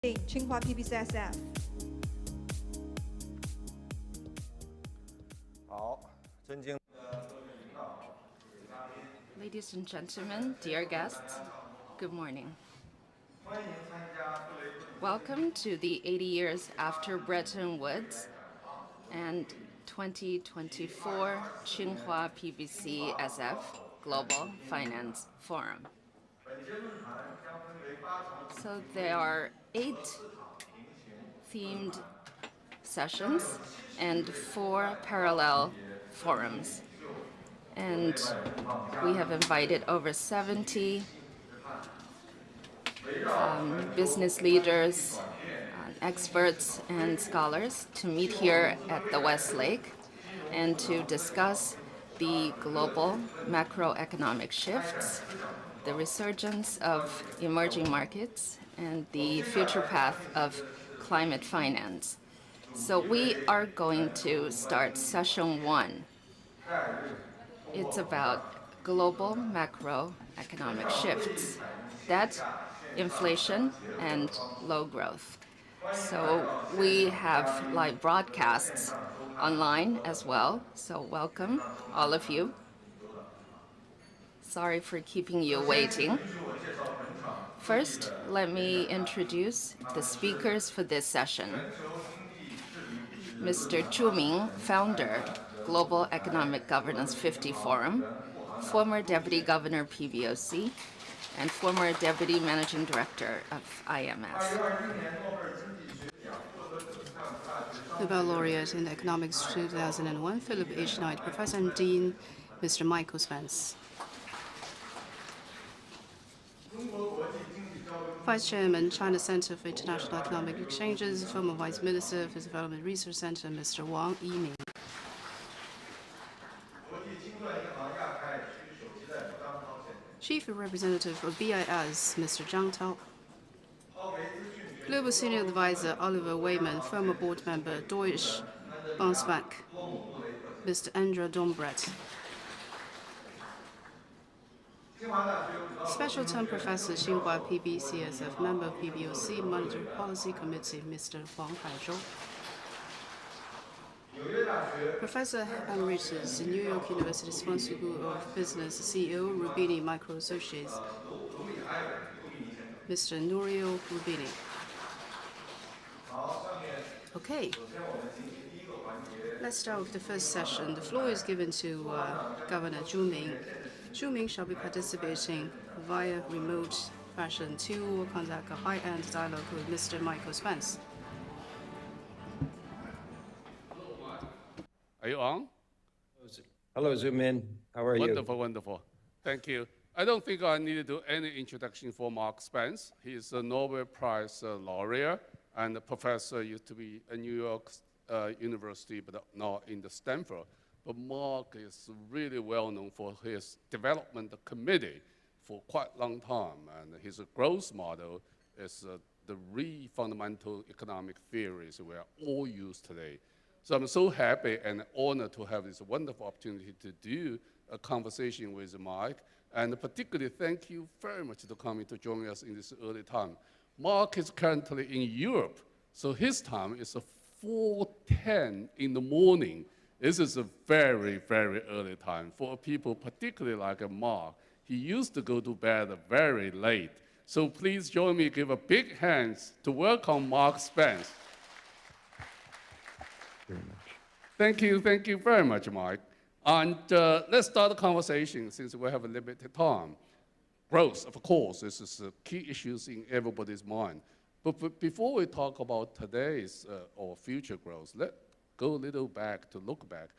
Tsinghua PBCSF. Ladies and gentlemen, dear guests, good morning. Welcome to the 80 years after Bretton Woods and 2024 Tsinghua PBCSF Global Finance Forum. So there are 8 themed sessions and 4 parallel forums. And we have invited over 70 business leaders, experts, and scholars to meet here at the Westlake and to discuss the global macroeconomic shifts, the resurgence of emerging markets, and the future path of climate finance. So we are going to start session 1. It's about global macroeconomic shifts, debt, inflation, and low growth. So we have live broadcasts online as well, so welcome all of you. Sorry for keeping you waiting. First, let me introduce the speakers for this session. Mr. Zhu Ming, founder, Global Economic Governance 50 Forum, former Deputy Governor PBOC, and former Deputy Managing Director of IMF. Nobel laureate in economics 2001, Philip H. Knight, Professor and Dean, Mr. Michael Spence. Vice Chairman, China Center for International Economic Exchanges, former Vice Minister for Development Research Center, Mr. Wang Yiming. Chief Representative of BIS, Mr. Zhang Tao. Global Senior Advisor Oliver Wayman, former board member Deutsche Bundesbank, Mr. Andrew Dombrat. Special Term Professor, Tsinghua PBCSF, member of PBOC Monetary Policy Committee, Mr. Huang Haizhou. Professor Emeritus, New York University Sloan School of Business, CEO, Rubini Micro Associates, Mr. Nouriel Rubini. Okay. Let's start with the first session. The floor is given to Governor Zhu Ming. Zhu Ming shall be participating via remote fashion to conduct a high-end dialogue with Mr. Michael Spence. Are you on? Hello, Zhu Ming. How are you? Wonderful, wonderful. Thank you. I don't think I need to do any introduction for Mark Spence. He is a Nobel Prize laureate and a professor, used to be at New York University, but now in the Stanford. But Mark is really well known for his development committee for quite a long time. And his growth model is the fundamental economic theories we are all used today. So I'm so happy and honored to have this wonderful opportunity to do a conversation with Mark. And particularly, thank you very much for coming to join us in this early time. Mark is currently in Europe, so his time is 4:10 in the morning. This is a very, very early time for people, particularly like Mark. He used to go to bed very late. So please join me, give a big hand to welcome Mark Spence. Thank you very much, Mike. And let's start the conversation since we have a limited time. Growth, of course, this is a key issue in everybody's mind. But before we talk about today's or future growth, let's go a little back to look back.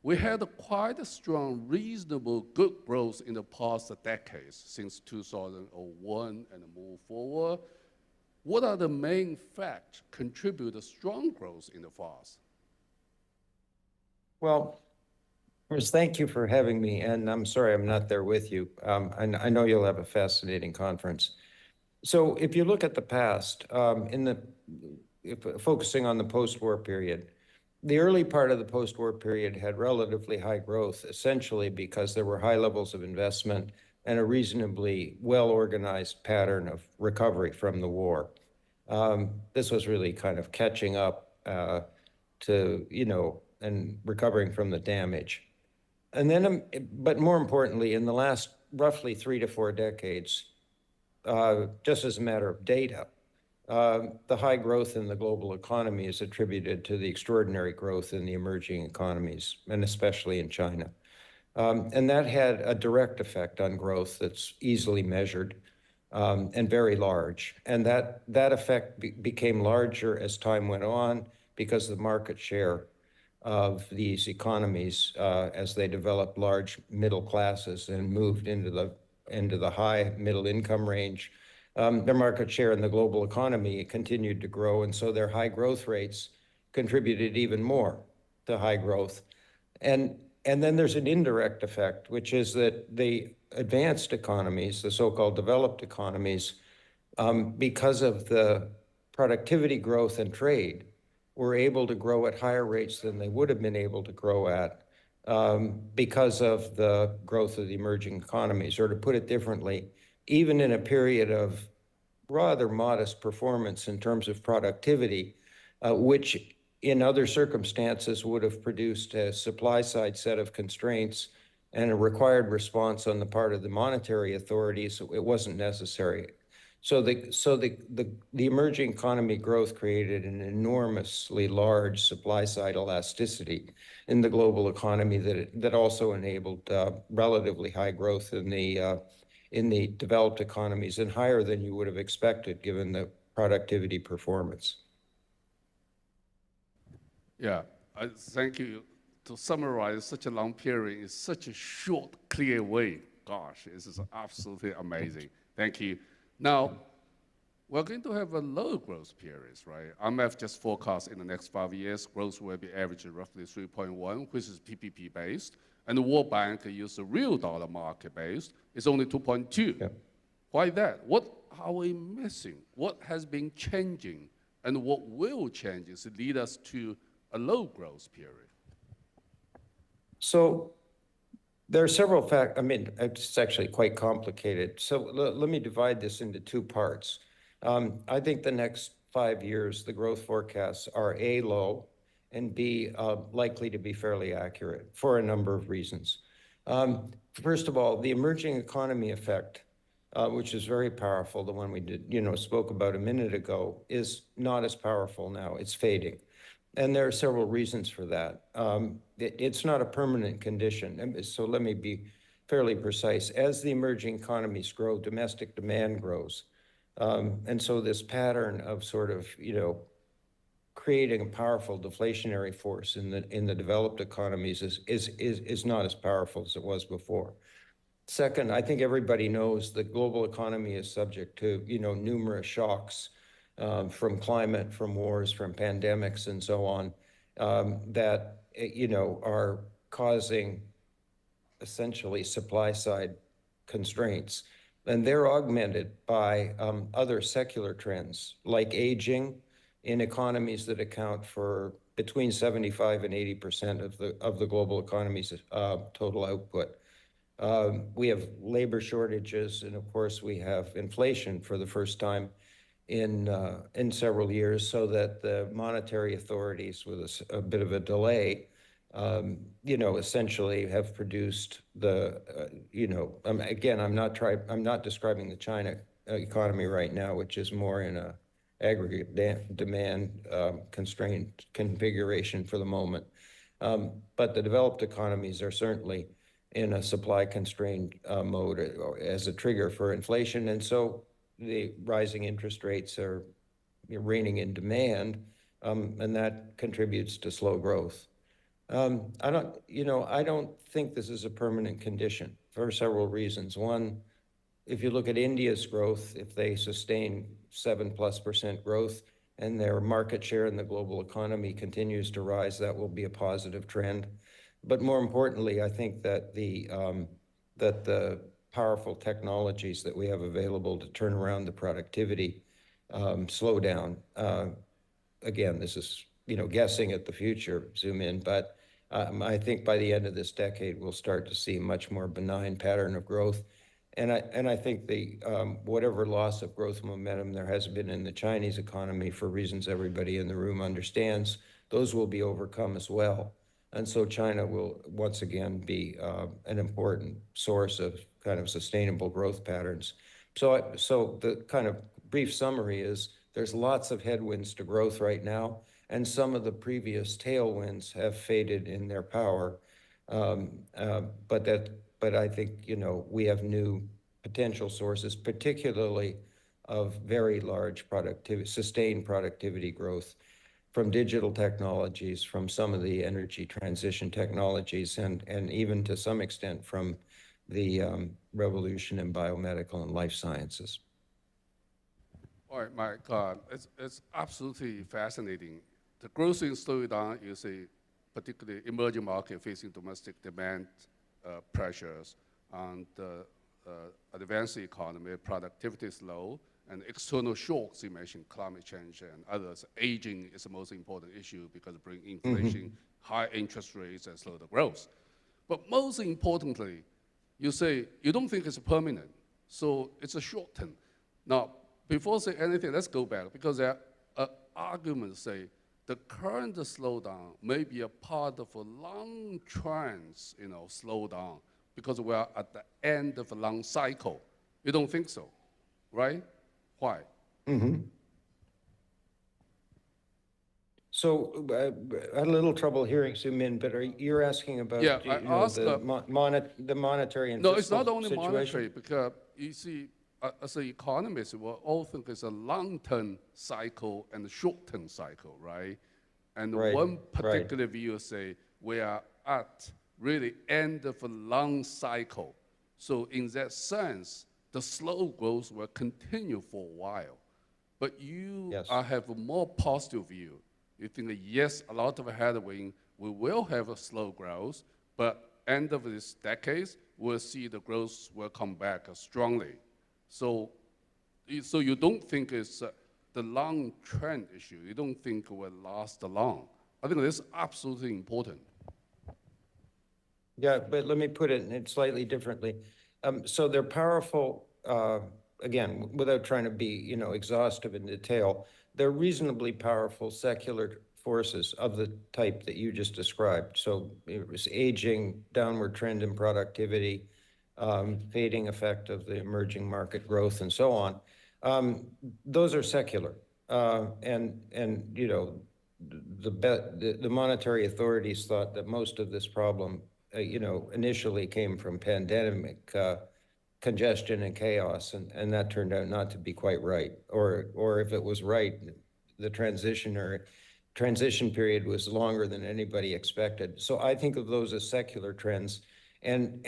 We had quite a strong, reasonable, good growth in the past decades, since 2001 and move forward. What are the main factors contribute to strong growth in the past? Well, first, thank you for having me, and I'm sorry I'm not there with you. I know you'll have a fascinating conference. So if you look at the past, focusing on the post-war period, the early part of the post-war period had relatively high growth, essentially because there were high levels of investment and a reasonably well-organized pattern of recovery from the war. This was really kind of catching up to, and recovering from the damage. And then, but more importantly, in the last roughly 3 to 4 decades, just as a matter of data, the high growth in the global economy is attributed to the extraordinary growth in the emerging economies, and especially in China. And that had a direct effect on growth that's easily measured and very large. And that effect became larger as time went on because the market share of these economies, as they developed large middle classes and moved into the high middle income range, their market share in the global economy continued to grow, and so their high growth rates contributed even more to high growth. And then there's an indirect effect, which is that the advanced economies, the so-called developed economies, because of the productivity growth and trade, were able to grow at higher rates than they would have been able to grow at because of the growth of the emerging economies. Or to put it differently, even in a period of rather modest performance in terms of productivity, which in other circumstances would have produced a supply side set of constraints and a required response on the part of the monetary authorities, it wasn't necessary. So the emerging economy growth created an enormously large supply side elasticity in the global economy that also enabled relatively high growth in the developed economies, and higher than you would have expected given the productivity performance. Yeah, thank you. To summarize such a long period in such a short, clear way, gosh, this is absolutely amazing. Thank you. Now, we're going to have a low growth periods, right? IMF just forecast in the next 5 years, growth will be averaging roughly 3.1, which is PPP based. And the World Bank use the real dollar market based, it's only 2.2. Yeah. Why that? What are we missing? What has been changing? And what will change is lead us to a low growth period? So there are several factors. I mean, it's actually quite complicated. So let me divide this into 2 parts. I think the next 5 years, the growth forecasts are A, low, and B, likely to be fairly accurate for a number of reasons. First of all, the emerging economy effect, which is very powerful, the one we spoke about a minute ago, is not as powerful now. It's fading. And there are several reasons for that. It's not a permanent condition. So let me be fairly precise. As the emerging economies grow, domestic demand grows. And so this pattern of sort of, creating a powerful deflationary force in the developed economies is not as powerful as it was before. Second, I think everybody knows the global economy is subject to, numerous shocks, from climate, from wars, from pandemics, and so on, that, are causing essentially supply side constraints. And they're augmented by other secular trends, like aging in economies that account for between 75 and 80% of the global economy's total output. We have labor shortages, and of course we have inflation for the first time in several years, so that the monetary authorities, with a bit of a delay, essentially have produced the, again, I'm not describing the China economy right now, which is more in a aggregate demand constrained configuration for the moment. But the developed economies are certainly in a supply constrained mode as a trigger for inflation, and so the rising interest rates are reining in demand, and that contributes to slow growth. I don't think this is a permanent condition for several reasons. One, if you look at India's growth, if they sustain 7+% growth and their market share in the global economy continues to rise, that will be a positive trend. But more importantly, I think that the powerful technologies that we have available to turn around the productivity slow down. Again, this is guessing at the future, zoom in, but I think by the end of this decade, we'll start to see a much more benign pattern of growth. And I think the whatever loss of growth momentum there has been in the Chinese economy, for reasons everybody in the room understands, those will be overcome as well. And so China will once again be an important source of kind of sustainable growth patterns. So the kind of brief summary is there's lots of headwinds to growth right now, and some of the previous tailwinds have faded in their power. But I think, you know, we have new potential sources, particularly of very large productivity, sustained productivity growth from digital technologies, from some of the energy transition technologies, and even to some extent from the revolution in biomedical and life sciences. All right, Mike, it's absolutely fascinating. The growth in slowdown is a particularly emerging market facing domestic demand pressures, and advanced economy, productivity is low, and external shocks, you mentioned climate change and others. Aging is the most important issue because it brings inflation, high interest rates, and slow the growth. But most importantly, you say you don't think it's permanent, so it's a short term. Now, before say anything, let's go back, because there are arguments say the current slowdown may be a part of a long trends, you know, slowdown, because we are at the end of a long cycle. You don't think so, right? Why? So I had a little trouble hearing Su-Min, but you're asking about the monetary and no, fiscal it's not only situation? monetary, because you see, as an economist, we all think it's a long-term cycle and a short-term cycle, right? And one particular view say we are at really end of a long cycle. So in that sense, the slow growth will continue for a while. But you have a more positive view. You think that yes, a lot of headwind, we will have a slow growth, but end of this decade, we'll see the growth will come back strongly. So you don't think it's the long trend issue. You don't think it will last long. I think this is absolutely important. Yeah, but let me put it slightly differently. So they're powerful, again, without trying to be, you know, exhaustive in detail, they're reasonably powerful secular forces of the type that you just described. So it was aging, downward trend in productivity, fading effect of the emerging market growth, and so on. Those are secular, and you know, the monetary authorities thought that most of this problem, you know, initially came from pandemic congestion and chaos, and that turned out not to be quite right. Or if it was right, the transition period was longer than anybody expected. So I think of those as secular trends, and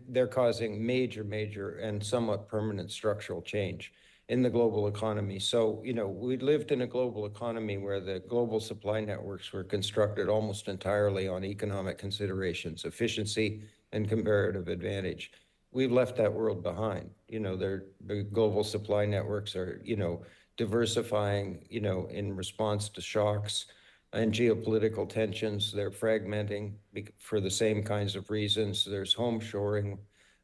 they're causing major and somewhat permanent structural change in the global economy. So, you know, we lived in a global economy where the global supply networks were constructed almost entirely on economic considerations, efficiency and comparative advantage. We've left that world behind. You know, the global supply networks are, you know, diversifying, you know, in response to shocks and geopolitical tensions. They're fragmenting for the same kinds of reasons. There's home shoring,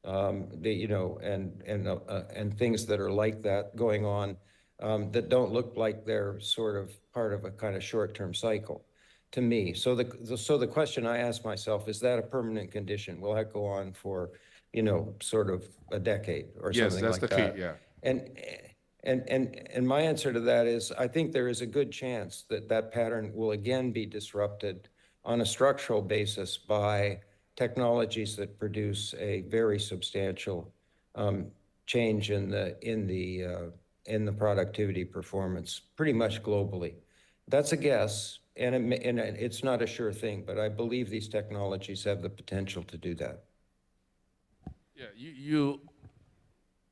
you know, and things that are like that going on that don't look like they're sort of part of a kind of short-term cycle to me. So the question I ask myself, is that a permanent condition? Will that go on for, you know, sort of a decade or something like that? Yes, that's the key, yeah. And my answer to that is, I think there is a good chance that that pattern will again be disrupted on a structural basis by technologies that produce a very substantial change in the productivity performance, pretty much globally. That's a guess, and it's not a sure thing, but I believe these technologies have the potential to do that. Yeah, you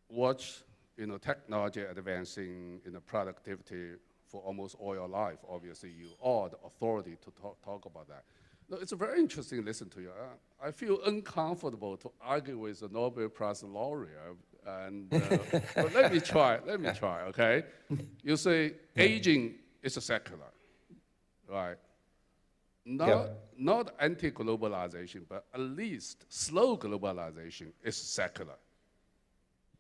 watch, you know, technology advancing in the productivity for almost all your life. Obviously, you are the authority to talk about that. No, it's very interesting to listen to you. I feel uncomfortable to argue with the Nobel Prize laureate, and but let me try, okay? You say aging is a secular, right? Not anti-globalization, but at least slow globalization is secular.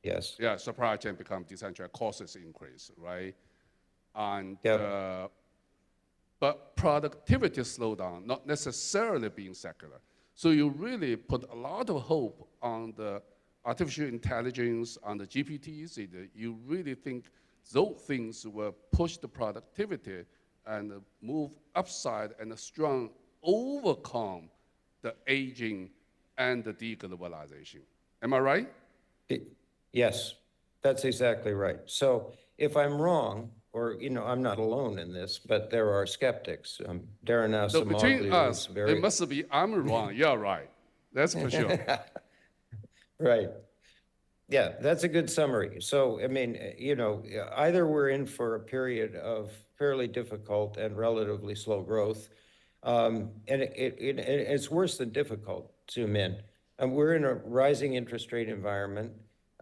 Yes. Yeah, supply chain become decentralized, costs increase, right? And Yep. but productivity slowdown, not necessarily being secular. So you really put a lot of hope on the artificial intelligence, on the GPTs. You really think those things will push the productivity and move upside and strong, overcome the aging and the deglobalization. Am I right? Yes, that's exactly right. So if I'm wrong, or, I'm not alone in this, but there are skeptics. Darren So between Asimoglu is us, very... it must be I'm wrong, you're right. That's for sure. Right. Yeah, that's a good summary. So, I mean, either we're in for a period of fairly difficult and relatively slow growth, and it's worse than difficult, zoom in. And we're in a rising interest rate environment.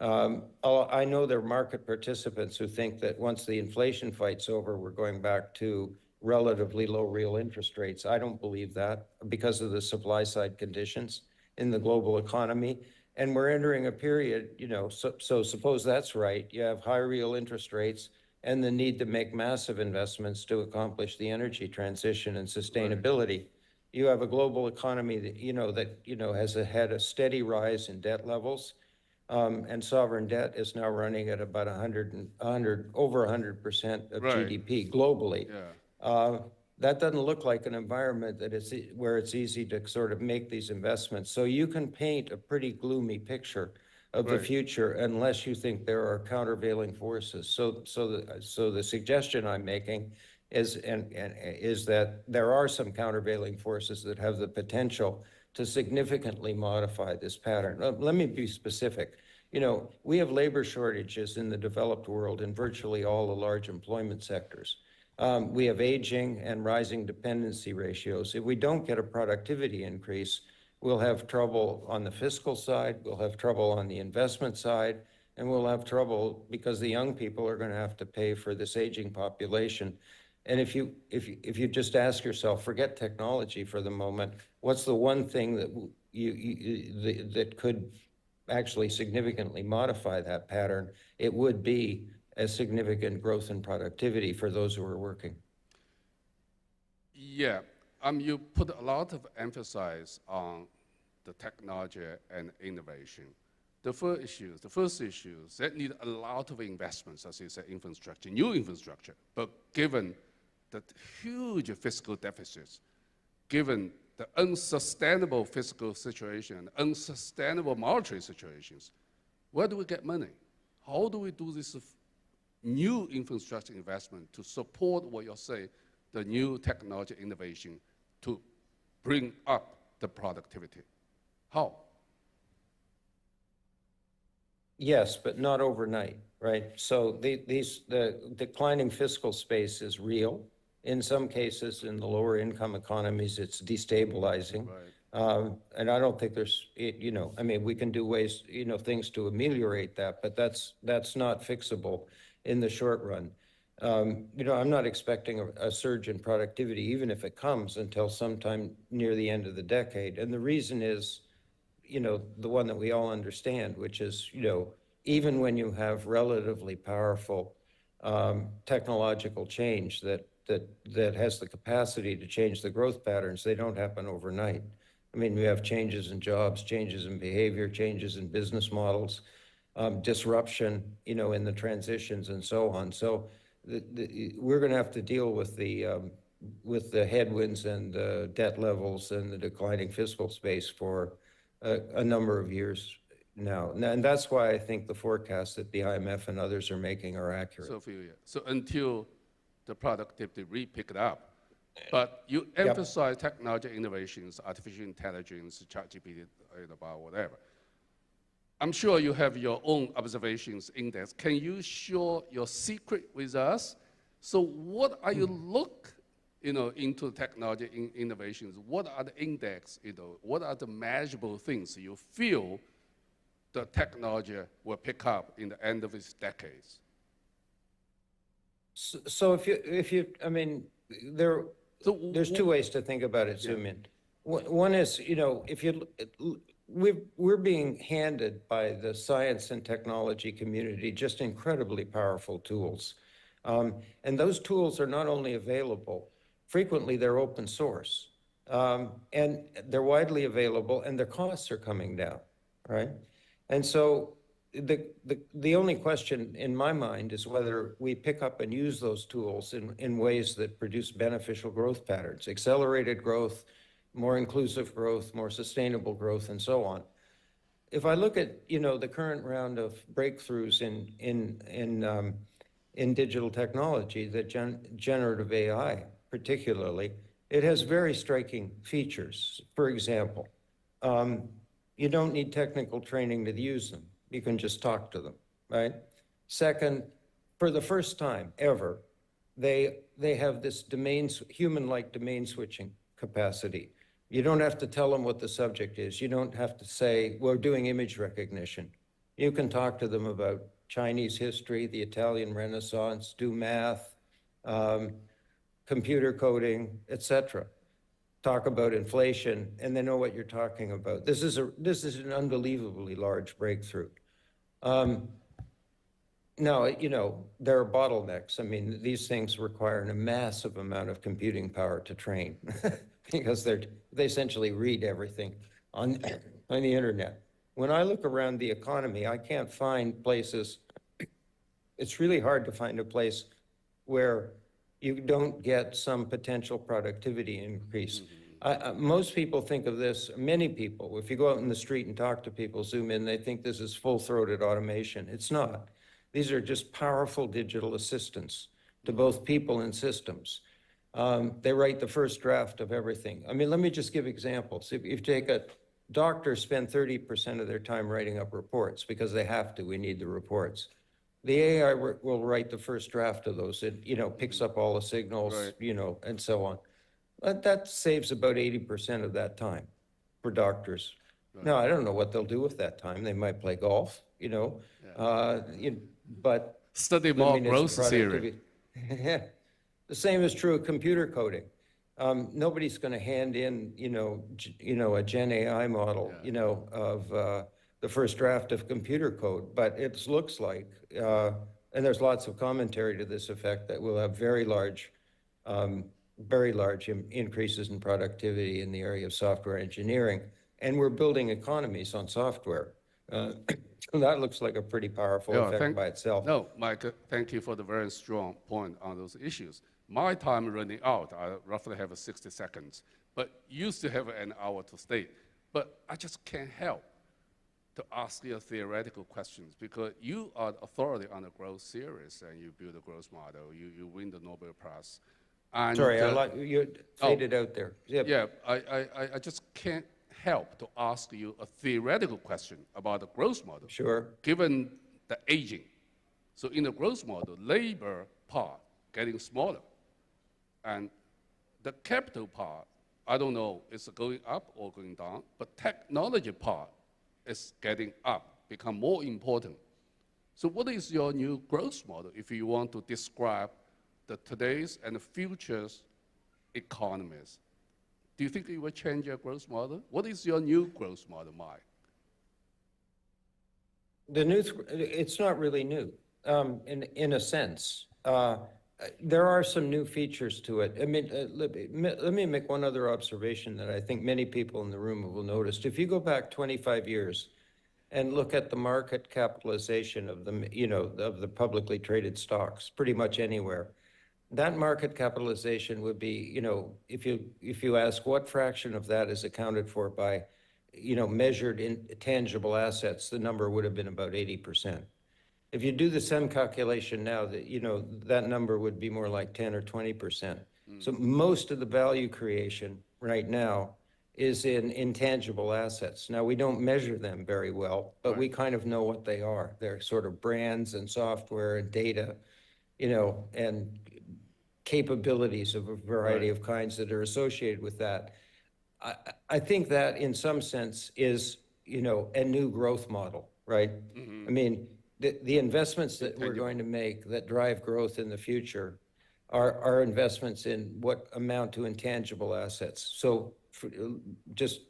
I know there are market participants who think that once the inflation fight's over, we're going back to relatively low real interest rates. I don't believe that because of the supply side conditions in the global economy. And we're entering a period, so suppose that's right. You have high real interest rates and the need to make massive investments to accomplish the energy transition and sustainability. Right. You have a global economy that, has had a steady rise in debt levels. And sovereign debt is now running at about over 100% of Right. GDP globally. Yeah. That doesn't look like an environment where it's easy to sort of make these investments. So you can paint a pretty gloomy picture of the future unless you think there are countervailing forces. So the suggestion I'm making is that there are some countervailing forces that have the potential to significantly modify this pattern. Let me be specific. We have labor shortages in the developed world in virtually all the large employment sectors. We have aging and rising dependency ratios. If we don't get a productivity increase, we'll have trouble on the fiscal side, we'll have trouble on the investment side, and we'll have trouble because the young people are going to have to pay for this aging population. And if you just ask yourself, forget technology for the moment, what's the one thing that that could actually significantly modify that pattern? It would be a significant growth in productivity for those who are working. Yeah, you put a lot of emphasis on the technology and innovation. The first issues that need a lot of investments, as you said, infrastructure, new infrastructure. But given the huge fiscal deficits, given the unsustainable fiscal situation, unsustainable monetary situations, where do we get money? How do we do this new infrastructure investment to support what you're saying, the new technology innovation to bring up the productivity? How? Yes, but not overnight, right? So the declining fiscal space is real. In some cases, in the lower income economies, it's destabilizing. Right. And I don't think there's, I mean, we can do ways, things to ameliorate that, but that's not fixable in the short run. I'm not expecting a surge in productivity, even if it comes, until sometime near the end of the decade. And the reason is, the one that we all understand, which is, even when you have relatively powerful technological change that has the capacity to change the growth patterns, they don't happen overnight. I mean, we have changes in jobs, changes in behavior, changes in business models, disruption, in the transitions and so on. So we're going to have to deal with the headwinds and the debt levels and the declining fiscal space for a number of years now. And that's why I think the forecasts that the IMF and others are making are accurate. So until the productivity re-picked up, but you emphasize technology innovations, artificial intelligence, ChatGPT, whatever. I'm sure you have your own observations index. Can you share your secret with us? So what are you look, into technology innovations? What are the index, what are the measurable things you feel the technology will pick up in the end of this decade? So if you, I mean, there's two ways to think about it, zoom in. One is, we're being handed by the science and technology community just incredibly powerful tools. And those tools are not only available, frequently they're open source. And they're widely available and their costs are coming down, right? And so the only question in my mind is whether we pick up and use those tools in ways that produce beneficial growth patterns, accelerated growth, more inclusive growth, more sustainable growth, and so on. If I look at, you know, the current round of breakthroughs in digital technology, the generative AI particularly, it has very striking features. For example, you don't need technical training to use them. You can just talk to them, right? Second, for the first time ever, they have this human-like domain switching capacity. You don't have to tell them what the subject is. You don't have to say, we're doing image recognition. You can talk to them about Chinese history, the Italian Renaissance, do math, computer coding, etc. Talk about inflation, and they know what you're talking about. This is an unbelievably large breakthrough. Now, you know, there are bottlenecks. I mean, these things require a massive amount of computing power to train because they essentially read everything on the internet. When I look around the economy, I can't find places, it's really hard to find a place where you don't get some potential productivity increase. Most people think of this, many people, if you go out in the street and talk to people, zoom in, they think this is full-throated automation. It's not. These are just powerful digital assistants to both people and systems. They write the first draft of everything. I mean, let me just give examples. If you take doctors spend 30% of their time writing up reports because they have to, we need the reports. The AI will write the first draft of those. It, you know, picks up all the signals, right, you know, and so on. But that saves about 80% of that time for doctors. Right. Now, I don't know what they'll do with that time. They might play golf, you know, yeah. But study more growth theory. Yeah. The same is true of computer coding. Nobody's going to hand in, you know, a Gen AI model, yeah, you know, of the first draft of computer code, but it looks like, and there's lots of commentary to this effect, that we'll have very large increases in productivity in the area of software engineering, and we're building economies on software. That looks like a pretty powerful effect by itself. No, Mike, thank you for the very strong point on those issues. My time running out, I roughly have 60 seconds, but you still have an hour to stay. But I just can't help to ask you theoretical questions, because you are the authority on the growth series, and you build a growth model, you win the Nobel Prize. And, sorry, you faded out there. Yep. Yeah, I just can't help to ask you a theoretical question about the growth model. Sure. Given the aging. So in the growth model, labor part getting smaller, and the capital part, I don't know, is it going up or going down, but technology part is getting up, become more important. So what is your new growth model if you want to describe the today's and the future's economies? Do you think it will change your growth model? What is your new growth model, Mike? It's not really new, in a sense. There are some new features to it. I mean, let me make one other observation that I think many people in the room will notice. If you go back 25 years and look at the market capitalization of the, you know, of the publicly traded stocks, pretty much anywhere, that market capitalization would be, you know, if you ask what fraction of that is accounted for by, you know, measured in tangible assets, the number would have been about 80%. If you do the same calculation now, that, you know, that number would be more like 10 or 20%. So most of the value creation right now is in intangible assets. Now, we don't measure them very well, but we kind of know what they are. They're sort of brands and software and data, you know, and capabilities of a variety of kinds that are associated with that. I think that in some sense is, you know, a new growth model, right? I mean, the investments that we're going to make that drive growth in the future are investments in what amount to intangible assets. So just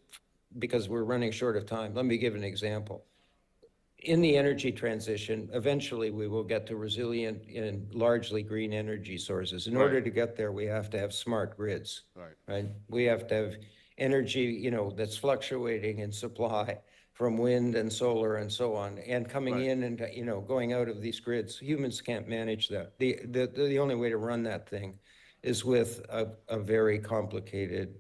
because we're running short of time, let me give an example. In the energy transition, eventually we will get to resilient and largely green energy sources. In order to get there, we have to have smart grids, right? We have to have energy, that's fluctuating in supply from wind and solar and so on, and coming in and, going out of these grids. Humans can't manage that. The only way to run that thing is with a very complicated,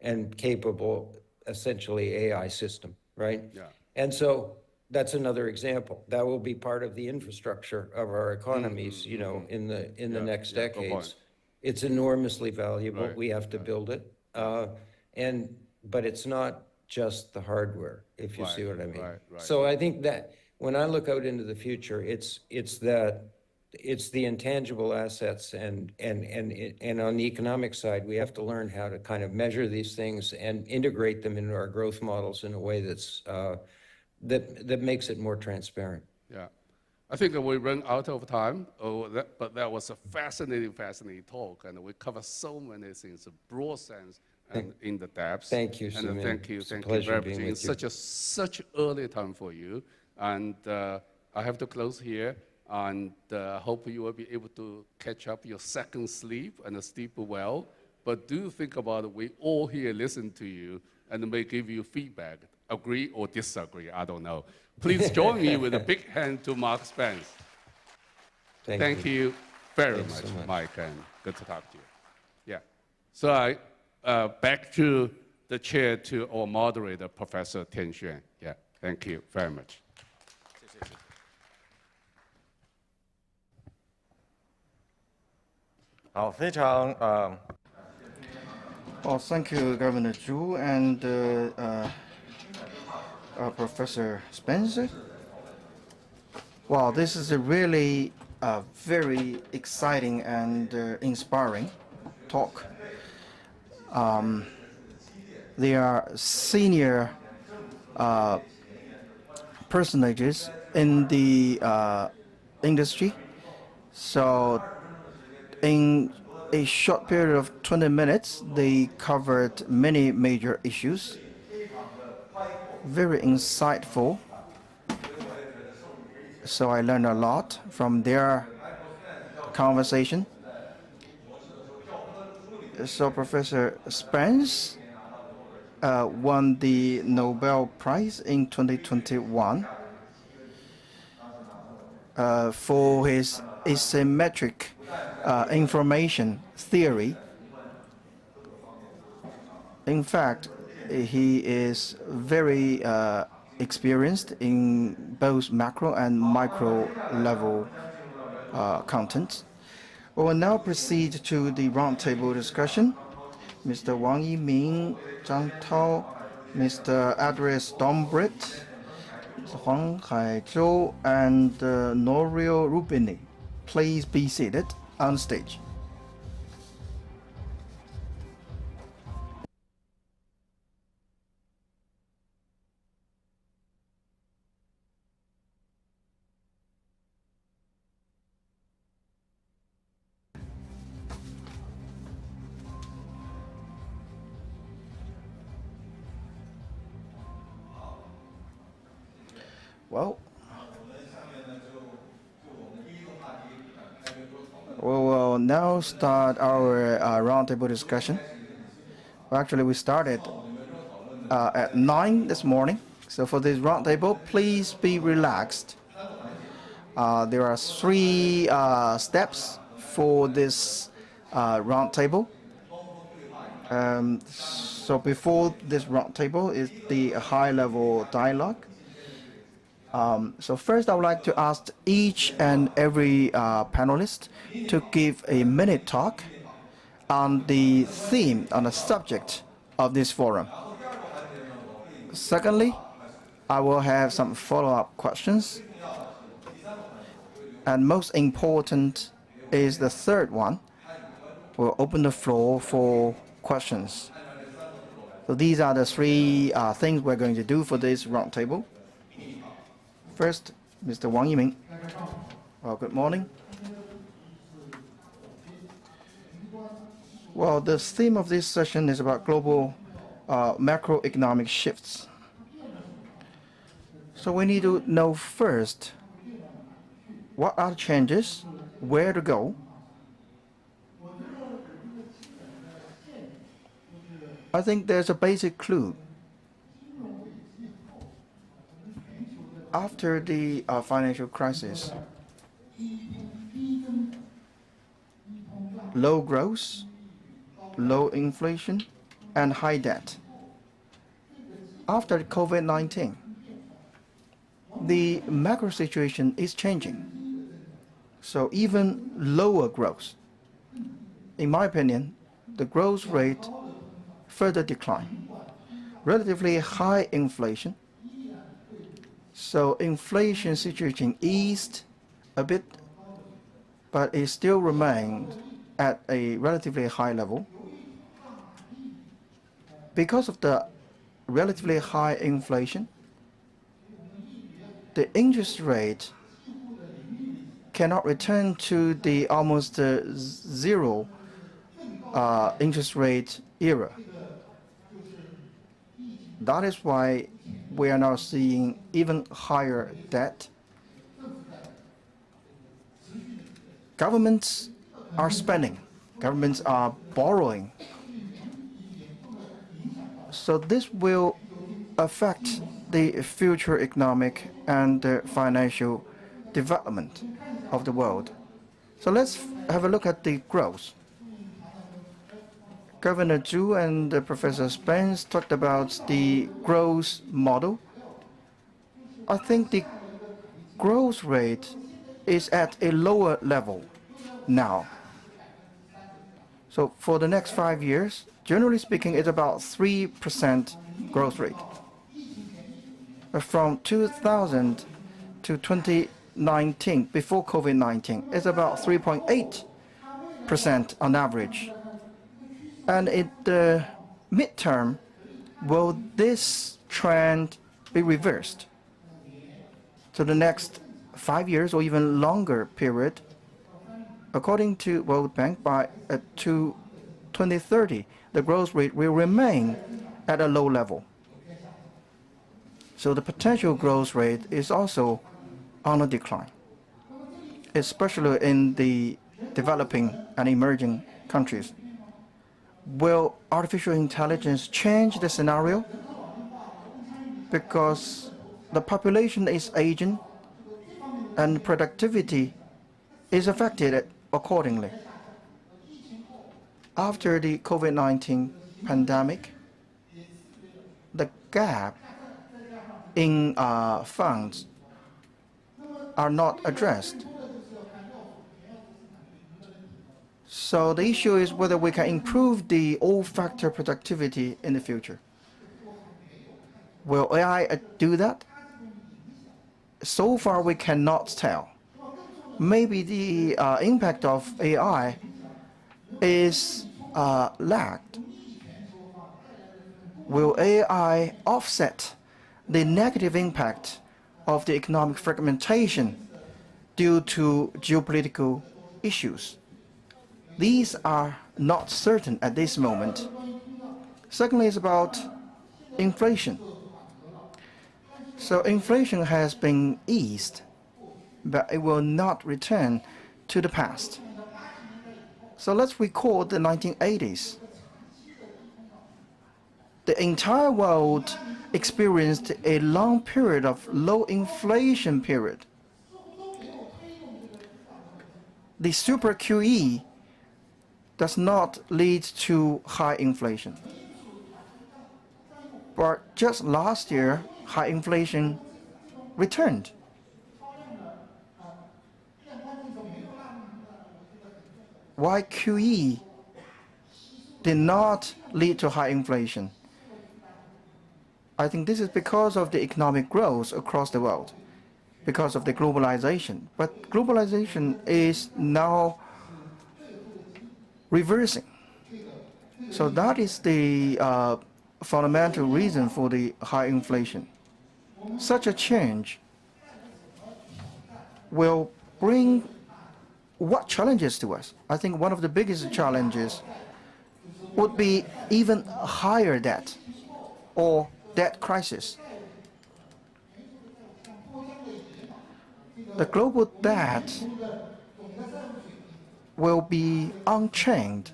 and capable, essentially AI system, right? Yeah. And so that's another example. That will be part of the infrastructure of our economies, in the next decades. It's enormously valuable. We have to build it. But it's not just the hardware, if you see what I mean. So I think that when I look out into the future, it's the intangible assets, and on the economic side, we have to learn how to kind of measure these things and integrate them into our growth models in a way that's that makes it more transparent. Yeah. I think we run out of time, but that was a fascinating talk, and we covered so many things, a broad sense and in the depth. Thank you, and Sumin. thank you Pleasure very being much. with you. Such early time for you, and I have to close here, and hope you will be able to catch up your second sleep and sleep well. But do think about it. We all here listen to you and may give you feedback, agree or disagree, I don't know. Please join me with a big hand to Mark Spence. Thank you very much, so much, Mike, and good to talk to you. Yeah. So I back to the chair to our moderator, Professor Tian Xuan. Yeah, thank you very much. Well, thank you, Governor Zhu and Professor Spencer. Well, this is a really very exciting and inspiring talk. They are senior personages in the industry. So in a short period of 20 minutes, they covered many major issues. Very insightful. So I learned a lot from their conversation. So Professor Spence won the Nobel Prize in 2021 for his asymmetric information theory. In fact, he is very experienced in both macro and micro level contents. We will now proceed to the roundtable discussion. Mr. Wang Yiming, Zhang Tao, Mr. Adres Dombrit, Huang Haizhou, and Norio Rubini. Please be seated on stage. Well, we will now start our roundtable discussion. Well, actually, we started at 9 this morning. So for this roundtable, please be relaxed. There are 3 steps for this roundtable. So before this roundtable is the high-level dialogue. So first, I would like to ask each and every panelist to give a minute talk on the theme, on the subject of this forum. Secondly, I will have some follow-up questions. And most important is the third one. We'll open the floor for questions. So these are the 3 things we're going to do for this roundtable. First, Mr. Wang Yiming. Well, good morning. Well, the theme of this session is about global macroeconomic shifts. So we need to know first what are the changes, where to go. I think there's a basic clue. After the financial crisis, low growth, low inflation, and high debt. After COVID-19, the macro situation is changing. So even lower growth. In my opinion, the growth rate further decline. Relatively high inflation. So inflation situation eased a bit, but it still remained at a relatively high level. Because of the relatively high inflation, the interest rate cannot return to the almost zero interest rate era. That is why we are now seeing even higher debt. Governments are spending, governments are borrowing. So this will affect the future economic and financial development of the world. So let's have a look at the growth. Governor Zhu and Professor Spence talked about the growth model. I think the growth rate is at a lower level now. So for the next 5 years, generally speaking, it's about 3% growth rate. From 2000 to 2019, before COVID-19, it's about 3.8% on average. And in the midterm, will this trend be reversed? So the next 5 years or even longer period, according to World Bank, by 2030, the growth rate will remain at a low level. So the potential growth rate is also on a decline, especially in the developing and emerging countries. Will artificial intelligence change the scenario? Because the population is aging and productivity is affected accordingly. After the COVID-19 pandemic, the gap in funds are not addressed. So the issue is whether we can improve the all-factor productivity in the future. Will AI do that? So far, we cannot tell. Maybe the impact of AI is lagged. Will AI offset the negative impact of the economic fragmentation due to geopolitical issues? These are not certain at this moment. Secondly, is about inflation. So inflation has been eased, but it will not return to the past. So let's recall the 1980s. The entire world experienced a long period of low inflation period. The super QE does not lead to high inflation. But just last year, high inflation returned. Why QE did not lead to high inflation? I think this is because of the economic growth across the world, because of the globalization. But globalization is now reversing. So that is the fundamental reason for the high inflation. Such a change will bring what challenges to us? I think one of the biggest challenges would be even higher debt. or debt crisis. The global debt will be unchained.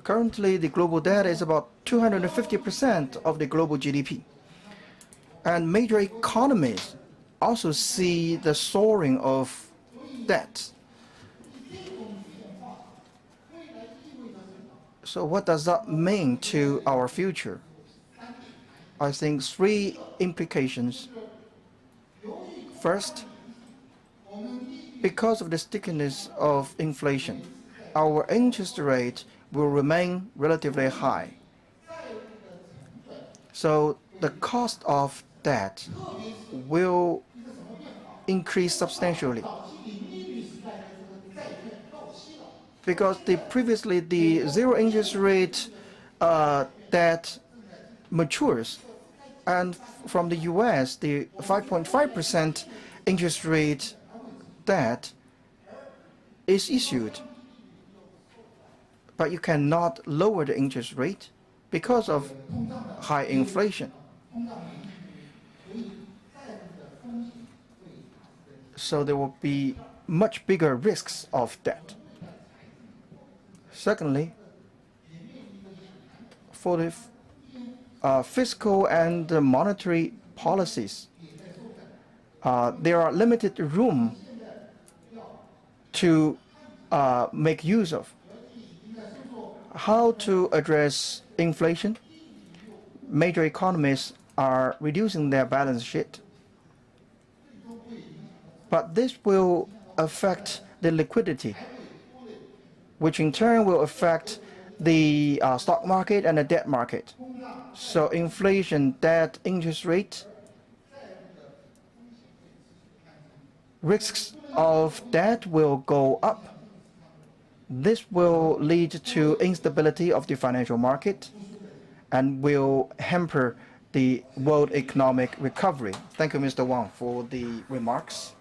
Currently, the global debt is about 250% of the global GDP. And major economies also see the soaring of debt. So what does that mean to our future? I think three implications. First, because of the stickiness of inflation, our interest rate will remain relatively high. So the cost of debt will increase substantially. Because previously the zero interest rate debt matures, and from the US, the 5.5% interest rate debt is issued. But you cannot lower the interest rate because of high inflation. So there will be much bigger risks of debt. Secondly, for the fiscal and monetary policies, there are limited room to make use of. How to address inflation? Major economies are reducing their balance sheet. But this will affect the liquidity, which in turn will affect the stock market and the debt market. So inflation, debt, interest rate, risks of debt will go up. This will lead to instability of the financial market and will hamper the world economic recovery. Thank you, Mr. Wang, for the remarks.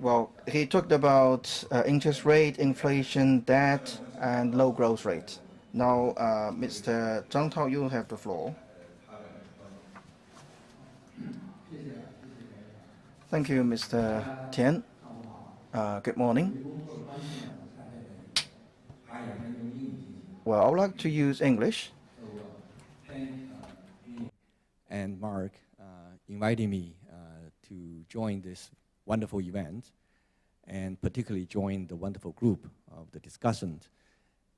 Well, he talked about interest rate, inflation, debt, and low growth rate. Now, Mr. Zhang Tao, you have the floor. Thank you, Mr. Tian. Good morning. Well, I would like to use English. And Mark invited me to join this wonderful event, and particularly join the wonderful group of the discussion.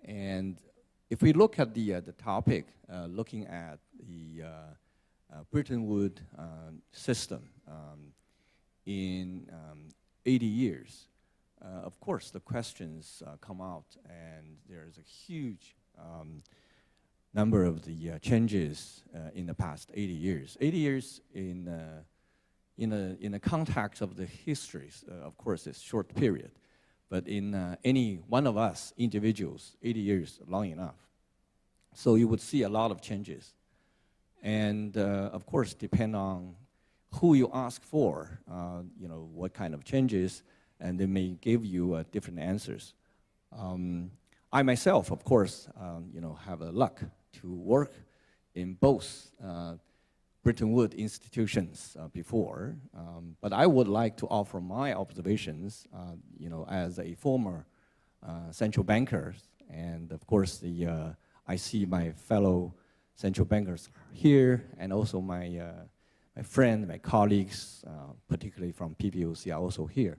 And if we look at the topic, looking at the Bretton Woods system in 80 years, of course the questions come out, and there's a huge number of the changes in the past 80 years. 80 years in the context of the histories, of course, it's a short period. But in any one of us individuals, 80 years long enough. So you would see a lot of changes. And of course, depend on who you ask for, what kind of changes, and they may give you different answers. I myself, of course, have a luck to work in both Bretton Woods institutions before, but I would like to offer my observations, as a former central banker, and of course, I see my fellow central bankers here, and also my friends, my colleagues, particularly from PBOC, are also here.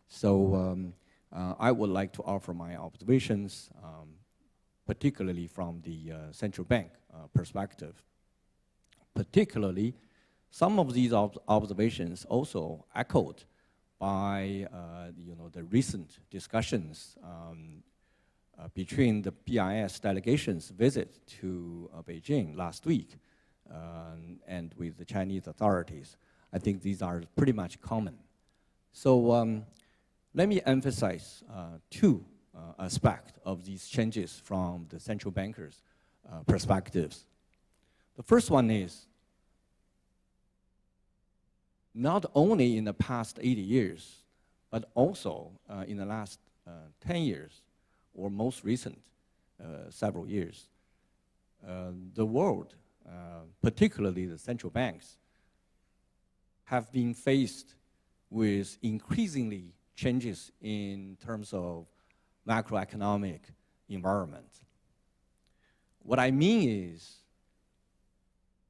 So I would like to offer my observations, particularly from the central bank perspective. Particularly, some of these observations also echoed by the recent discussions between the BIS delegation's visit to Beijing last week and with the Chinese authorities. I think these are pretty much common. So let me emphasize two aspects of these changes from the central bankers' perspectives. The first one is, not only in the past 80 years, but also in the last 10 years, or most recent several years, the world, particularly the central banks, have been faced with increasingly changes in terms of macroeconomic environment. What I mean is,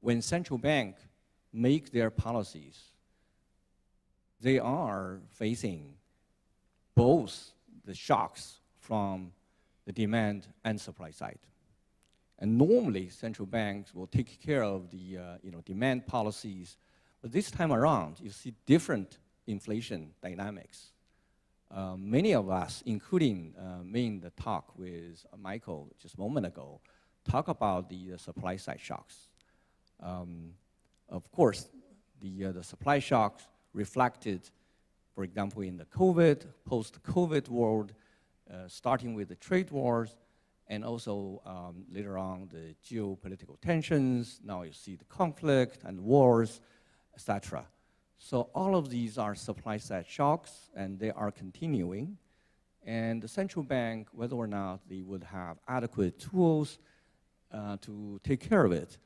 when central banks make their policies, they are facing both the shocks from the demand and supply side. And normally, central banks will take care of the demand policies, but this time around, you see different inflation dynamics. Many of us, including me in the talk with Michael just a moment ago, talk about the supply side shocks. Of course, the supply shocks reflected, for example, in the post-COVID world, starting with the trade wars, and also later on the geopolitical tensions. Now you see the conflict and wars, etc. So all of these are supply-side shocks, and they are continuing. And the central bank, whether or not they would have adequate tools to take care of it.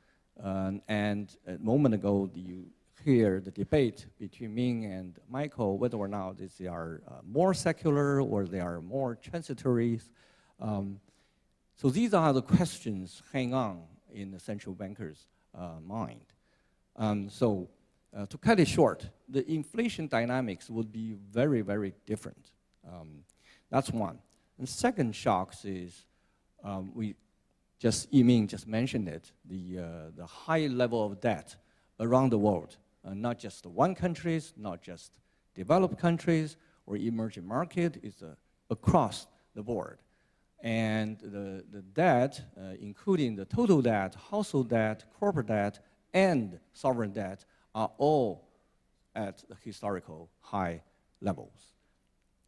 And a moment ago, you hear the debate between Ming and Michael, whether or not they are more secular or they are more transitory. So these are the questions hang on in the central banker's mind. To cut it short, the inflation dynamics would be very, very different. That's one. And second shocks is, Yiming just mentioned it, the high level of debt around the world, not just one countries, not just developed countries or emerging market, it's across the board. And the debt, including the total debt, household debt, corporate debt, and sovereign debt, are all at the historical high levels.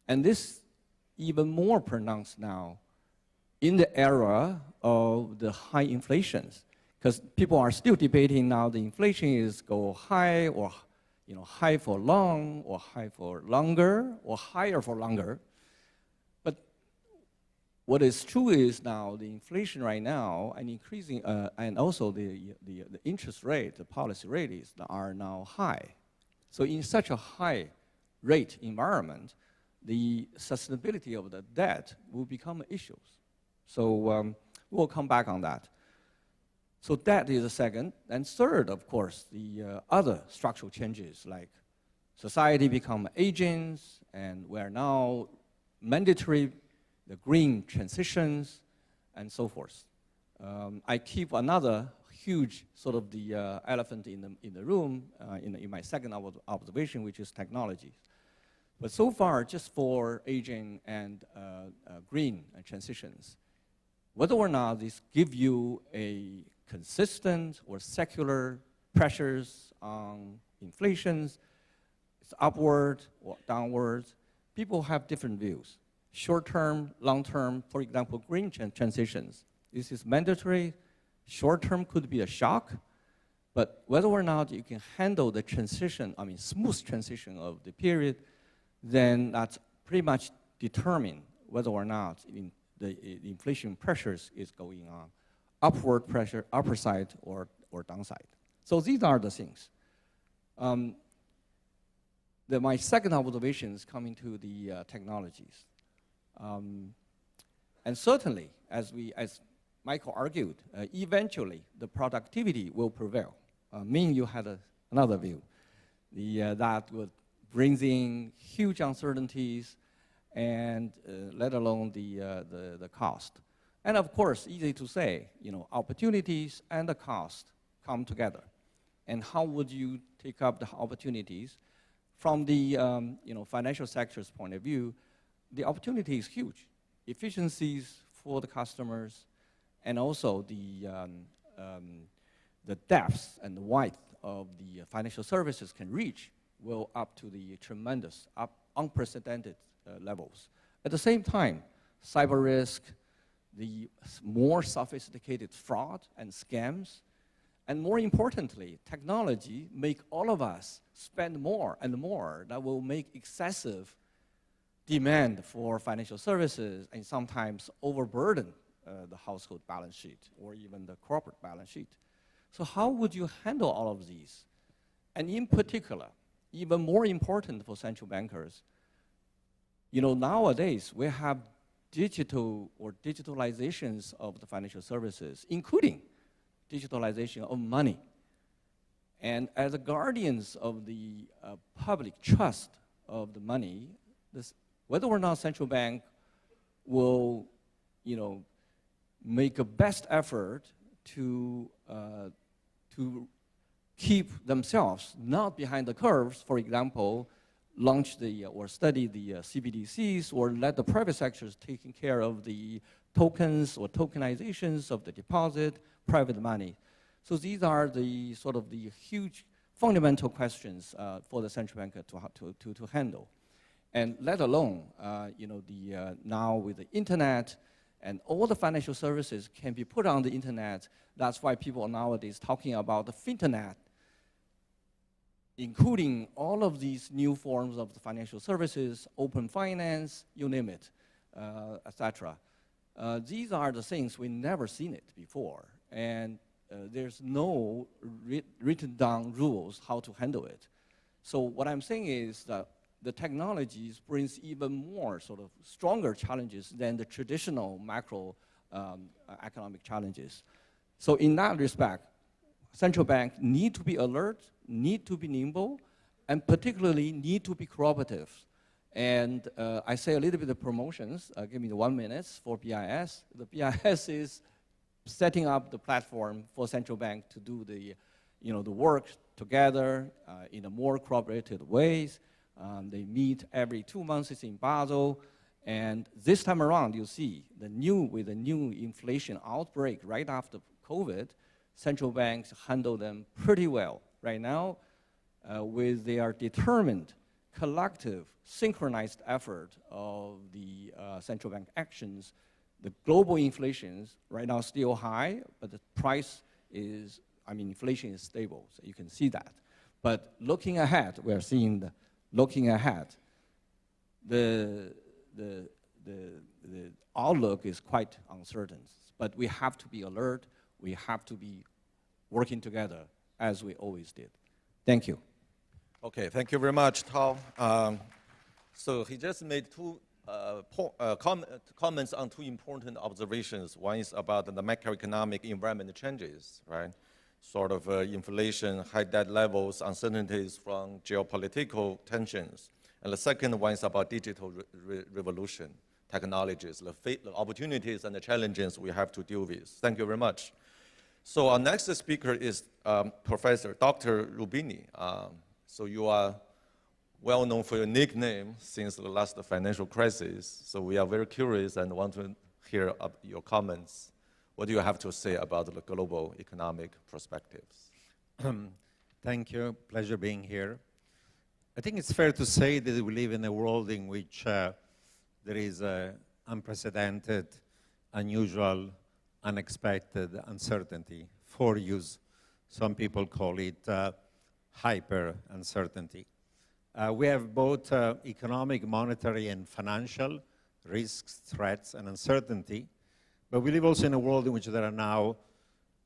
And this even more pronounced now in the era of the high inflations, because people are still debating now the inflation is go high or high for long or high for longer or higher for longer. But what is true is now the inflation right now and increasing, and also the interest rate, the policy rates are now high. So in such a high rate environment, the sustainability of the debt will become issues. So we'll come back on that. So that is the second. And third, of course, the other structural changes like society become aging, and we're now mandatory, the green transitions, and so forth. I keep another huge sort of the elephant in the room in my second observation, which is technology. But so far, just for aging and green transitions, whether or not this give you a consistent or secular pressures on inflations, it's upward or downward, people have different views. Short-term, long-term, for example, green transitions. This is mandatory. Short-term could be a shock, but whether or not you can handle the transition, smooth transition of the period, then that's pretty much determine whether or not the inflation pressures is going on, upward pressure, upper side or downside. So these are the things. My second observation is coming to the technologies. And certainly, as Michael argued, eventually the productivity will prevail. Ming, you had another view. That would bring in huge uncertainties, and let alone the cost. And of course, easy to say, opportunities and the cost come together. And how would you take up the opportunities? From the financial sector's point of view, the opportunity is huge. Efficiencies for the customers, and also the depth and the width of the financial services can reach will up to the tremendous, unprecedented levels. At the same time, cyber risk, the more sophisticated fraud and scams, and more importantly, technology make all of us spend more and more. That will make excessive demand for financial services and sometimes overburden the household balance sheet or even the corporate balance sheet. So how would you handle all of these? And in particular, even more important for central bankers, you know, nowadays we have digital or digitalizations of the financial services, including digitalization of money. And as the guardians of the public trust of the money, whether or not central bank will, you know, make a best effort to keep themselves not behind the curves, for example, launch or study the CBDCs, or let the private sectors taking care of the tokens or tokenizations of the deposit, private money. So these are the sort of the huge fundamental questions for the central banker to handle. And let alone, you know, now with the internet and all the financial services can be put on the internet. That's why people are nowadays talking about the finternet, including all of these new forms of the financial services, open finance, you name it, etc. These are the things we never seen it before, and there's no written down rules how to handle it. So what I'm saying is that the technologies brings even more sort of stronger challenges than the traditional macro economic challenges. So in that respect, central bank need to be alert, need to be nimble, and particularly need to be cooperative. And I say a little bit of promotions. Give me 1 minute for BIS. The BIS is setting up the platform for central bank to do the, you know, the work together in a more cooperative ways. They meet every 2 months in Basel. And this time around, you see, with the new inflation outbreak right after COVID, central banks handle them pretty well. Right now, with their determined, collective, synchronized effort of the central bank actions, the global inflations right now still high, but the price is, inflation is stable, so you can see that. But looking ahead, we're seeing looking ahead, the outlook is quite uncertain. But we have to be alert, we have to be working together as we always did. Thank you. Okay, thank you very much, Tao. So he just made two comments on two important observations. One is about the macroeconomic environment changes, right? Sort of inflation, high debt levels, uncertainties from geopolitical tensions. And the second one is about digital revolution, technologies, the opportunities and the challenges we have to deal with. Thank you very much. So our next speaker is Professor Dr. Rubini. So you are well known for your nickname since the last financial crisis. So we are very curious and want to hear your comments. What do you have to say about the global economic perspectives? Thank you. Pleasure being here. I think it's fair to say that we live in a world in which there is unprecedented, unusual, unexpected uncertainty. For use, some people call it hyper uncertainty. We have both economic, monetary, and financial risks, threats, and uncertainty. But we live also in a world in which there are now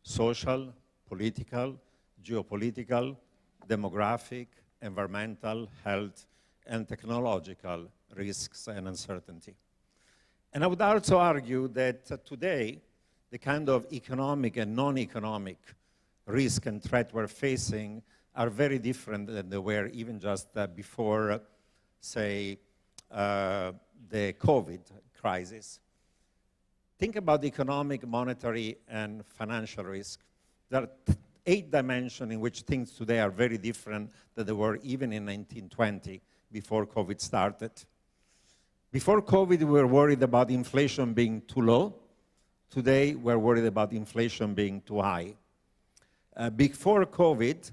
social, political, geopolitical, demographic, environmental, health, and technological risks and uncertainty. And I would also argue that today, the kind of economic and non-economic risk and threat we're facing are very different than they were even just before, say, the COVID crisis. Think about the economic, monetary, and financial risk. There are 8 dimensions in which things today are very different than they were even in 1920, before COVID started. Before COVID, we were worried about inflation being too low. Today, we're worried about inflation being too high. Before COVID,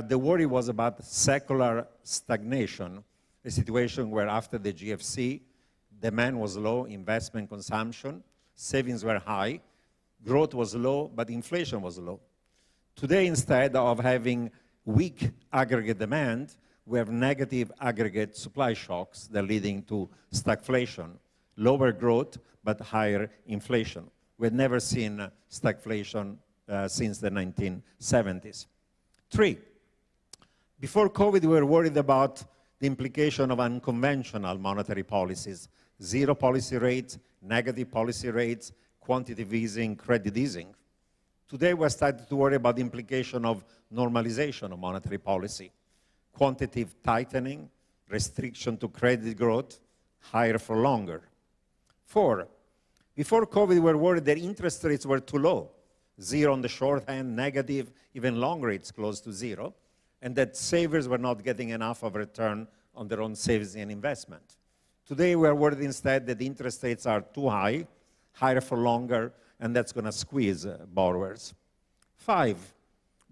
the worry was about secular stagnation, a situation where after the GFC, demand was low, investment, consumption, savings were high, growth was low, but inflation was low. Today, instead of having weak aggregate demand, we have negative aggregate supply shocks that are leading to stagflation, lower growth, but higher inflation. We've never seen stagflation since the 1970s. 3, before COVID, we were worried about the implication of unconventional monetary policies, zero policy rates, negative policy rates, quantitative easing, credit easing. Today, we're starting to worry about the implication of normalization of monetary policy, quantitative tightening, restriction to credit growth, higher for longer. 4, before COVID, we were worried that interest rates were too low, zero on the short end, negative, even long rates close to zero, and that savers were not getting enough of a return on their own savings and investment. Today, we are worried instead that the interest rates are too high, higher for longer, and that's going to squeeze borrowers. 5,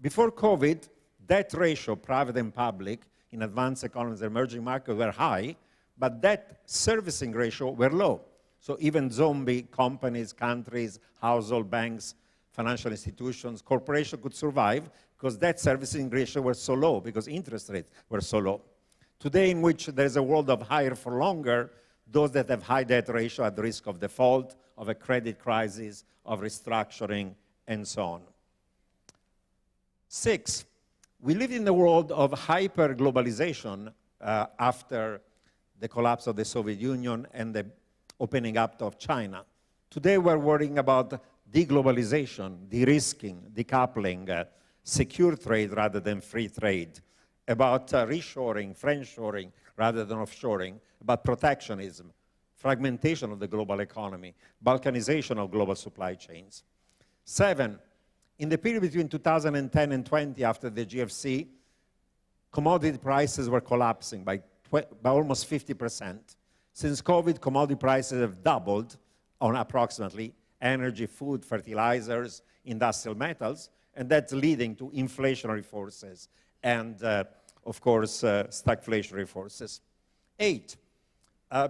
before COVID, debt ratio, private and public, in advanced economies and emerging markets were high, but debt servicing ratio were low. So even zombie companies, countries, household banks, financial institutions, corporations could survive because debt servicing ratio were so low because interest rates were so low. Today, in which there's a world of higher for longer, those that have high debt ratio are at risk of default, of a credit crisis, of restructuring, and so on. 6, we live in a world of hyper-globalization after the collapse of the Soviet Union and the opening up of China. Today, we're worrying about deglobalization, de-risking, decoupling, secure trade rather than free trade, about reshoring, friendshoring rather than offshoring, about protectionism, fragmentation of the global economy, balkanization of global supply chains. 7, in the period between 2010 and 20, after the GFC, commodity prices were collapsing by almost 50%. Since COVID, commodity prices have doubled on approximately energy, food, fertilizers, industrial metals, and that's leading to inflationary forces and, of course, stagflationary forces. 8,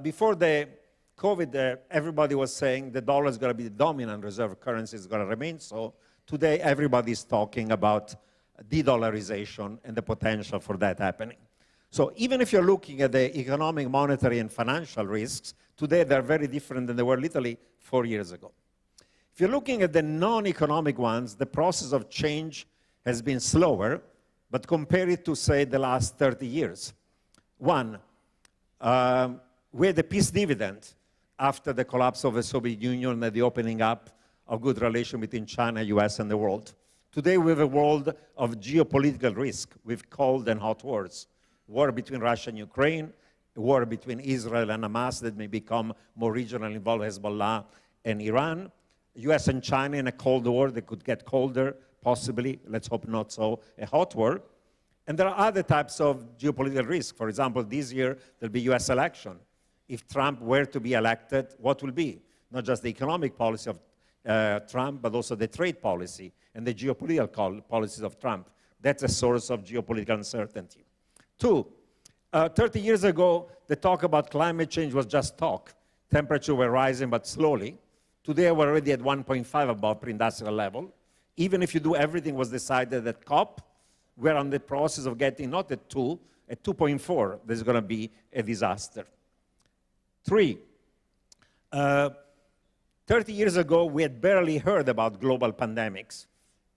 before the COVID, everybody was saying the dollar is going to be the dominant reserve currency, is going to remain so. Today, everybody is talking about de-dollarization and the potential for that happening. So even if you're looking at the economic, monetary, and financial risks, today they're very different than they were literally 4 years ago. If you're looking at the non-economic ones, the process of change has been slower, but compare it to, say, the last 30 years. 1, we had the peace dividend after the collapse of the Soviet Union and the opening up of good relations between China, US, and the world. Today, we have a world of geopolitical risk with cold and hot wars. War between Russia and Ukraine, a war between Israel and Hamas that may become more regional, involve Hezbollah and Iran. US and China in a cold war that could get colder, possibly, let's hope not so, a hot war. And there are other types of geopolitical risk. For example, this year, there'll be US election. If Trump were to be elected, what will be? Not just the economic policy of Trump, but also the trade policy and the geopolitical policies of Trump. That's a source of geopolitical uncertainty. 2, 30 years ago, the talk about climate change was just talk. Temperatures were rising, but slowly. Today, we're already at 1.5 above pre-industrial level. Even if you do everything was decided at COP, we're on the process of getting not at 2, at 2.4. There's going to be a disaster. 3, 30 years ago, we had barely heard about global pandemics.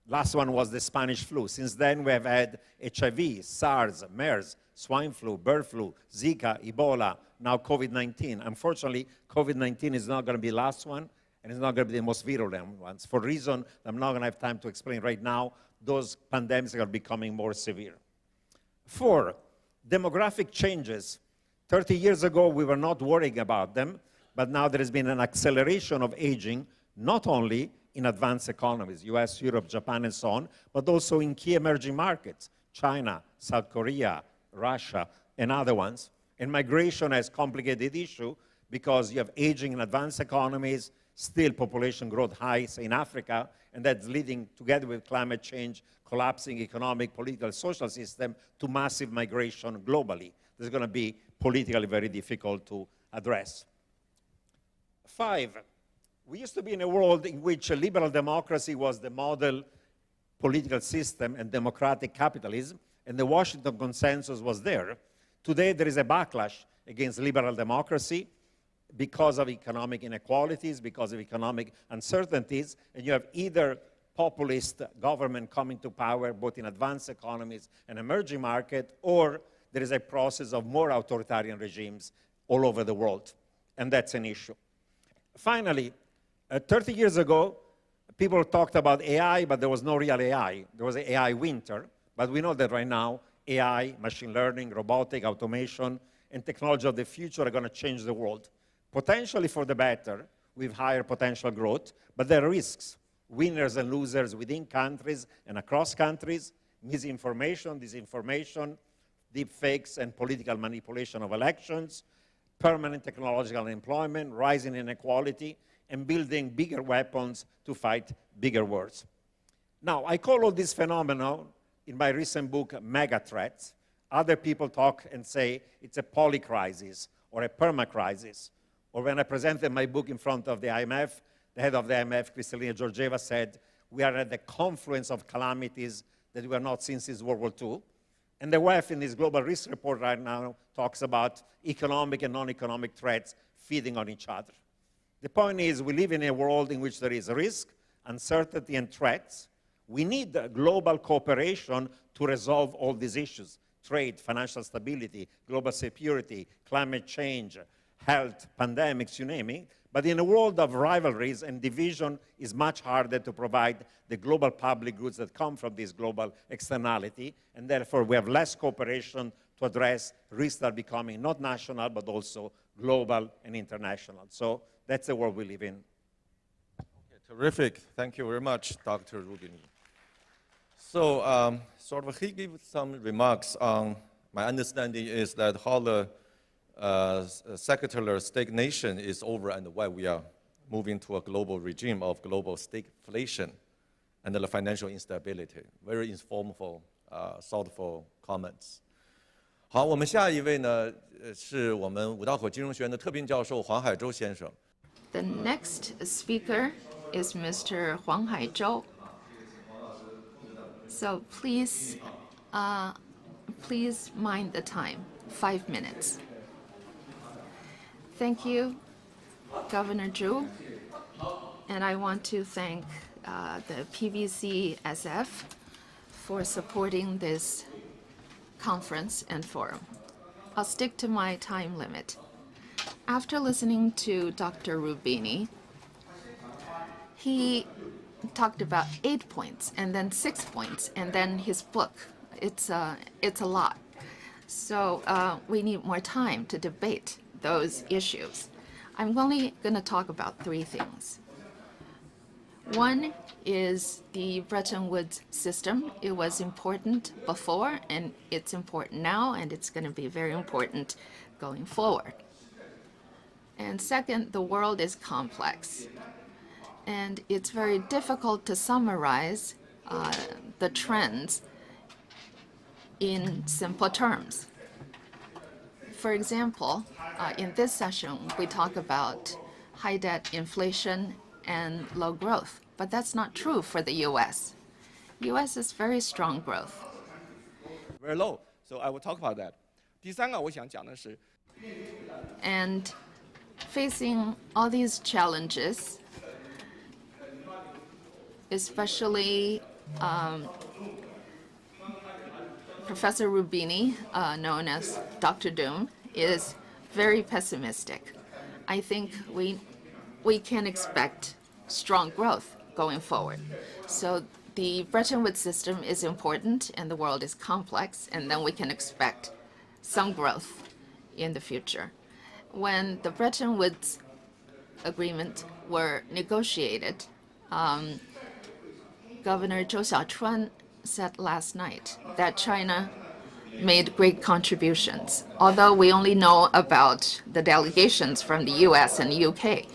Last one was the Spanish flu. Since then, we have had HIV, SARS, MERS, swine flu, bird flu, Zika, Ebola, now COVID-19. Unfortunately, COVID-19 is not going to be the last one, and it's not going to be the most virulent ones. For a reason I'm not going to have time to explain right now, those pandemics are becoming more severe. 4, demographic changes. 30 years ago, we were not worrying about them, but now there has been an acceleration of aging, not only in advanced economies, US, Europe, Japan, and so on, but also in key emerging markets, China, South Korea, Russia, and other ones. And migration has complicated issue because you have aging in advanced economies, still population growth high, say in Africa, and that's leading, together with climate change, collapsing economic, political, social system, to massive migration globally. This is going to be politically very difficult to address. 5, we used to be in a world in which liberal democracy was the model political system and democratic capitalism, and the Washington consensus was there. Today, there is a backlash against liberal democracy because of economic inequalities, because of economic uncertainties, and you have either populist government coming to power, both in advanced economies and emerging markets, or there is a process of more authoritarian regimes all over the world, and that's an issue. Finally, 30 years ago, people talked about AI, but there was no real AI. There was an AI winter, but we know that right now, AI, machine learning, robotic, automation, and technology of the future are going to change the world. Potentially for the better, with higher potential growth, but there are risks, winners and losers within countries and across countries, misinformation, disinformation, deep fakes, and political manipulation of elections, permanent technological unemployment, rising inequality, and building bigger weapons to fight bigger wars. Now, I call all this phenomenon, in my recent book, mega threats. Other people talk and say it's a polycrisis or a permacrisis. Or when I presented my book in front of the IMF, the head of the IMF, Kristalina Georgieva, said, we are at the confluence of calamities that we have not seen since World War II. And the WEF in this global risk report right now talks about economic and non-economic threats feeding on each other. The point is, we live in a world in which there is risk, uncertainty, and threats. We need global cooperation to resolve all these issues: trade, financial stability, global security, climate change, health, pandemics, you name it. But in a world of rivalries and division, it's much harder to provide the global public goods that come from this global externality, and therefore we have less cooperation to address risks that are becoming not national, but also global and international. So that's the world we live in. Okay, terrific. Thank you very much, Dr. Rubini. So he gave some remarks on, my understanding is that how the secretarial stagnation is over and why we are moving to a global regime of global stagflation and the financial instability. Very informative, thoughtful comments. 好，我们下一位呢是我们五道口金融学院的特聘教授黄海洲先生。 The next speaker is Mr. Huang Haizhou. So please mind the time, 5 minutes. Thank you, Governor Zhu. And I want to thank the PBCSF for supporting this conference and forum. I'll stick to my time limit. After listening to Dr. Rubini, he talked about 8 points and then 6 points and then his book. It's a lot. So we need more time to debate those issues. I'm only going to talk about 3 things. One is the Bretton Woods system. It was important before, and it's important now, and it's going to be very important going forward. And second, the world is complex, and it's very difficult to summarize the trends in simple terms. For example, in this session, we talk about high debt, inflation, and low growth. But that's not true for the U.S. U.S. is very strong growth. Very low. So I will talk about that. 第三个我想讲的是 And facing all these challenges, especially Professor Rubini, known as Dr. Doom, is very pessimistic. I think we can expect strong growth going forward. So the Bretton Woods system is important and the world is complex, and then we can expect some growth in the future. When the Bretton Woods agreement were negotiated, Governor Zhou Xiaochuan said last night that China made great contributions, although we only know about the delegations from the US and the UK.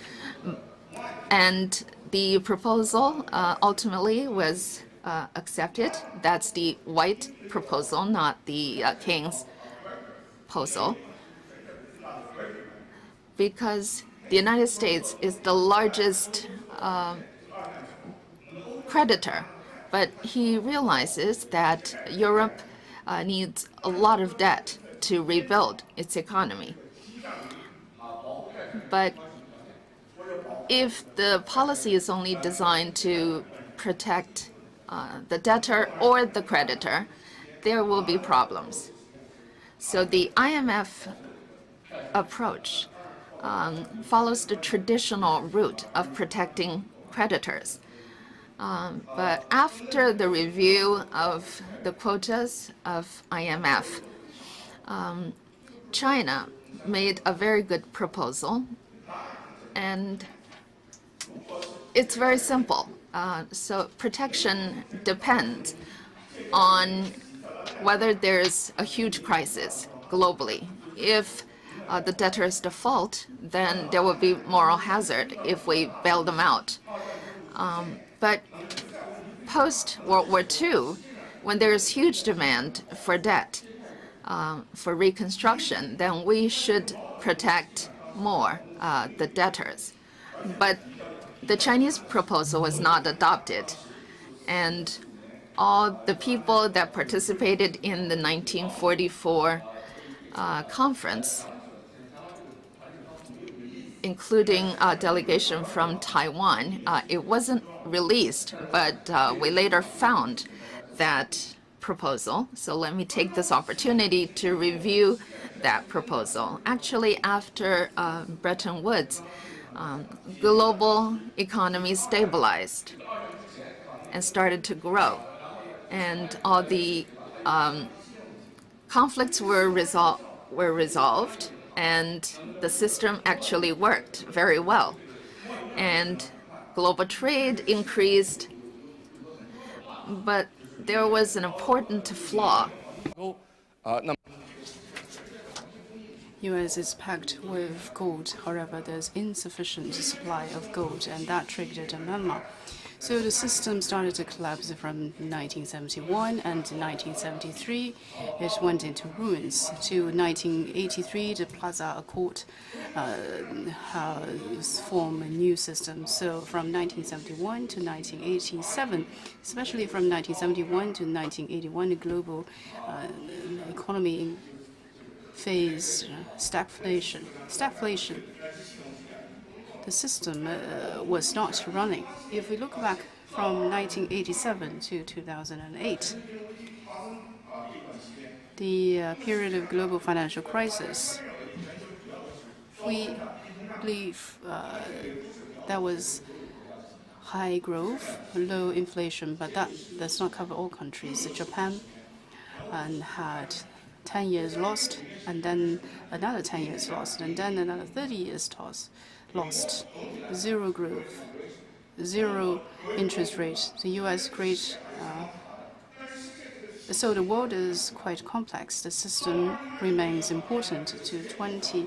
And the proposal ultimately was accepted. That's the white proposal, not the King's proposal. Because the United States is the largest creditor, but he realizes that Europe needs a lot of debt to rebuild its economy. But if the policy is only designed to protect the debtor or the creditor, there will be problems. So the IMF approach follows the traditional route of protecting creditors. But after the review of the quotas of IMF, China made a very good proposal, and it's very simple. So protection depends on whether there's a huge crisis globally. If the debtors default, then there will be moral hazard if we bail them out. But post-World War II, when there is huge demand for debt, for reconstruction, then we should protect more the debtors. But the Chinese proposal was not adopted, and all the people that participated in the 1944 conference, including a delegation from Taiwan, it wasn't released, but we later found that proposal. So let me take this opportunity to review that proposal. Actually, after Bretton Woods, global economy stabilized and started to grow, and all the conflicts were resolved, and the system actually worked very well, and global trade increased. But there was an important flaw. U.S. is packed with gold. However, there's insufficient supply of gold, and that triggered a memo. So the system started to collapse from 1971, and in 1973 it went into ruins. To 1983, the Plaza Accord has formed a new system. So from 1971 to 1987, especially from 1971 to 1981, the global economy faced stagflation. The system was not running. If we look back from 1987 to 2008, the period of global financial crisis, we believe there was high growth, low inflation, but that does not cover all countries. Japan had 10 years lost, and then another 10 years lost, and then another 30 years lost. Zero growth, zero interest rate. The U.S. so the world is quite complex. The system remains important. To the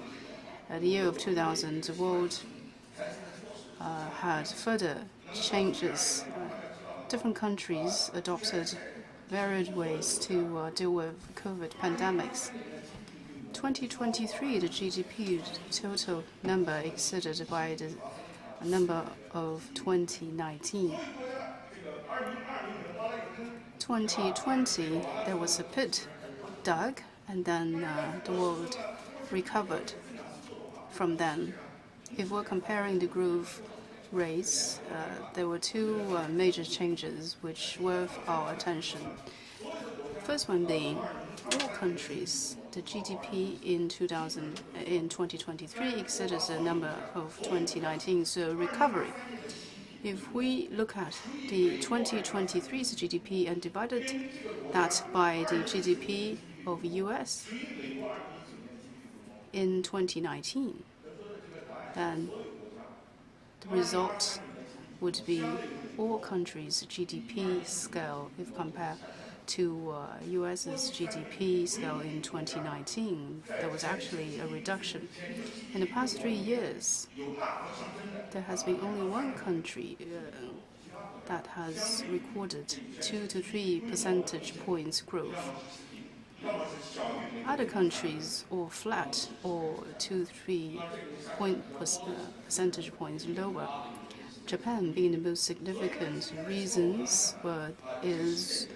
year of 2000, the world had further changes. Different countries adopted varied ways to deal with COVID pandemics. 2023, the GDP total number exceeded by the number of 2019. 2020, there was a pit dug, and then the world recovered from then. If we're comparing the growth rates, there were two major changes which worth our attention. First one being all countries, the GDP in 2023 exceeded the number of 2019, so recovery. If we look at the 2023's GDP and divided that by the GDP of US in 2019, then the result would be all countries' GDP scale if compared to US's GDP scale in 2019. There was actually a reduction. In the past 3 years, there has been only one country that has recorded 2 to 3 percentage points growth. Other countries are flat or 2 to 3 percentage points lower. Japan being the most significant reasons is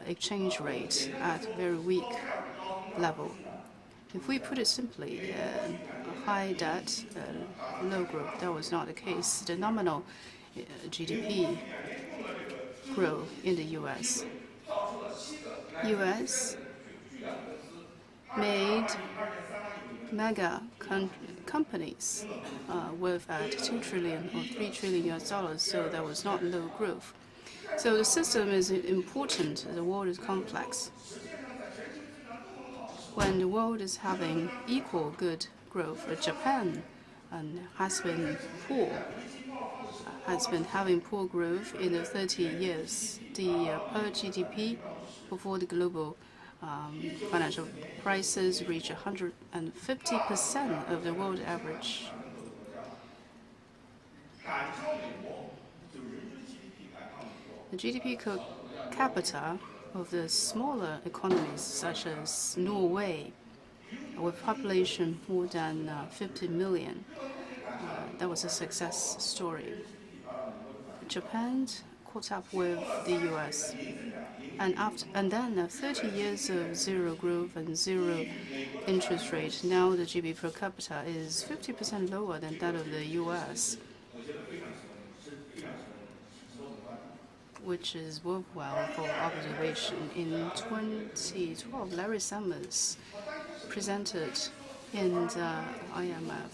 exchange rate at a very weak level. If we put it simply, high debt, low growth, that was not the case. The nominal GDP grew in the U.S. U.S. made mega companies worth at $2 trillion or $3 trillion US dollars, so that was not low growth. So the system is important. The world is complex. When the world is having equal good growth, Japan has been poor, has been having poor growth in the 30 years. The per GDP before the global financial crisis reached 150% of the world average. The GDP per capita of the smaller economies, such as Norway, with population more than 50 million, that was a success story. Japan caught up with the U.S. And then 30 years of zero growth and zero interest rate. Now the GDP per capita is 50% lower than that of the U.S., which is worthwhile for observation. In 2012, Larry Summers presented in the IMF.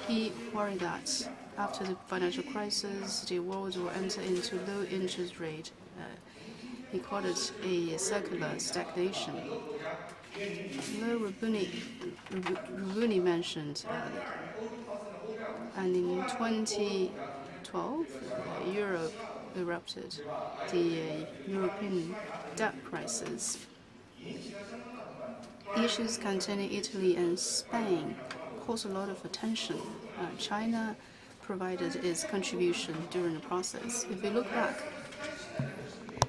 He worried that after the financial crisis, the world will enter into low interest rate. He called it a circular stagnation. Rubuni mentioned, and in 2012, Europe erupted the European debt crisis. Issues concerning Italy and Spain caused a lot of attention. China provided its contribution during the process. If we look back,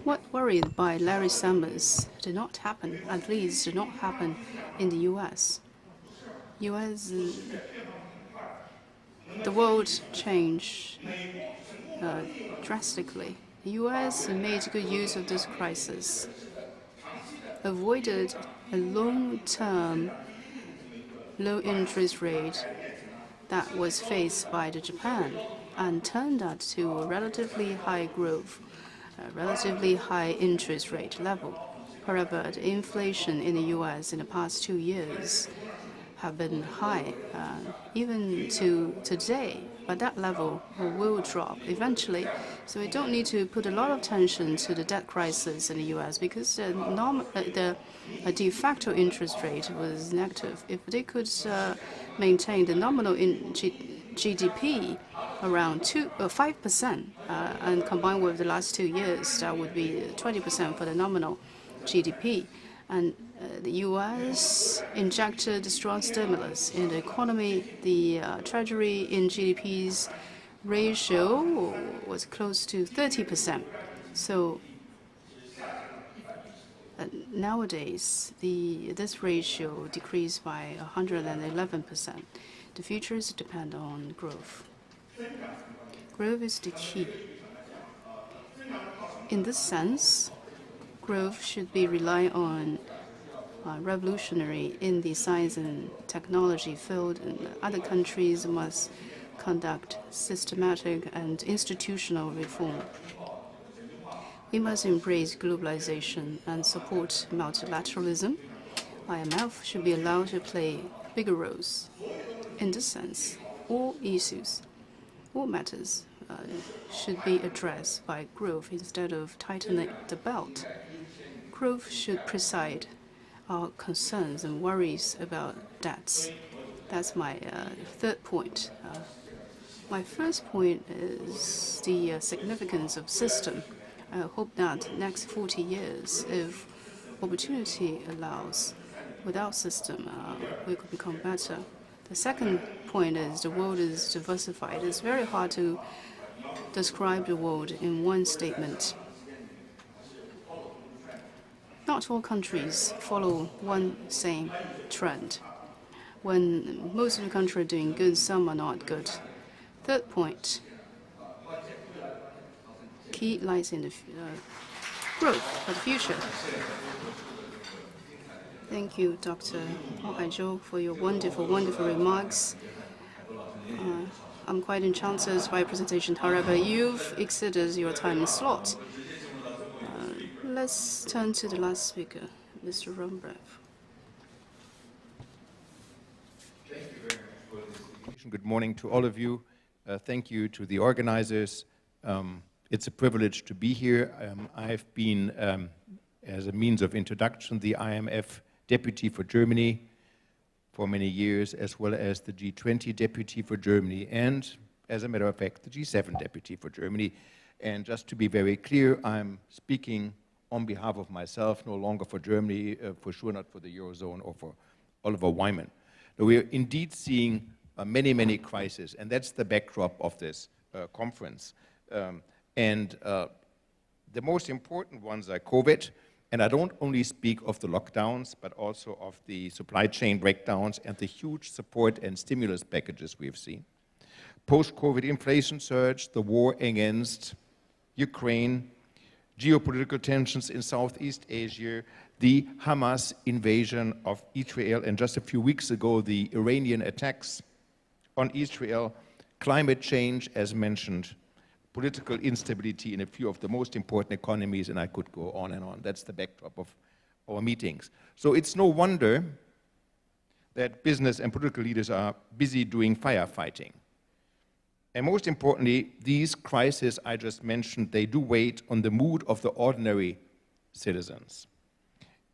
what worried by Larry Summers did not happen, at least did not happen in the U.S. The world changed drastically. The U.S. made good use of this crisis, avoided a long-term low interest rate that was faced by Japan, and turned that to a relatively high growth, relatively high interest rate level. However, the inflation in the U.S. in the past 2 years have been high, even to today, but that level will drop eventually. So we don't need to put a lot of attention to the debt crisis in the U.S. because the de facto interest rate was negative. If they could maintain the nominal GDP around 5%, and combined with the last 2 years, that would be 20% for the nominal GDP. And the U.S. injected strong stimulus in the economy. The Treasury in GDP's ratio was close to 30%. So nowadays, this ratio decreased by 111%. The futures depend on growth. Growth is the key. In this sense, growth should be reliant on revolutionary in the science and technology field, and other countries must conduct systematic and institutional reform. We must embrace globalization and support multilateralism. IMF should be allowed to play bigger roles. In this sense, all issues, all matters should be addressed by growth instead of tightening the belt. Growth should preside our concerns and worries about debts. That's my third point. My first point is the significance of system. I hope that next 40 years, if opportunity allows, without system, we could become better. The second point is the world is diversified. It's very hard to describe the world in one statement. Not all countries follow one same trend. When most of the countries are doing good, some are not good. Third point, key lies in growth for the future. Thank you, Dr. Hangzhou, for your wonderful, wonderful remarks. I'm quite enchanted by your presentation. However, you've exceeded your time slot. Let's turn to the last speaker, Mr. Rombrev. Good morning to all of you. Thank you to the organizers. It's a privilege to be here. I've been, as a means of introduction, the IMF Deputy for Germany for many years, as well as the G20 Deputy for Germany, and, as a matter of fact, the G7 Deputy for Germany. And just to be very clear, I'm speaking on behalf of myself, no longer for Germany, for sure not for the Eurozone or for Oliver Wyman. We're indeed seeing many, many crises, and that's the backdrop of this conference. The most important ones are COVID, and I don't only speak of the lockdowns, but also of the supply chain breakdowns and the huge support and stimulus packages we've seen. Post-COVID inflation surge, the war against Ukraine, geopolitical tensions in Southeast Asia, the Hamas invasion of Israel, and just a few weeks ago, the Iranian attacks on Israel, climate change, as mentioned, political instability in a few of the most important economies, and I could go on and on. That's the backdrop of our meetings. So it's no wonder that business and political leaders are busy doing firefighting. And most importantly, these crises I just mentioned, they do weigh on the mood of the ordinary citizens.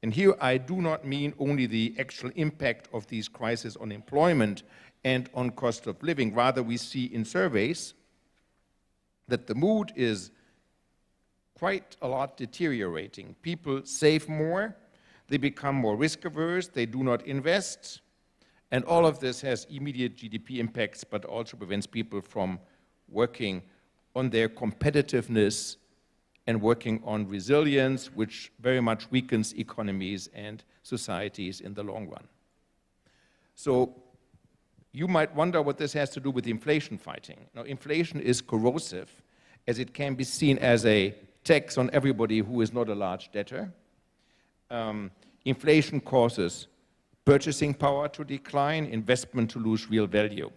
And here I do not mean only the actual impact of these crises on employment and on cost of living. Rather, we see in surveys that the mood is quite a lot deteriorating. People save more, they become more risk averse, they do not invest, and all of this has immediate GDP impacts, but also prevents people from working on their competitiveness and working on resilience, which very much weakens economies and societies in the long run. So you might wonder what this has to do with inflation fighting. Now, inflation is corrosive, as it can be seen as a tax on everybody who is not a large debtor. Inflation causes purchasing power to decline, investment to lose real value.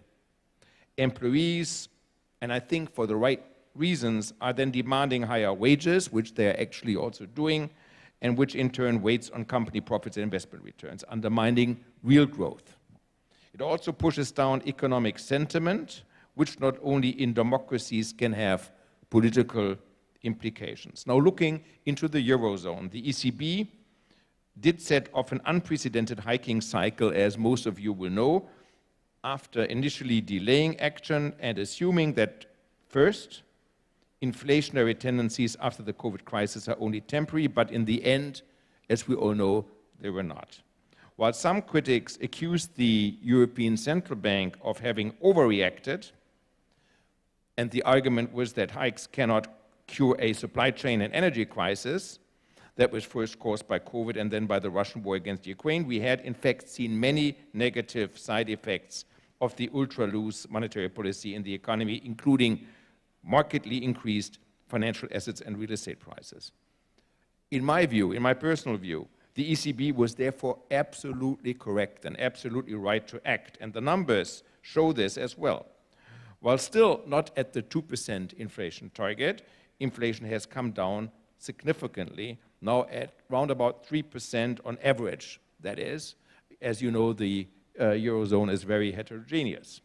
Employees, and I think for the right reasons, are then demanding higher wages, which they are actually also doing, and which in turn weighs on company profits and investment returns, undermining real growth. It also pushes down economic sentiment, which not only in democracies can have political implications. Now, looking into the Eurozone, the ECB did set off an unprecedented hiking cycle, as most of you will know, after initially delaying action and assuming that, first, inflationary tendencies after the COVID crisis are only temporary, but in the end, as we all know, they were not. While some critics accused the European Central Bank of having overreacted, and the argument was that hikes cannot cure a supply chain and energy crisis that was first caused by COVID and then by the Russian war against Ukraine, we had in fact seen many negative side effects of the ultra-loose monetary policy in the economy, including markedly increased financial assets and real estate prices. In my view, in my personal view, the ECB was therefore absolutely correct and absolutely right to act, and the numbers show this as well. While still not at the 2% inflation target, inflation has come down significantly, now at around about 3% on average, that is. As you know, the Eurozone is very heterogeneous.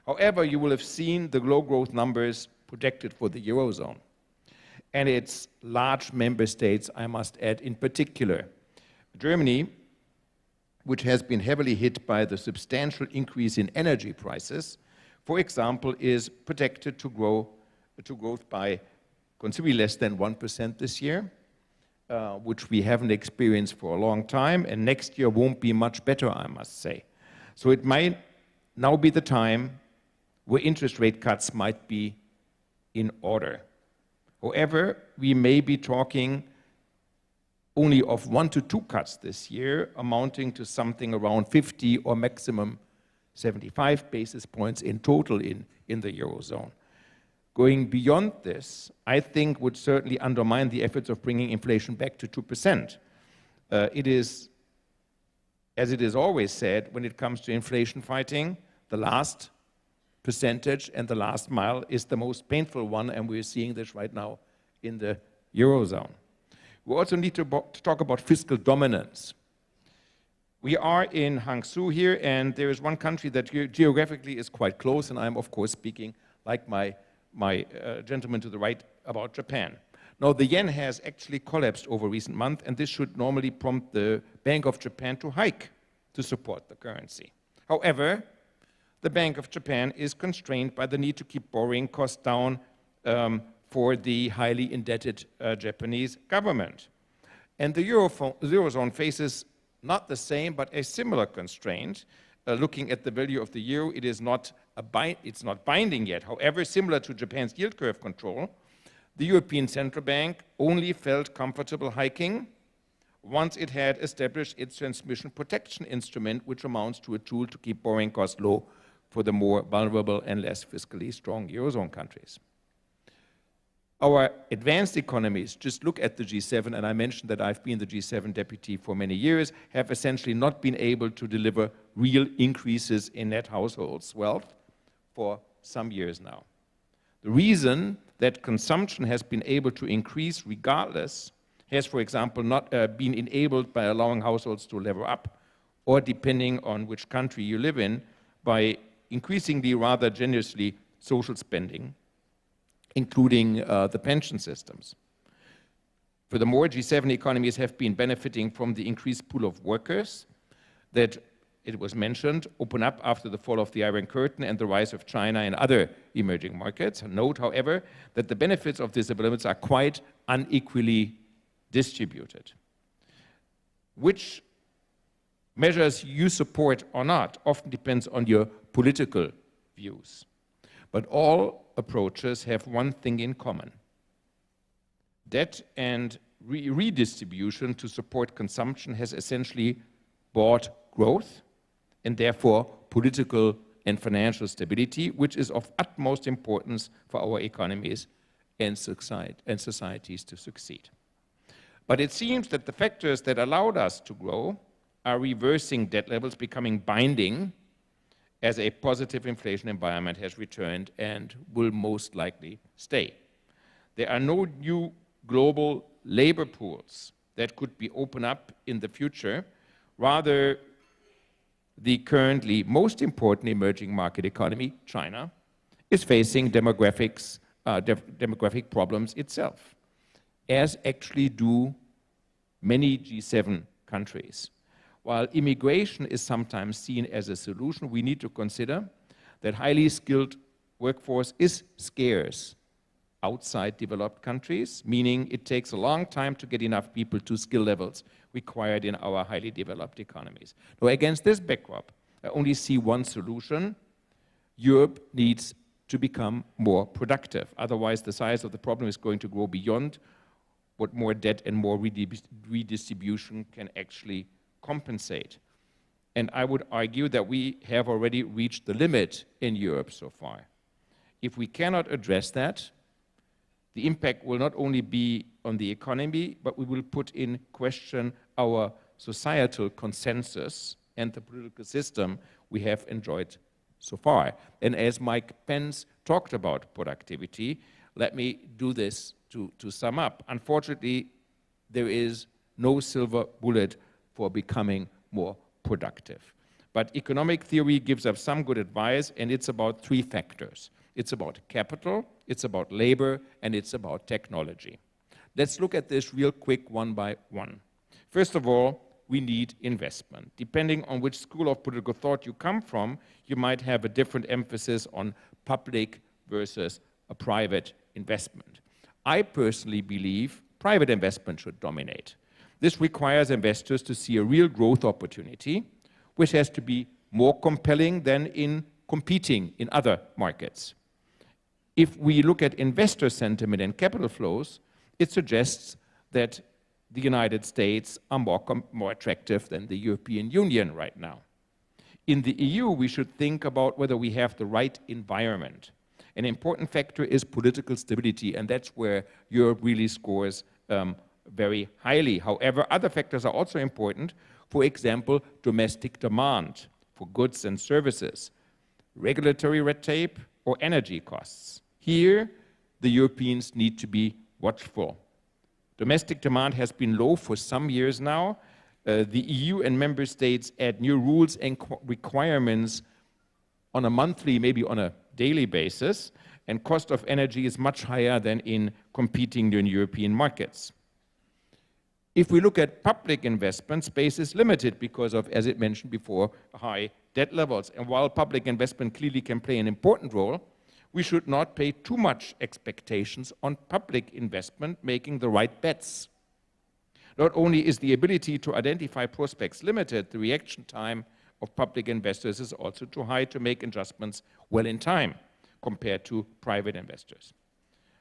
However, you will have seen the low growth numbers projected for the Eurozone, and its large member states, I must add, in particular. Germany, which has been heavily hit by the substantial increase in energy prices, for example, is projected to growth by considerably less than 1% this year, which we haven't experienced for a long time, and next year won't be much better, I must say. So it might now be the time where interest rate cuts might be in order. However, we may be talking only of 1 to 2 cuts this year, amounting to something around 50 or maximum 75 basis points in total in the Eurozone. Going beyond this, I think, would certainly undermine the efforts of bringing inflation back to 2%. It is, as it is always said, when it comes to inflation fighting, the last percentage and the last mile is the most painful one, and we're seeing this right now in the Eurozone. We also need to talk about fiscal dominance. We are in Hangzhou here, and there is one country that geographically is quite close, and I'm, of course, speaking like my gentleman to the right about Japan. Now, the yen has actually collapsed over recent months, and this should normally prompt the Bank of Japan to hike to support the currency. However, the Bank of Japan is constrained by the need to keep borrowing costs down for the highly indebted Japanese government. And the Eurozone faces not the same, but a similar constraint. Looking at the value of the euro, it is not it's not binding yet. However, similar to Japan's yield curve control, the European Central Bank only felt comfortable hiking once it had established its transmission protection instrument, which amounts to a tool to keep borrowing costs low for the more vulnerable and less fiscally strong Eurozone countries. Our advanced economies, just look at the G7, and I mentioned that I've been the G7 deputy for many years, have essentially not been able to deliver real increases in net households' wealth for some years now. The reason that consumption has been able to increase regardless has, for example, not been enabled by allowing households to level up, or depending on which country you live in, by increasingly rather generously social spending, including the pension systems. Furthermore, G7 economies have been benefiting from the increased pool of workers that, it was mentioned, open up after the fall of the Iron Curtain and the rise of China and other emerging markets. Note, however, that the benefits of these developments are quite unequally distributed. Which measures you support or not often depends on your political views. But all approaches have one thing in common: debt and redistribution to support consumption has essentially bought growth and therefore political and financial stability, which is of utmost importance for our economies and societies to succeed. But it seems that the factors that allowed us to grow are reversing debt levels, becoming binding, as a positive inflation environment has returned and will most likely stay. There are no new global labor pools that could be opened up in the future. Rather, the currently most important emerging market economy, China, is facing demographic problems itself, as actually do many G7 countries. While immigration is sometimes seen as a solution, we need to consider that highly skilled workforce is scarce outside developed countries, meaning it takes a long time to get enough people to skill levels required in our highly developed economies. So against this backdrop, I only see one solution: Europe needs to become more productive. Otherwise, the size of the problem is going to grow beyond what more debt and more redistribution can actually compensate. And I would argue that we have already reached the limit in Europe so far. If we cannot address that, the impact will not only be on the economy, but we will put in question our societal consensus and the political system we have enjoyed so far. And as Mike Pence talked about productivity, let me do this to sum up. Unfortunately, there is no silver bullet for becoming more productive. But economic theory gives us some good advice, and it's about three factors. It's about capital, it's about labor, and it's about technology. Let's look at this real quick one by one. First of all, we need investment. Depending on which school of political thought you come from, you might have a different emphasis on public versus a private investment. I personally believe private investment should dominate. This requires investors to see a real growth opportunity, which has to be more compelling than in competing in other markets. If we look at investor sentiment and capital flows, it suggests that the United States are more attractive than the European Union right now. In the EU, we should think about whether we have the right environment. An important factor is political stability, and that's where Europe really scores very highly. However, other factors are also important. For example, domestic demand for goods and services, regulatory red tape, or energy costs. Here, the Europeans need to be watchful. Domestic demand has been low for some years now. The EU and member states add new rules and requirements on a monthly, maybe on a daily basis, and cost of energy is much higher than in competing European markets. If we look at public investment, space is limited because of, as it mentioned before, high debt levels. And while public investment clearly can play an important role, we should not pay too much expectations on public investment making the right bets. Not only is the ability to identify prospects limited, the reaction time of public investors is also too high to make adjustments well in time compared to private investors.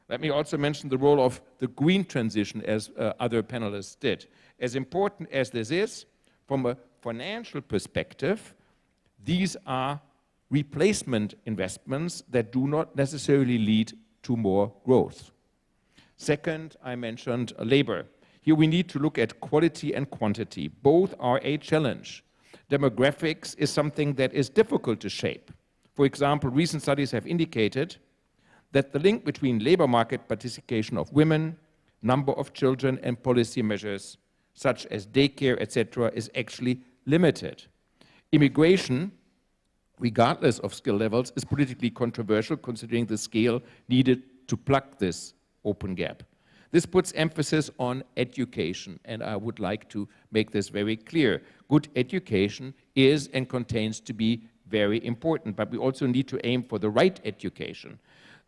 Let me also mention the role of the green transition, as other panelists did. As important as this is, from a financial perspective, these are replacement investments that do not necessarily lead to more growth. Second, I mentioned labor. Here we need to look at quality and quantity. Both are a challenge. Demographics is something that is difficult to shape. For example, recent studies have indicated that the link between labor market participation of women, number of children, and policy measures such as daycare, etc., is actually limited. Immigration, regardless of skill levels, is politically controversial considering the scale needed to plug this open gap. This puts emphasis on education, and I would like to make this very clear. Good education is and continues to be very important, but we also need to aim for the right education.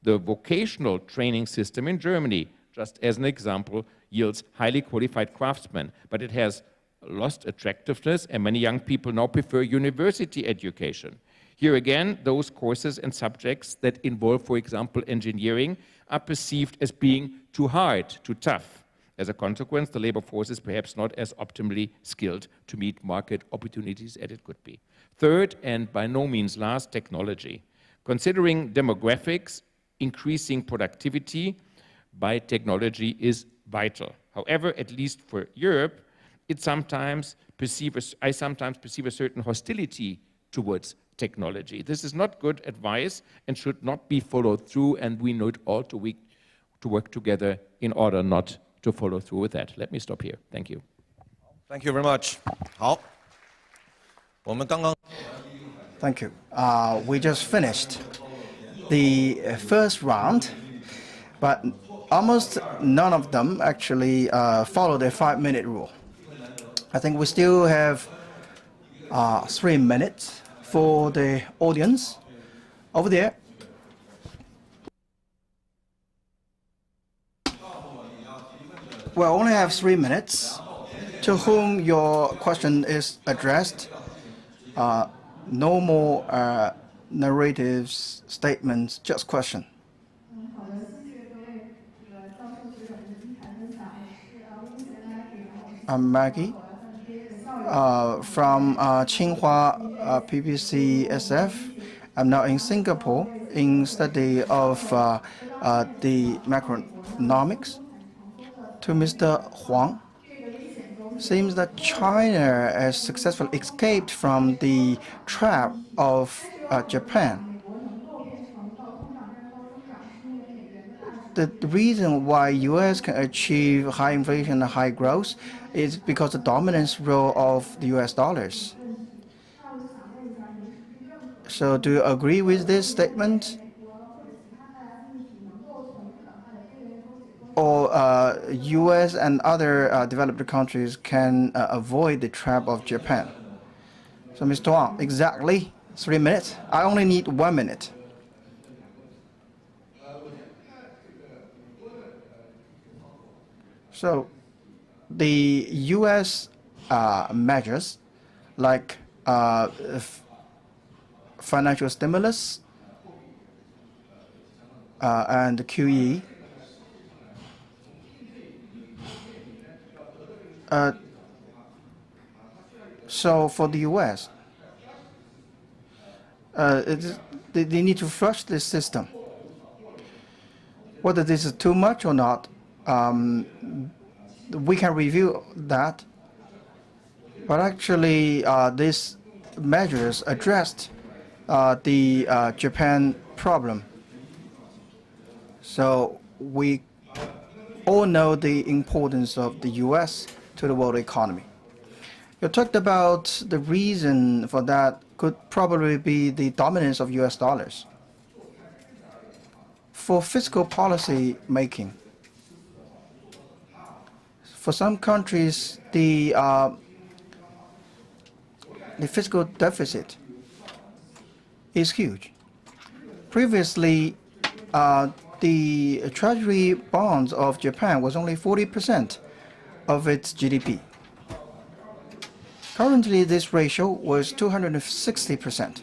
The vocational training system in Germany, just as an example, yields highly qualified craftsmen, but it has lost attractiveness, and many young people now prefer university education. Here again, those courses and subjects that involve, for example, engineering, are perceived as being too hard, too tough. As a consequence, the labor force is perhaps not as optimally skilled to meet market opportunities as it could be. Third, and by no means last, technology. Considering demographics, increasing productivity by technology is vital. However, at least for Europe, I sometimes perceive a certain hostility towards technology. This is not good advice and should not be followed through, and we need all to work together in order not to follow through with that. Let me stop here. Thank you. Thank you very much. 好，我们刚刚 Thank you. We just finished the first round, but almost none of them actually follow the 5-minute rule. I think we still have 3 minutes for the audience over there. We only have 3 minutes. To whom your question is addressed, no more narratives, statements, just question. I'm Maggie from Tsinghua PBCSF. I'm now in Singapore in study of the macroeconomics. To Mr. Huang, seems that China has successfully escaped from the trap of Japan. The reason why U.S. can achieve high inflation and high growth is because of the dominance role of the U.S. dollars. So do you agree with this statement? Or U.S. and other developed countries can avoid the trap of Japan? So, Mr. Wang, exactly 3 minutes. I only need 1 minute. So, the U.S. measures like financial stimulus and QE so for the U.S., they need to flush this system. Whether this is too much or not, we can review that. But actually, these measures addressed the Japan problem. So we all know the importance of the U.S. to the world economy. You talked about the reason for that could probably be the dominance of U.S. dollars. For fiscal policy making, for some countries, the fiscal deficit is huge. Previously, the treasury bonds of Japan was only 40% of its GDP. Currently, this ratio was 260%.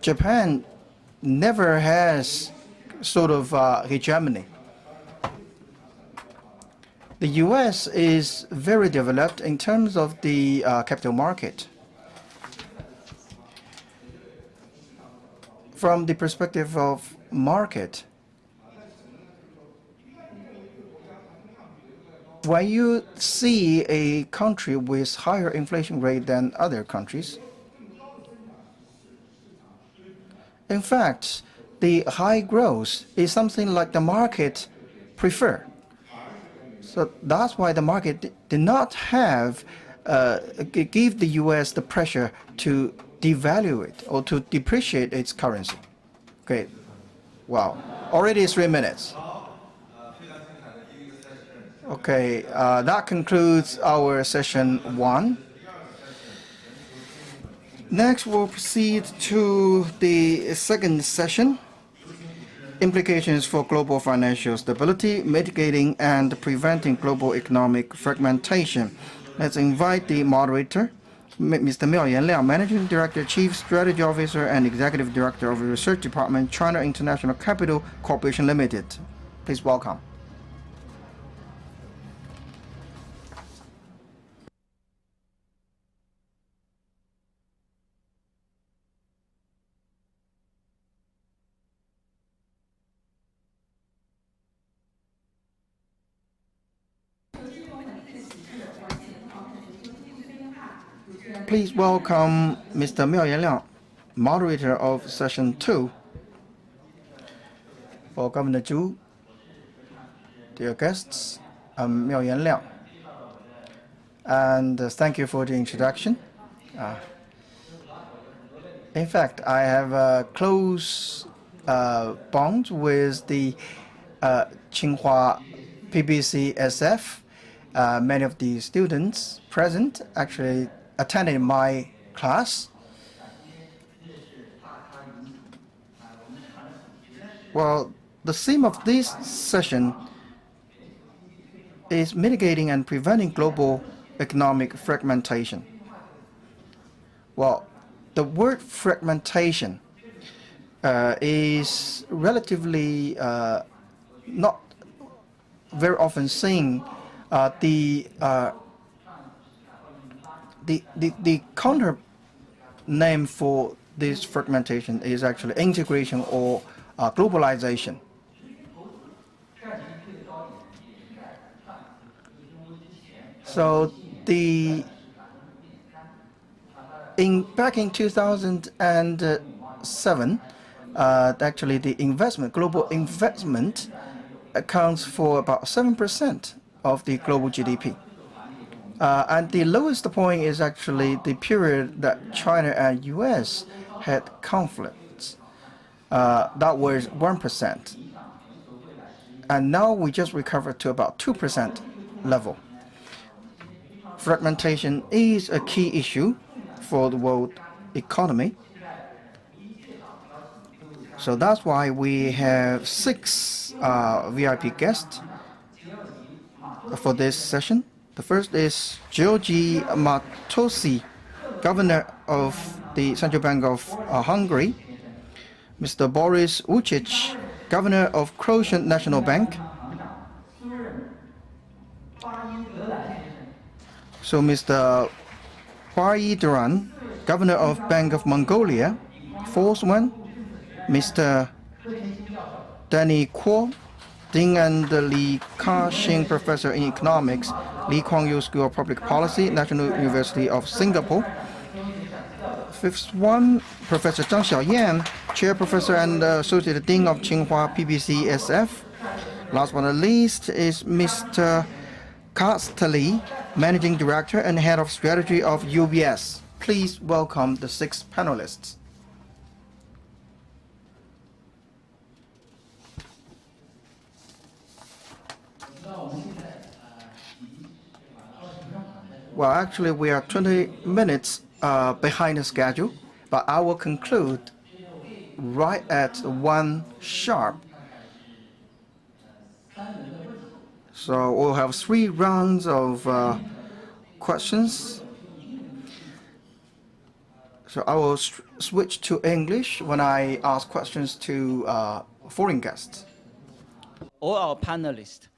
Japan never has sort of hegemony. The US is very developed in terms of the capital market. From the perspective of market, when you see a country with higher inflation rate than other countries, in fact, the high growth is something like the market prefer. So that's why the market did not have give the U.S. the pressure to devalue it or to depreciate its currency. Okay, wow, already 3 minutes. Okay, that concludes our session 1. Next, we'll proceed to the second session, implications for global financial stability, mitigating and preventing global economic fragmentation. Let's invite the moderator, Mr. Miao Liang, Managing Director, Chief Strategy Officer, and Executive Director of the Research Department, China International Capital Corporation Limited. Please welcome. Please welcome Mr. Miao Liang, moderator of session 2. For Governor Zhu, dear guests, I'm Miao Liang. And thank you for the introduction. In fact, I have a close bond with the Tsinghua PBCSF. Many of the students present actually attended my class. Well, the theme of this session is mitigating and preventing global economic fragmentation. Well, the word fragmentation is relatively not very often seen. The counter name for this fragmentation is actually integration or globalization. So back in 2007, actually the global investment accounts for about 7% of the global GDP. And the lowest point is actually the period that China and US had conflicts. That was 1%. And now we just recovered to about 2% level. Fragmentation is a key issue for the world economy. So that's why we have 6 VIP guests for this session. The first is Georgi Matosi, Governor of the Central Bank of Hungary, Mr. Boris Vucic, Governor of Croatian National Bank. So Mr. Huayi Duran, Governor of Bank of Mongolia. Fourth one, Mr. Danny Kuo, Ding and Li Ka-shing Professor in Economics, Lee Kuan Yew School of Public Policy, National University of Singapore. Fifth one, Professor Zhang Xiaoyan, Chair Professor and Associate Dean of Tsinghua PBCSF. Last but not least is Mr. Castelli, Managing Director and Head of Strategy of UBS. Please welcome the 6 panelists. Well, actually, we are 20 minutes behind the schedule, but I will conclude right at 1 sharp. So we'll have 3 rounds of questions. So I will switch to English when I ask questions to foreign guests. All our panelists,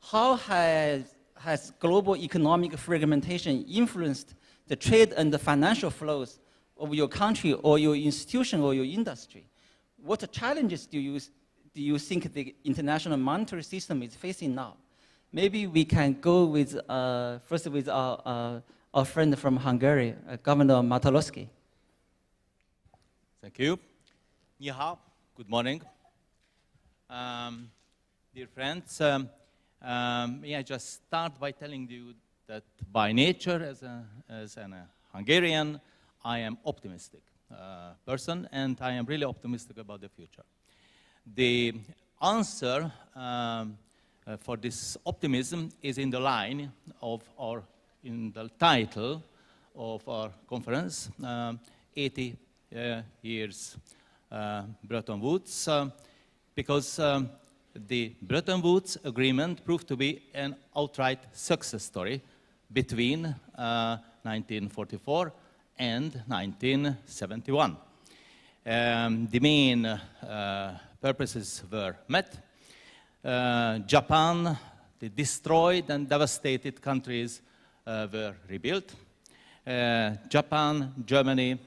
how has global economic fragmentation influenced the trade and the financial flows of your country or your institution or your industry? What challenges do you think the international monetary system is facing now? Maybe we can go with first with our friend from Hungary, Governor Matalowski. Thank you. Ni hao. Good morning. Dear friends, may I just start by telling you that by nature, as a Hungarian, I am optimistic person, and I am really optimistic about the future. The answer for this optimism is in the line of in the title of our conference, 80 years Bretton Woods, because the Bretton Woods Agreement proved to be an outright success story between 1944 and 1971. The main purposes were met. Japan, the destroyed and devastated countries were rebuilt. Japan, Germany,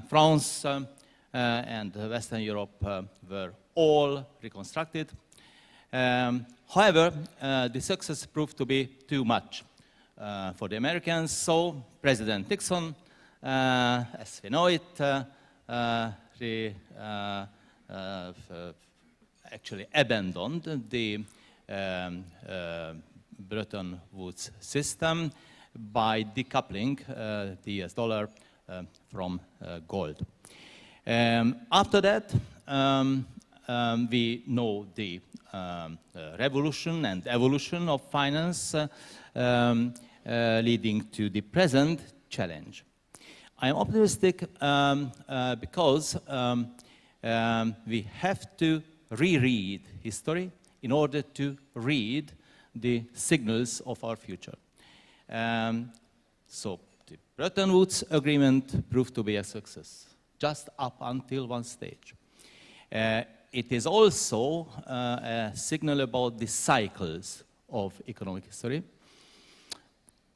France, and Western Europe were all reconstructed. However, the success proved to be too much for the Americans, so President Nixon, as we know it, actually abandoned the Bretton Woods system by decoupling the US dollar from gold. After that, we know the revolution and evolution of finance leading to the present challenge. I am optimistic because we have to reread history in order to read the signals of our future. So the Bretton Woods Agreement proved to be a success, just up until one stage. It is also a signal about the cycles of economic history.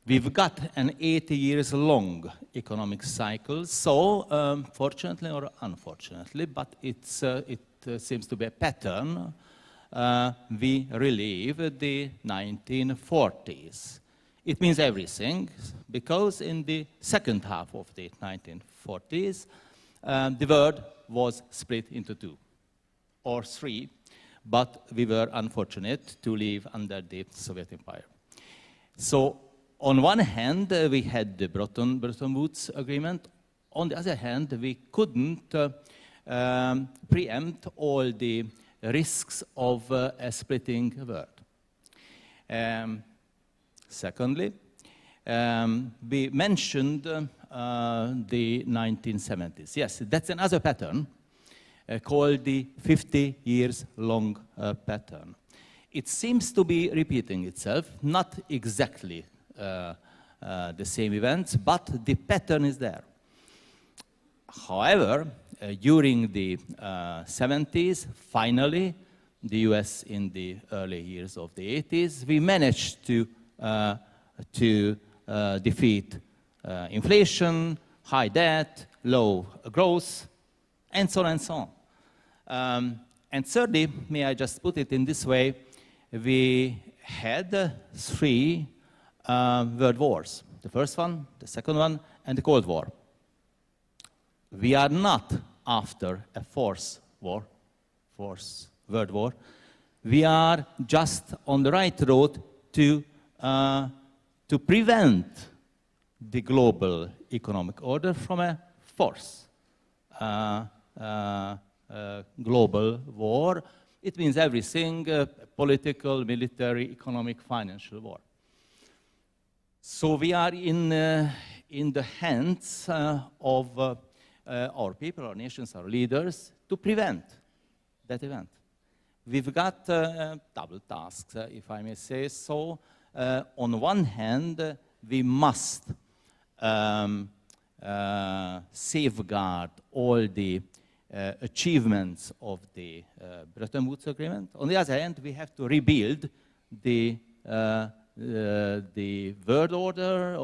We've got an 80 years long economic cycle, so fortunately or unfortunately, but it seems to be a pattern, we relive the 1940s. It means everything, because in the second half of the 1940s, the world was split into 2 or 3, but we were unfortunate to live under the Soviet Empire. So on one hand, we had the Bretton Woods Agreement. On the other hand, we couldn't preempt all the risks of a splitting world. Secondly, we mentioned the 1970s. Yes, that's another pattern called the 50 years long pattern. It seems to be repeating itself, not exactly the same events, but the pattern is there. However, during the 70s, finally, the US in the early years of the 80s, we managed to defeat inflation, high debt, low growth, and so on and so on. And thirdly, may I just put it in this way, we had three world wars. The first one, the second one, and the Cold War. We are not after a fourth world war. We are just on the right road to prevent the global economic order from a fourth global war. It means everything, political, military, economic, financial war. So we are in the hands of our people, our nations, our leaders, to prevent that event. We've got double tasks, if I may say so. On one hand, we must safeguard all the achievements of the Bretton Woods Agreement. On the other hand, we have to rebuild the world order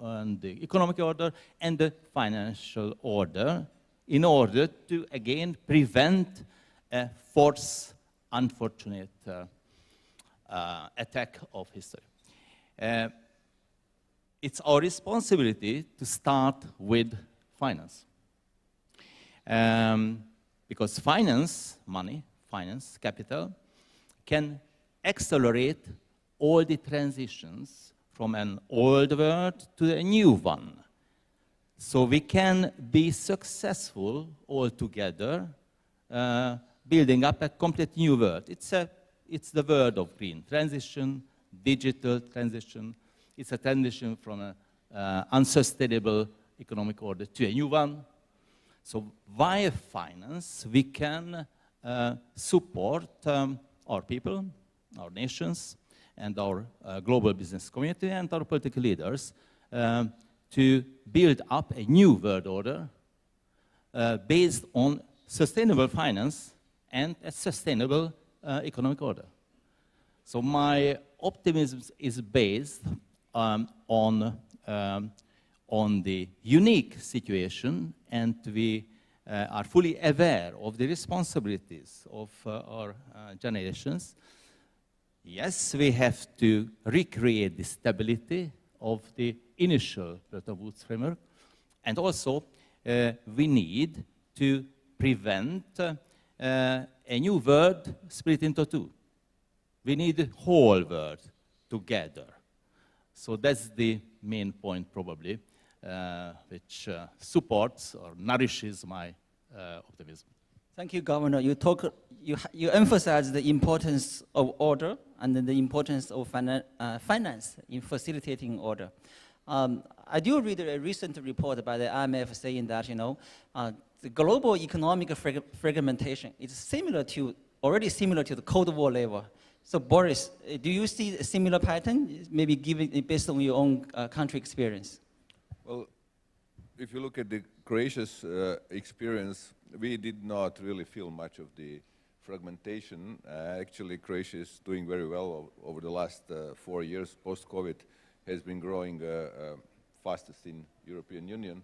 and the economic order and the financial order in order to, again, prevent a fourth unfortunate attack of history. It's our responsibility to start with finance. Because finance, money, finance, capital, can accelerate all the transitions from an old world to a new one. So we can be successful all together, building up a complete new world. It's the world of green transition, digital transition. It's a transition from an unsustainable economic order to a new one. So via finance, we can support our people, our nations, and our global business community and our political leaders to build up a new world order based on sustainable finance and a sustainable economic order. So my optimism is based on the unique situation, and we are fully aware of the responsibilities of our generations. Yes, we have to recreate the stability of the initial Bretton Woods framework, and also we need to prevent a new world split into two. We need the whole world together. So that's the main point, probably, which supports or nourishes my optimism. Thank you, Governor. You emphasize the importance of order and the importance of finance in facilitating order. I do read a recent report by the IMF saying that, the global economic fragmentation is already similar to the Cold War level. So, Boris, do you see a similar pattern, maybe based on your own country experience? Well, if you look at Croatia's experience, we did not really feel much of the fragmentation. Actually, Croatia is doing very well over the last 4 years. Post-COVID has been growing fastest in European Union.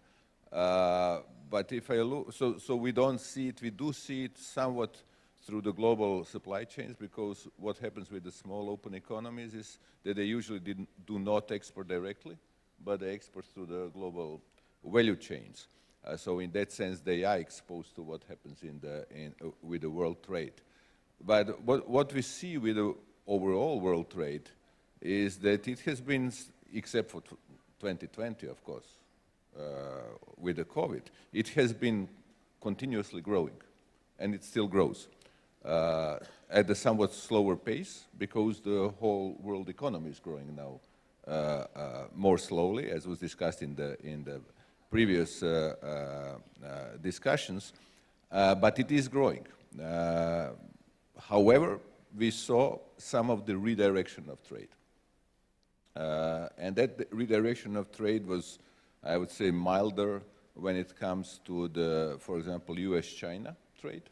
But if I look, so we don't see it. We do see it somewhat through the global supply chains, because what happens with the small open economies is that they usually do not export directly, but they export through the global value chains. So in that sense, they are exposed to what happens with the world trade. But what we see with the overall world trade is that it has been, except for 2020, of course, with the COVID, it has been continuously growing, and it still grows at a somewhat slower pace, because the whole world economy is growing now more slowly, as was discussed in the previous discussions, but it is growing. However, we saw some of the redirection of trade. And that redirection of trade was, I would say, milder when it comes to the, for example, US-China trade,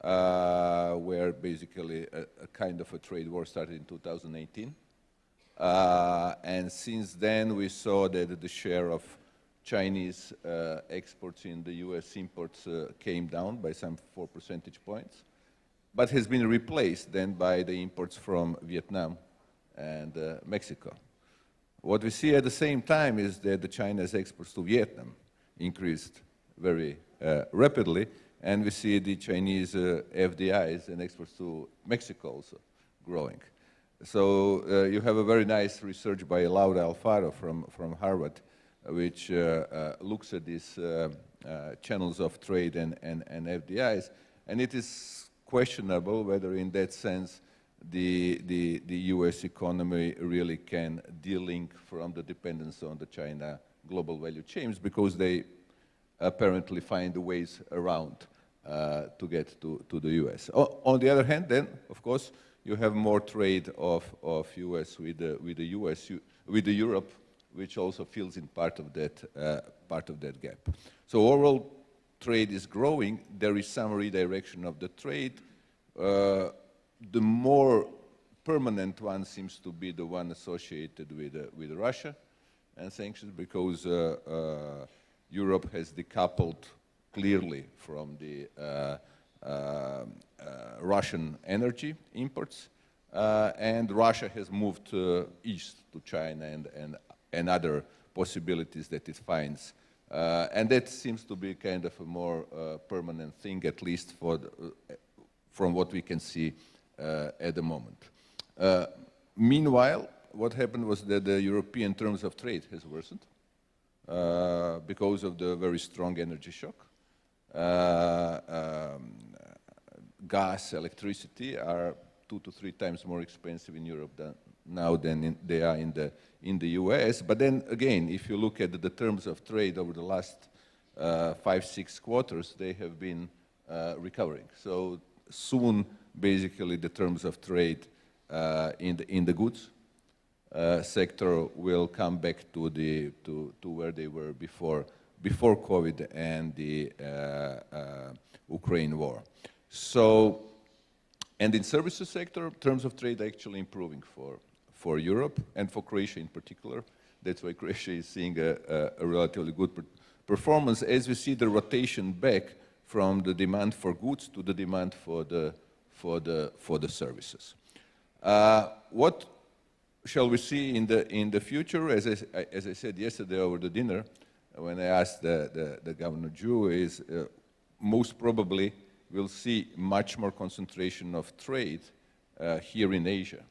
where basically a kind of a trade war started in 2018. And since then, we saw that the share of Chinese exports in the US imports came down by some 4 percentage points. but has been replaced then by the imports from Vietnam and Mexico. What we see at the same time is that China's exports to Vietnam increased very rapidly, and we see the Chinese FDIs and exports to Mexico also growing. So you have a very nice research by Laura Alfaro from Harvard, which looks at these channels of trade and FDIs, and it is questionable whether in that sense the US economy really can de-link from the dependence on the China global value chains, because they apparently find ways around to get to the US. On the other hand, then, of course, you have more trade of US with the Europe, which also fills in part of that gap. So overall, trade is growing. There is some redirection of the trade. The more permanent one seems to be the one associated with Russia and sanctions, because Europe has decoupled clearly from the Russian energy imports, and Russia has moved east to China and other possibilities that it finds. And that seems to be kind of a more permanent thing, at least from what we can see at the moment. Meanwhile, what happened was that the European terms of trade has worsened because of the very strong energy shock. Gas, electricity are 2 to 3 times more expensive in Europe now than they are in the US. But then again, if you look at the terms of trade over the last 5-6 quarters, they have been recovering. So soon, basically, the terms of trade in the goods sector will come back to where they were before COVID and the Ukraine war. So, and in services sector, terms of trade are actually improving for Europe and for Croatia in particular. That's why Croatia is seeing a relatively good performance, as we see the rotation back from the demand for goods to the demand for the services. What shall we see in the future? As I said yesterday over the dinner, when I asked the Governor Zhu, is most probably we'll see much more concentration of trade here in Asia.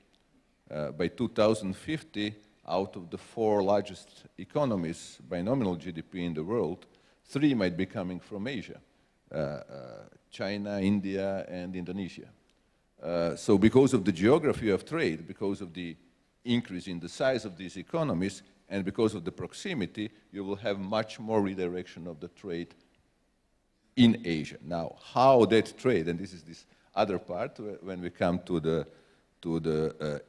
By 2050, out of the 4 largest economies by nominal GDP in the world, 3 might be coming from Asia: China, India, and Indonesia. So because of the geography of trade, because of the increase in the size of these economies, and because of the proximity, you will have much more redirection of the trade in Asia. Now, how that trade, and this is this other part, when we come to the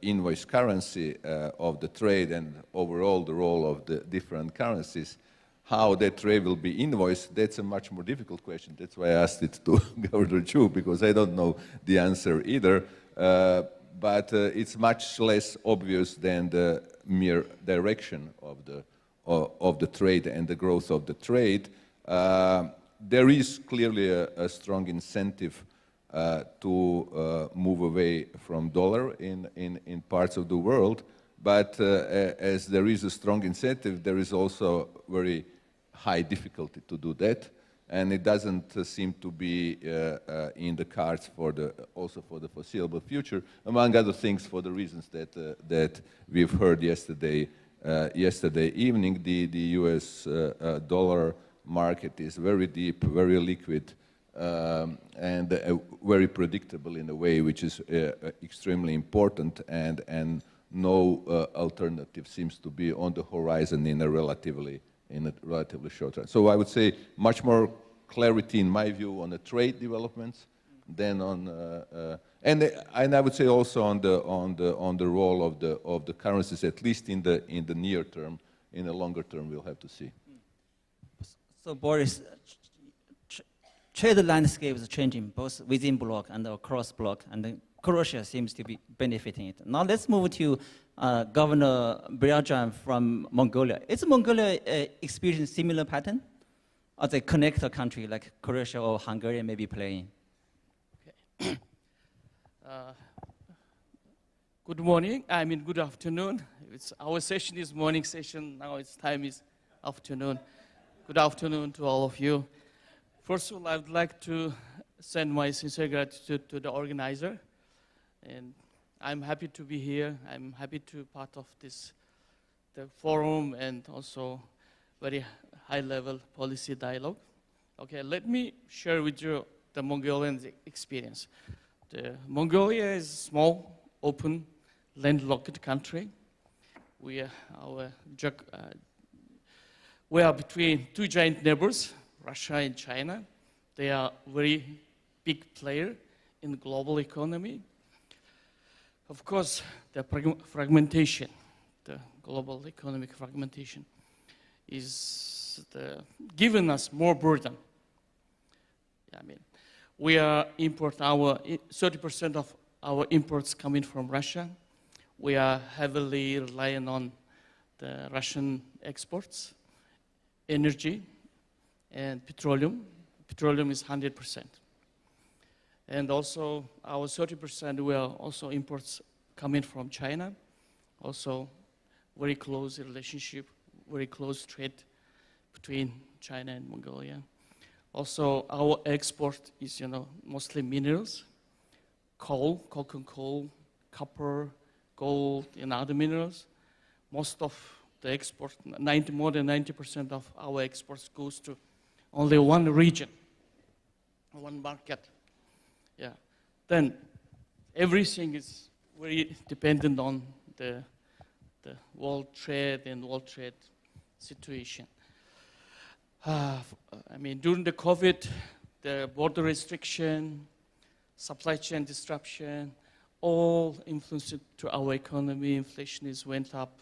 invoice currency of the trade and overall the role of the different currencies, how that trade will be invoiced, that's a much more difficult question. That's why I asked it to Governor Zhu, because I don't know the answer either. But it's much less obvious than the mere direction of the trade and the growth of the trade. There is clearly a strong incentive to move away from dollar in parts of the world, but as there is a strong incentive, there is also very high difficulty to do that, and it doesn't seem to be in the cards also for the foreseeable future, among other things for the reasons that we've heard yesterday evening. The US dollar market is very deep, very liquid, and very predictable in a way which is extremely important, and no alternative seems to be on the horizon in a relatively short time. So I would say much more clarity, in my view, on the trade developments than on, and I would say also on the role of the currencies, at least in the near term. In the longer term, we'll have to see. So Boris, trade landscape is changing both within bloc and across bloc, and Croatia seems to be benefiting it. Now let's move to Governor Briajan from Mongolia. Is Mongolia experiencing similar pattern as a connector country like Croatia or Hungary may be playing? Okay. Good morning. I mean, good afternoon. Our session is morning session. Now it's time is afternoon. Good afternoon to all of you. First of all, I would like to send my sincere gratitude to the organizer. And I'm happy to be here. I'm happy to be part of the forum and also very high-level policy dialogue. Okay, let me share with you the Mongolian experience. Mongolia is a small, open, landlocked country. We are between two giant neighbors, Russia and China. They are very big player in the global economy. Of course, the fragmentation, the global economic fragmentation, is giving us more burden. I mean, we are 30% of our imports coming from Russia. We are heavily relying on the Russian exports, energy, and petroleum. Petroleum is 100%. And also, our 30% were also imports coming from China. Also, very close relationship, very close trade between China and Mongolia. Also, our export is, mostly minerals, coking coal, copper, gold, and other minerals. Most of the export, more than 90% of our exports goes to only one region, one market. Yeah. Then everything is very dependent on the world trade and world trade situation. I mean, during the COVID, the border restriction, supply chain disruption, all influenced to our economy. Inflation went up,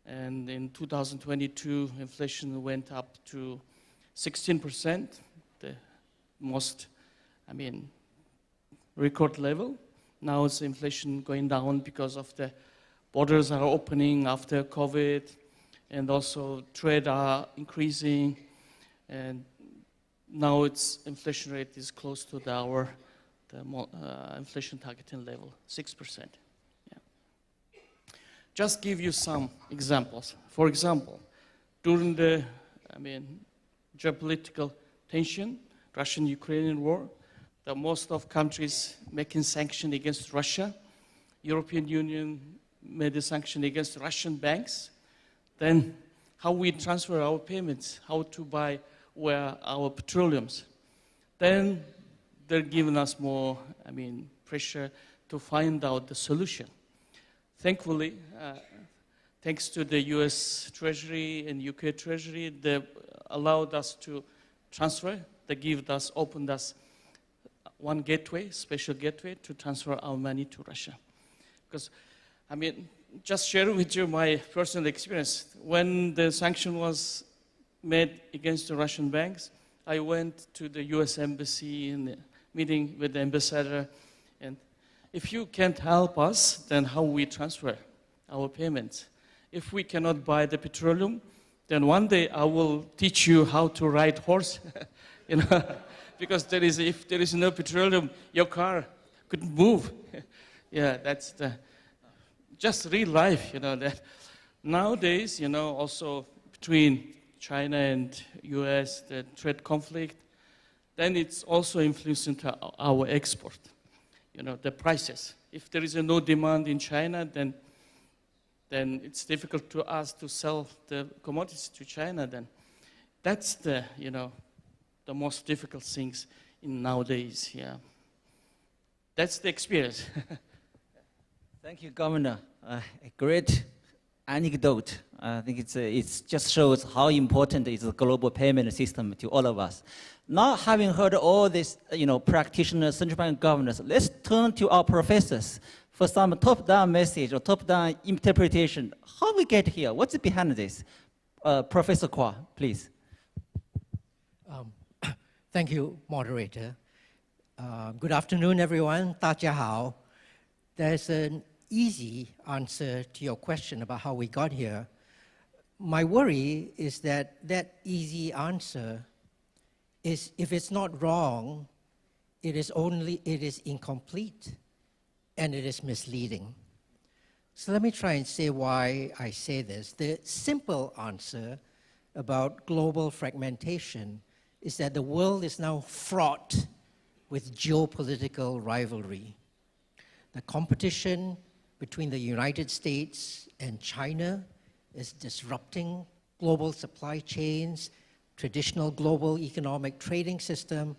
and in 2022, inflation went up to 16%, the most, record level. Now it's inflation going down because of the borders are opening after COVID, and also trade are increasing, and now its inflation rate is close to our inflation targeting level, 6%. Yeah. Just give you some examples. For example, during the geopolitical tension, Russian-Ukrainian war, the most of countries making sanction against Russia. European Union made a sanction against Russian banks. Then how we transfer our payments, how to buy our petroleums. Then they're giving us more, pressure to find out the solution. Thankfully, thanks to the US Treasury and UK Treasury, they allowed us to transfer. They opened us one gateway, special gateway, to transfer our money to Russia. Because, just sharing with you my personal experience. When the sanction was made against the Russian banks, I went to the US Embassy in meeting with the ambassador, and if you can't help us, then how we transfer our payments? If we cannot buy the petroleum, then one day I will teach you how to ride horse, because if there is no petroleum, your car couldn't move. Yeah, that's just real life, that. Nowadays, also between China and US, the trade conflict, then it's also influencing our export, the prices. If there is no demand in China, then it's difficult to us to sell the commodities to China. Then that's the most difficult things in nowadays. Yeah, that's the experience. Thank you, Governor. A great anecdote. I think it just shows how important is the global payment system to all of us. Now, having heard all this, practitioners, central bank governors, let's turn to our professors for some top-down message or top-down interpretation. How we get here? What's behind this? Professor Kwa, please. Thank you, moderator. Good afternoon, everyone. 大家好. There's an easy answer to your question about how we got here. My worry is that easy answer is, if it's not wrong, it is incomplete and it is misleading. So let me try and say why I say this. The simple answer about global fragmentation is that the world is now fraught with geopolitical rivalry. The competition between the United States and China is disrupting global supply chains, traditional global economic trading system,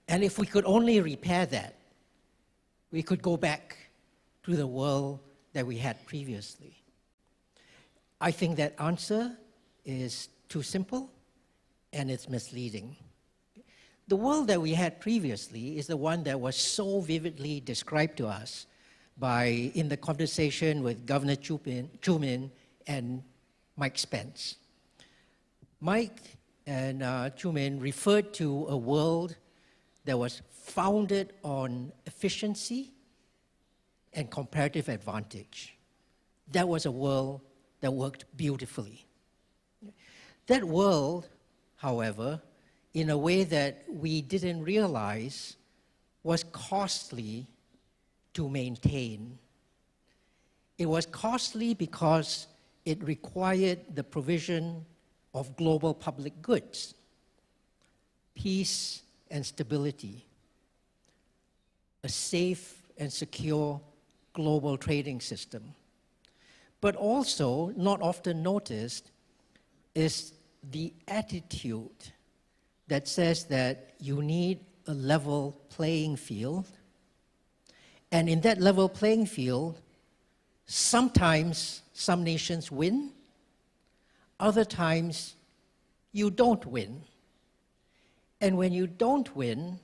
and if we could only repair that, we could go back to the world that we had previously. I think that answer is too simple and it's misleading. The world that we had previously is the one that was so vividly described to us in the conversation with Governor Chu Min and Mike Spence. Mike and Chu Min referred to a world that was founded on efficiency and comparative advantage. That was a world that worked beautifully. That world, however, in a way that we didn't realize, was costly to maintain. It was costly because it required the provision of global public goods, peace and stability, a safe and secure global trading system. But also, not often noticed, is the attitude that says that you need a level playing field. And in that level playing field, sometimes some nations win, other times you don't win. And when you don't win,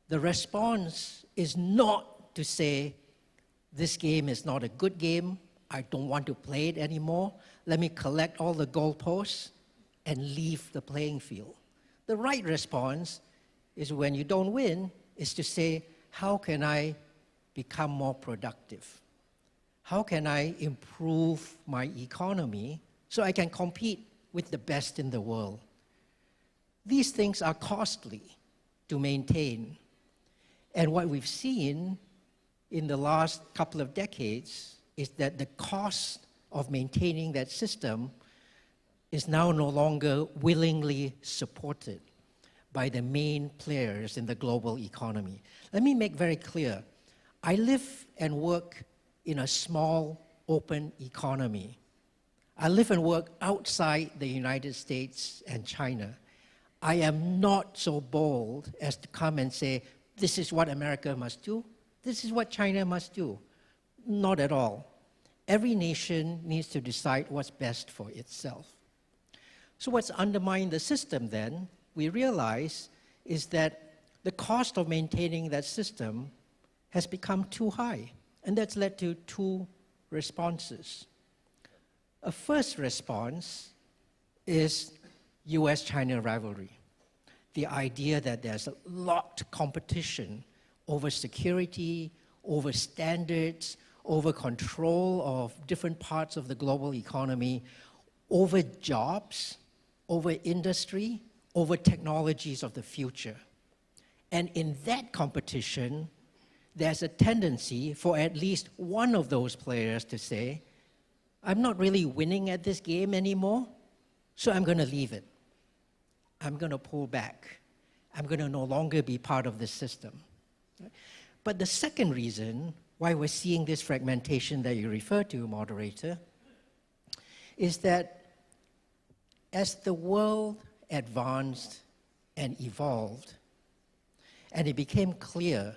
the response is not to say, this game is not a good game, I don't want to play it anymore, let me collect all the goalposts and leave the playing field. The right response is when you don't win, is to say, how can I become more productive? How can I improve my economy so I can compete with the best in the world? These things are costly to maintain. And what we've seen in the last couple of decades is that the cost of maintaining that system is now no longer willingly supported by the main players in the global economy. Let me make very clear, I live and work in a small, open economy. I live and work outside the United States and China. I am not so bold as to come and say, this is what America must do, this is what China must do. Not at all. Every nation needs to decide what's best for itself. So what's undermined the system then, we realize, is that the cost of maintaining that system has become too high. And that's led to two responses. A first response is US-China rivalry. The idea that there's a lot of competition over security, over standards, over control of different parts of the global economy, over jobs, over industry, over technologies of the future. And in that competition, there's a tendency for at least one of those players to say, I'm not really winning at this game anymore, so I'm going to leave it. I'm going to pull back. I'm going to no longer be part of this system. But the second reason why we're seeing this fragmentation that you refer to, moderator, is that as the world advanced and evolved, and it became clear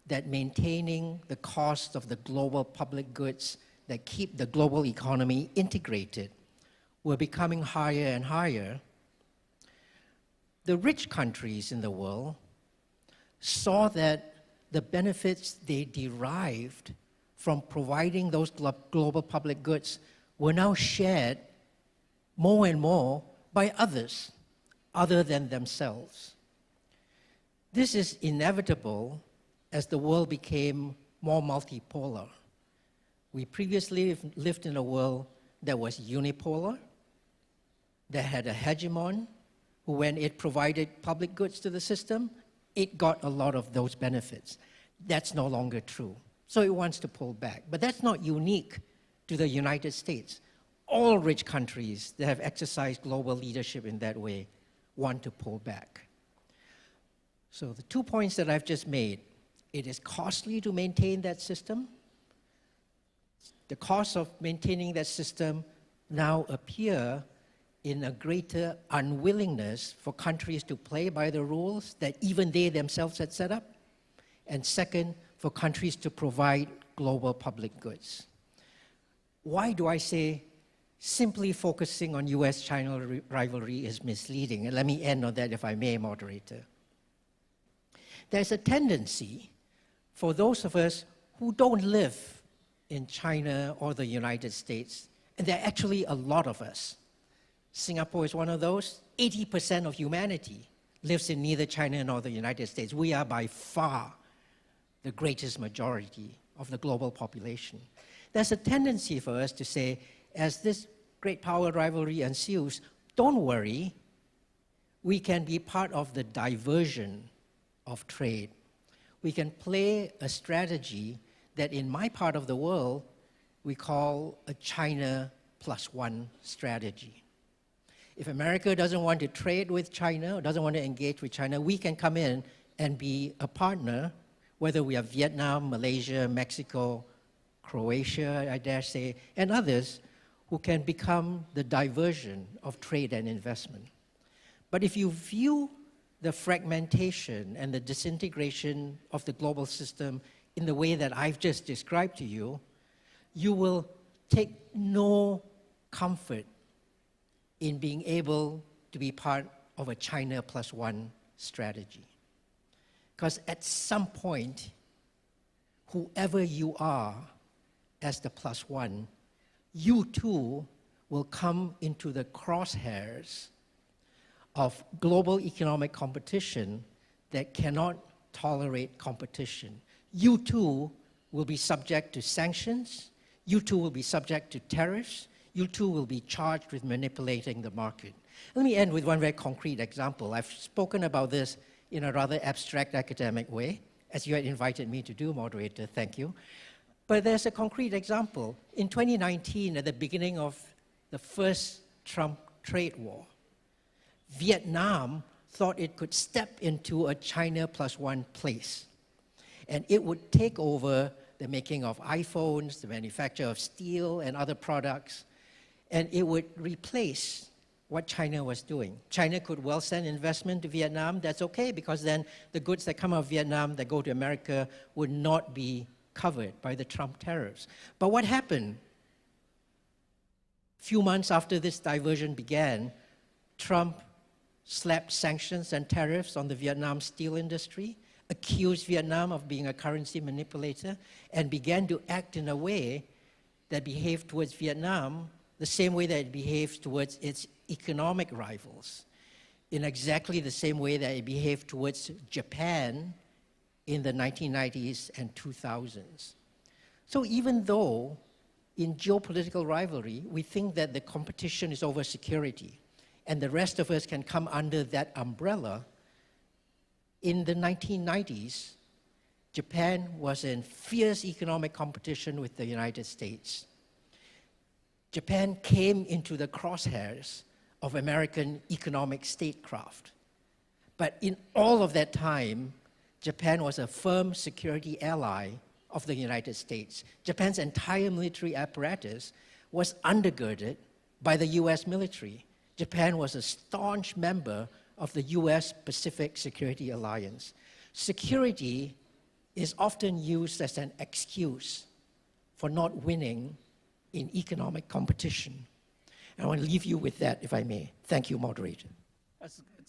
that maintaining the cost of the global public goods that keep the global economy integrated were becoming higher and higher, the rich countries in the world saw that the benefits they derived from providing those global public goods were now shared more and more by others, other than themselves. This is inevitable as the world became more multipolar. We previously lived in a world that was unipolar, that had a hegemon, who when it provided public goods to the system, it got a lot of those benefits. That's no longer true. So it wants to pull back. But that's not unique to the United States. All rich countries that have exercised global leadership in that way want to pull back. So the 2 points that I've just made, it is costly to maintain that system. The cost of maintaining that system now appear in a greater unwillingness for countries to play by the rules that even they themselves had set up. And second, for countries to provide global public goods. Why do I say simply focusing on US-China rivalry is misleading? And let me end on that, if I may, moderator. There's a tendency for those of us who don't live in China or the United States, and there are actually a lot of us. Singapore is one of those. 80% of humanity lives in neither China nor the United States. We are by far the greatest majority of the global population. There's a tendency for us to say, as this great power rivalry ensues, don't worry, we can be part of the diversion of trade. We can play a strategy that in my part of the world, we call a China +1 strategy. If America doesn't want to trade with China, or doesn't want to engage with China, we can come in and be a partner, whether we are Vietnam, Malaysia, Mexico, Croatia, I dare say, and others who can become the diversion of trade and investment. But if you view the fragmentation and the disintegration of the global system in the way that I've just described to you, you will take no comfort in being able to be part of a China +1 strategy. Because at some point, whoever you are as the +1, you too will come into the crosshairs of global economic competition that cannot tolerate competition. You too will be subject to sanctions. You too will be subject to tariffs. You too will be charged with manipulating the market. Let me end with one very concrete example. I've spoken about this in a rather abstract academic way, as you had invited me to do, moderator, thank you. But there's a concrete example. In 2019, at the beginning of the first Trump trade war, Vietnam thought it could step into a China +1 place. And it would take over the making of iPhones, the manufacture of steel and other products, and it would replace what China was doing. China could well send investment to Vietnam. That's okay, because then the goods that come out of Vietnam that go to America would not be covered by the Trump tariffs. But what happened? A few months after this diversion began, Trump slapped sanctions and tariffs on the Vietnam steel industry, accused Vietnam of being a currency manipulator, and began to act in a way that behaved towards Vietnam the same way that it behaves towards its economic rivals, in exactly the same way that it behaved towards Japan in the 1990s and 2000s. So even though in geopolitical rivalry, we think that the competition is over security, and the rest of us can come under that umbrella, in the 1990s, Japan was in fierce economic competition with the United States. Japan came into the crosshairs of American economic statecraft. But in all of that time, Japan was a firm security ally of the United States. Japan's entire military apparatus was undergirded by the US military. Japan was a staunch member of the US Pacific Security Alliance. Security is often used as an excuse for not winning in economic competition. And I want to leave you with that, if I may. Thank you, moderator.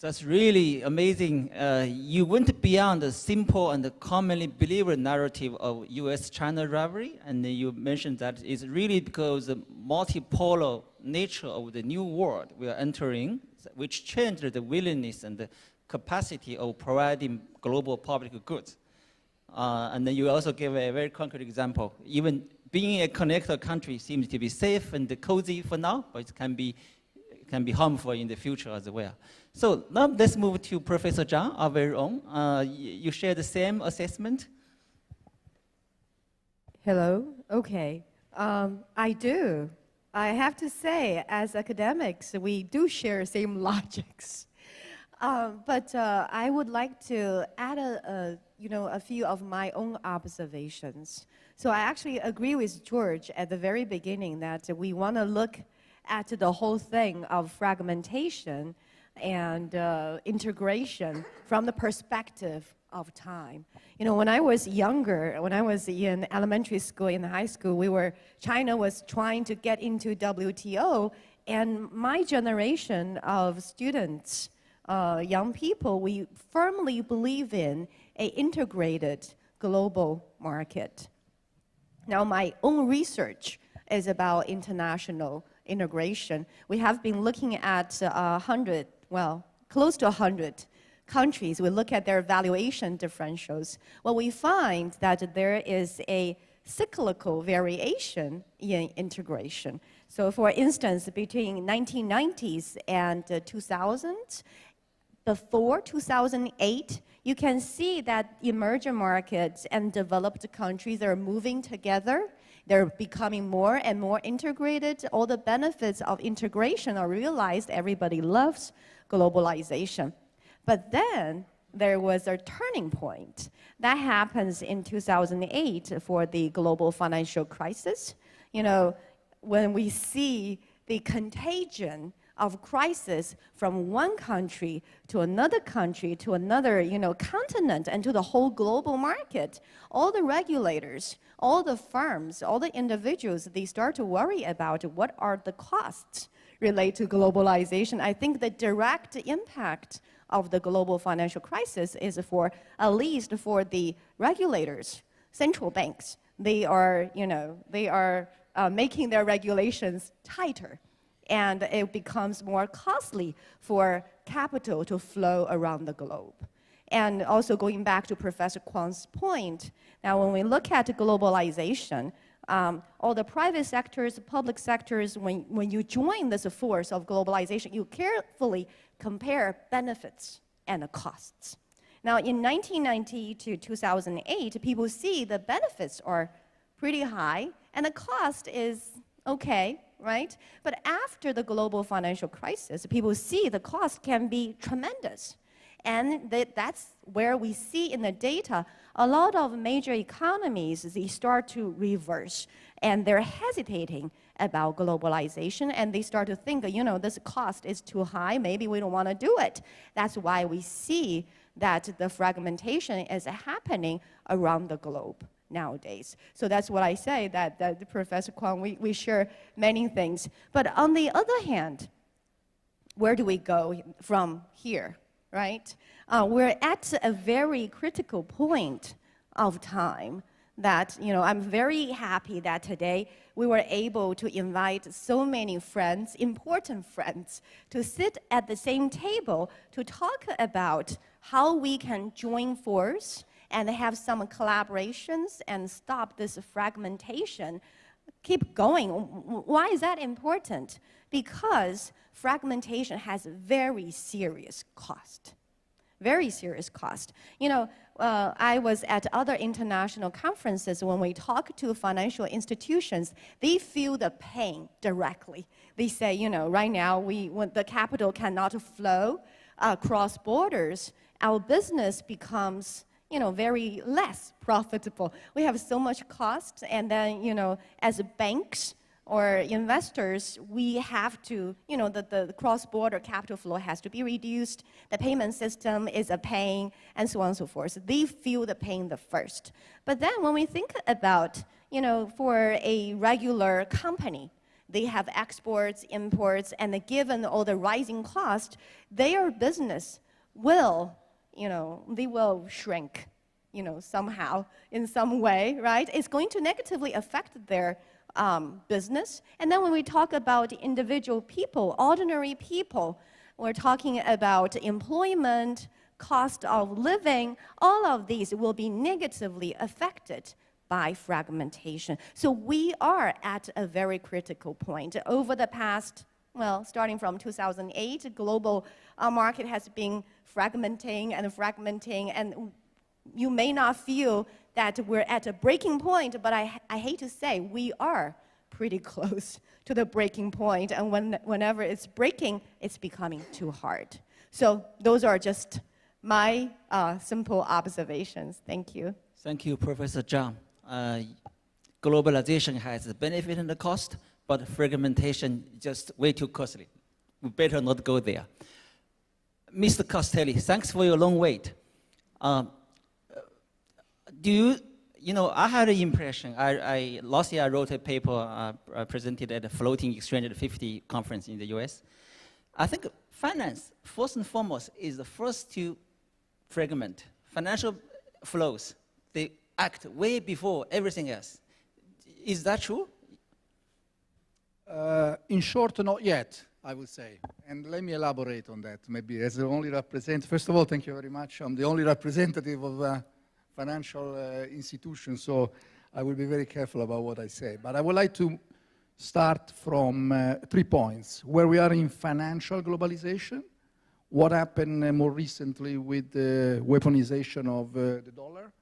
That's really amazing. You went beyond the simple and the commonly believed narrative of US-China rivalry, and you mentioned that it's really because the multipolar nature of the new world we are entering, which changed the willingness and the capacity of providing global public goods. And then you also gave a very concrete example. Even being a connected country seems to be safe and cozy for now, but it can be harmful in the future as well. So now let's move to Professor Zhang, our very own. You share the same assessment? Hello? Okay. I do. I have to say, as academics, we do share same logics. But I would like to add a few of my own observations. So I actually agree with George at the very beginning that we want to look at the whole thing of fragmentation and integration from the perspective of time. You know, when I was younger, when I was in elementary school, in high school, China was trying to get into WTO, and my generation of students, young people, we firmly believe in an integrated global market. Now, my own research is about international integration. We have been looking at 100, well, close to 100 countries. We look at their valuation differentials. Well, we find that there is a cyclical variation in integration. So for instance, between 1990s and 2000, before 2008, you can see that emerging markets and developed countries are moving together. They're becoming more and more integrated. All the benefits of integration are realized. Everybody loves globalization. But then there was a turning point. That happens in 2008 for the global financial crisis. You know, when we see the contagion of crisis from one country to another continent, and to the whole global market, all the regulators, all the firms, all the individuals, they start to worry about what are the costs related to globalization. I think the direct impact of the global financial crisis is at least for the regulators, central banks. They are making their regulations tighter, and it becomes more costly for capital to flow around the globe. And also going back to Professor Kwang's point, now when we look at globalization, all the private sectors, public sectors, when you join this force of globalization, you carefully compare benefits and the costs. Now in 1990 to 2008, people see the benefits are pretty high and the cost is okay, right? But after the global financial crisis, people see the cost can be tremendous. And that's where we see in the data, a lot of major economies, they start to reverse. And they're hesitating about globalization, and they start to think, this cost is too high, maybe we don't want to do it. That's why we see that the fragmentation is happening around the globe nowadays. So that's what I say, that Professor Kwang, we share many things. But on the other hand, where do we go from here, right? We're at a very critical point of time that, I'm very happy that today we were able to invite so many friends, important friends, to sit at the same table to talk about how we can join force and have some collaborations and stop this fragmentation, keep going. Why is that important? Because fragmentation has very serious cost. Very serious cost. I was at other international conferences when we talk to financial institutions, they feel the pain directly. They say, right now, when the capital cannot flow across borders, our business becomes very less profitable. We have so much cost, and then, as banks or investors, we have to, the cross-border capital flow has to be reduced, the payment system is a pain, and so on and so forth. So they feel the pain the first. But then when we think about, for a regular company, they have exports, imports, and given all the rising cost, their business will they will shrink, somehow, in some way, right? It's going to negatively affect their business. And then when we talk about individual people, ordinary people, we're talking about employment, cost of living, all of these will be negatively affected by fragmentation. So we are at a very critical point. Over the past, starting from 2008, global market has been fragmenting, and you may not feel that we're at a breaking point, but I hate to say we are pretty close to the breaking point, and whenever it's breaking, it's becoming too hard. So those are just my simple observations. Thank you. Thank you, Professor Zhang. Globalization has a benefit and a cost, but fragmentation just way too costly. We better not go there. Mr. Castelli, thanks for your long wait. I had an impression, last year I wrote a paper presented at the Floating Exchange at the 50 conference in the US. I think finance, first and foremost, is the first to fragment. Financial flows, they act way before everything else. Is that true? In short, not yet, I would say. And let me elaborate on that, maybe as the only representative. First of all, thank you very much. I'm the only representative of a financial institution, so I will be very careful about what I say. But I would like to start from 3 points. Where we are in financial globalization, what happened more recently with the weaponization of the dollar,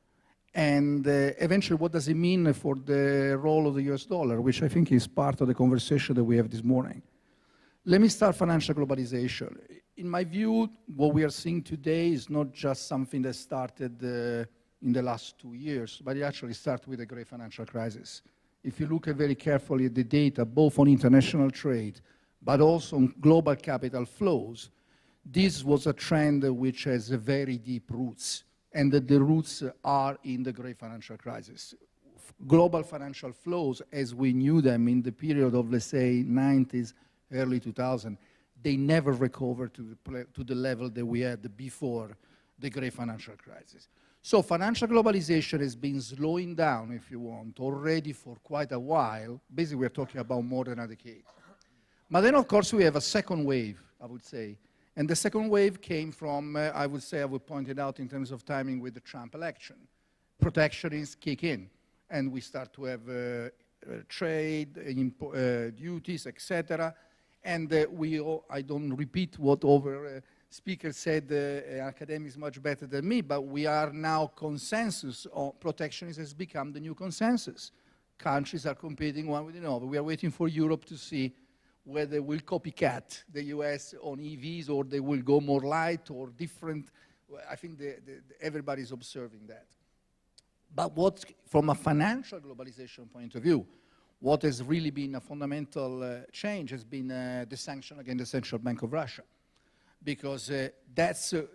and eventually what does it mean for the role of the US dollar, which I think is part of the conversation that we have this morning. Let me start financial globalization. In my view, what we are seeing today is not just something that started in the last 2 years, but it actually started with the great financial crisis. If you look very carefully at the data, both on international trade, but also on global capital flows, this was a trend which has very deep roots, and that the roots are in the great financial crisis. Global financial flows, as we knew them in the period of, let's say, 90s, early 2000, they never recovered to the level that we had before the great financial crisis. So financial globalization has been slowing down, if you want, already for quite a while. Basically, we're talking about more than a decade. But then, of course, we have a second wave, I would say. And the second wave came from, I would point it out in terms of timing with the Trump election. Protectionists kick in, and we start to have trade, duties, etc. And I don't repeat what other speakers said, academics much better than me, but we are now consensus on protectionism has become the new consensus. Countries are competing one with another. We are waiting for Europe to see whether they will copycat the US on EVs or they will go more light or different. I think everybody's observing that. But from a financial globalization point of view, what has really been a fundamental change has been the sanction against the Central Bank of Russia. Because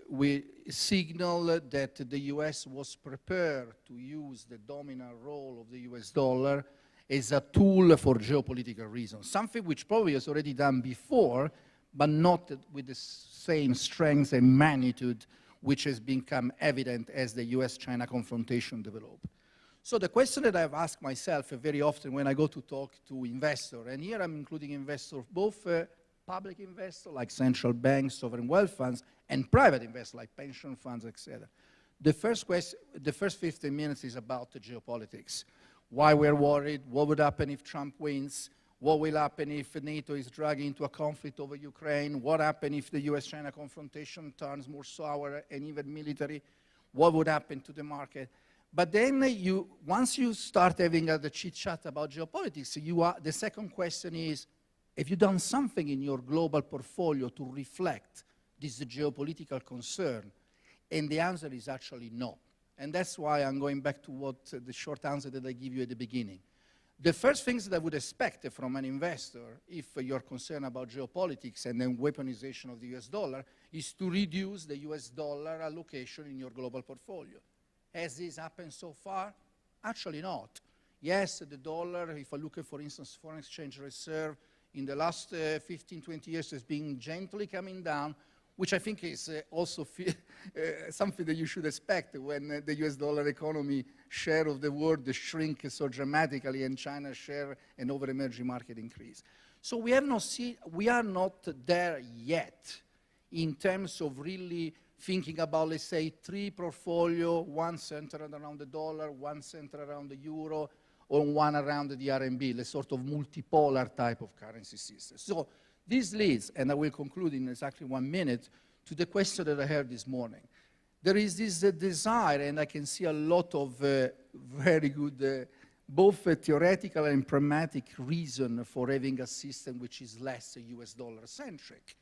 we signal that the US was prepared to use the dominant role of the US dollar as a tool for geopolitical reasons, something which probably was already done before, but not with the same strength and magnitude which has become evident as the US-China confrontation developed. So the question that I've asked myself very often when I go to talk to investors, and here I'm including investors, both public investors like central banks, sovereign wealth funds, and private investors like pension funds, etc. The first 15 minutes is about the geopolitics. Why we're worried, what would happen if Trump wins, what will happen if NATO is dragged into a conflict over Ukraine, what happens if the US-China confrontation turns more sour and even military, what would happen to the market. But then once you start having the chit-chat about geopolitics, the second question is, have you done something in your global portfolio to reflect this geopolitical concern? And the answer is actually no. And that's why I'm going back to the short answer that I gave you at the beginning. The first things that I would expect from an investor, if you're concerned about geopolitics and then weaponization of the US dollar, is to reduce the US dollar allocation in your global portfolio. Has this happened so far? Actually not. Yes, the dollar, if I look at, for instance, foreign exchange reserve, in the last 15, 20 years has been gently coming down, which I think is also something that you should expect when the US dollar economy share of the world shrink so dramatically and China's share and over emerging market increase. So we are not there yet in terms of really thinking about, let's say, 3 portfolio, one centered around the dollar, one centered around the euro, or one around the RMB, the sort of multipolar type of currency system. So this leads, and I will conclude in exactly 1 minute, to the question that I heard this morning. There is this desire, and I can see a lot of very good, both theoretical and pragmatic reason for having a system which is less US dollar centric.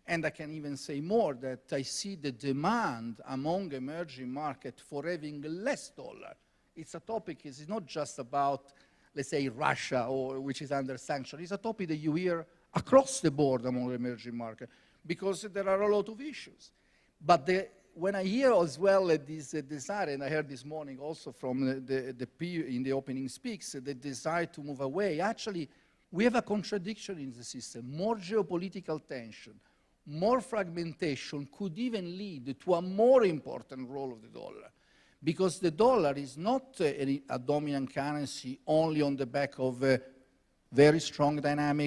And I can even say more, that I see the demand among emerging markets for having less dollar. It's a topic, it's not just about, let's say, Russia, or which is under sanction. It's a topic that you hear across the board among emerging markets, because there are a lot of issues. But when I hear as well this desire, and I heard this morning also from in the opening speaks, the desire to move away, actually, we have a contradiction in the system. More geopolitical tension, more fragmentation could even lead to a more important role of the dollar. Because the dollar is not a dominant currency only on the back of very strong dynamism.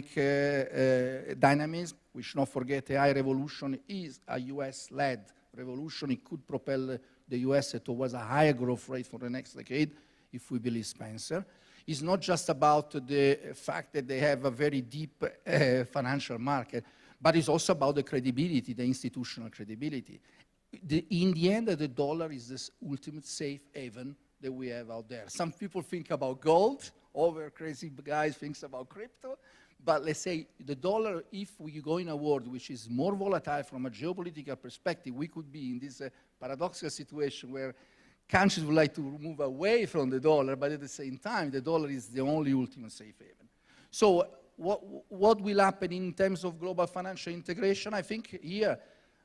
We should not forget the AI revolution is a US-led revolution. It could propel the US towards a higher growth rate for the next decade, if we believe Spencer. It's not just about the fact that they have a very deep financial market, but it's also about the credibility, the institutional credibility. In the end, the dollar is this ultimate safe haven that we have out there. Some people think about gold, other crazy guys think about crypto, but let's say the dollar, if we go in a world which is more volatile from a geopolitical perspective, we could be in this paradoxical situation where countries would like to move away from the dollar, but at the same time, the dollar is the only ultimate safe haven. So what will happen in terms of global financial integration? I think here,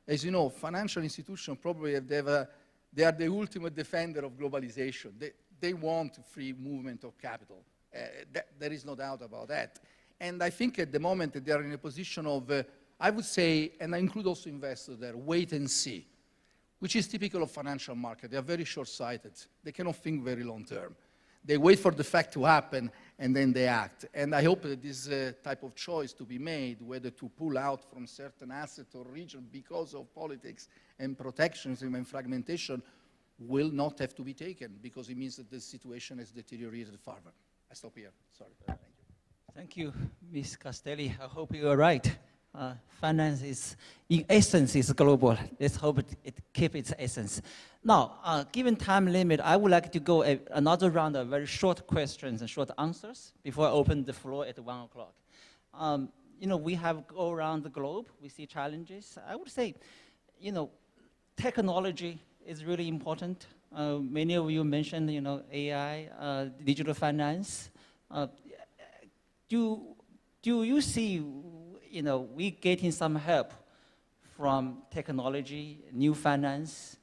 as you know, financial institutions probably they are the ultimate defender of globalization. They want free movement of capital. There is no doubt about that. And I think at the moment they are in a position of, I would say, and I include also investors there, wait and see, which is typical of financial market. They are very short-sighted. They cannot think very long-term. They wait for the fact to happen, and then they act. And I hope that this type of choice to be made, whether to pull out from certain asset or region because of politics and protectionism and fragmentation, will not have to be taken, because it means that the situation has deteriorated further. I stop here. Sorry. Thank you. Thank you, Ms. Castelli. I hope you are right. Finance is, in essence, is global. Let's hope it keeps its essence. Now, given time limit, I would like to go another round of very short questions and short answers before I open the floor at 1 o'clock. You know, we have go around the globe. We see challenges. I would say, you know, technology is really important. Many of you mentioned, you know, AI, digital finance. Do you see, you know, we getting some help from technology, new finance,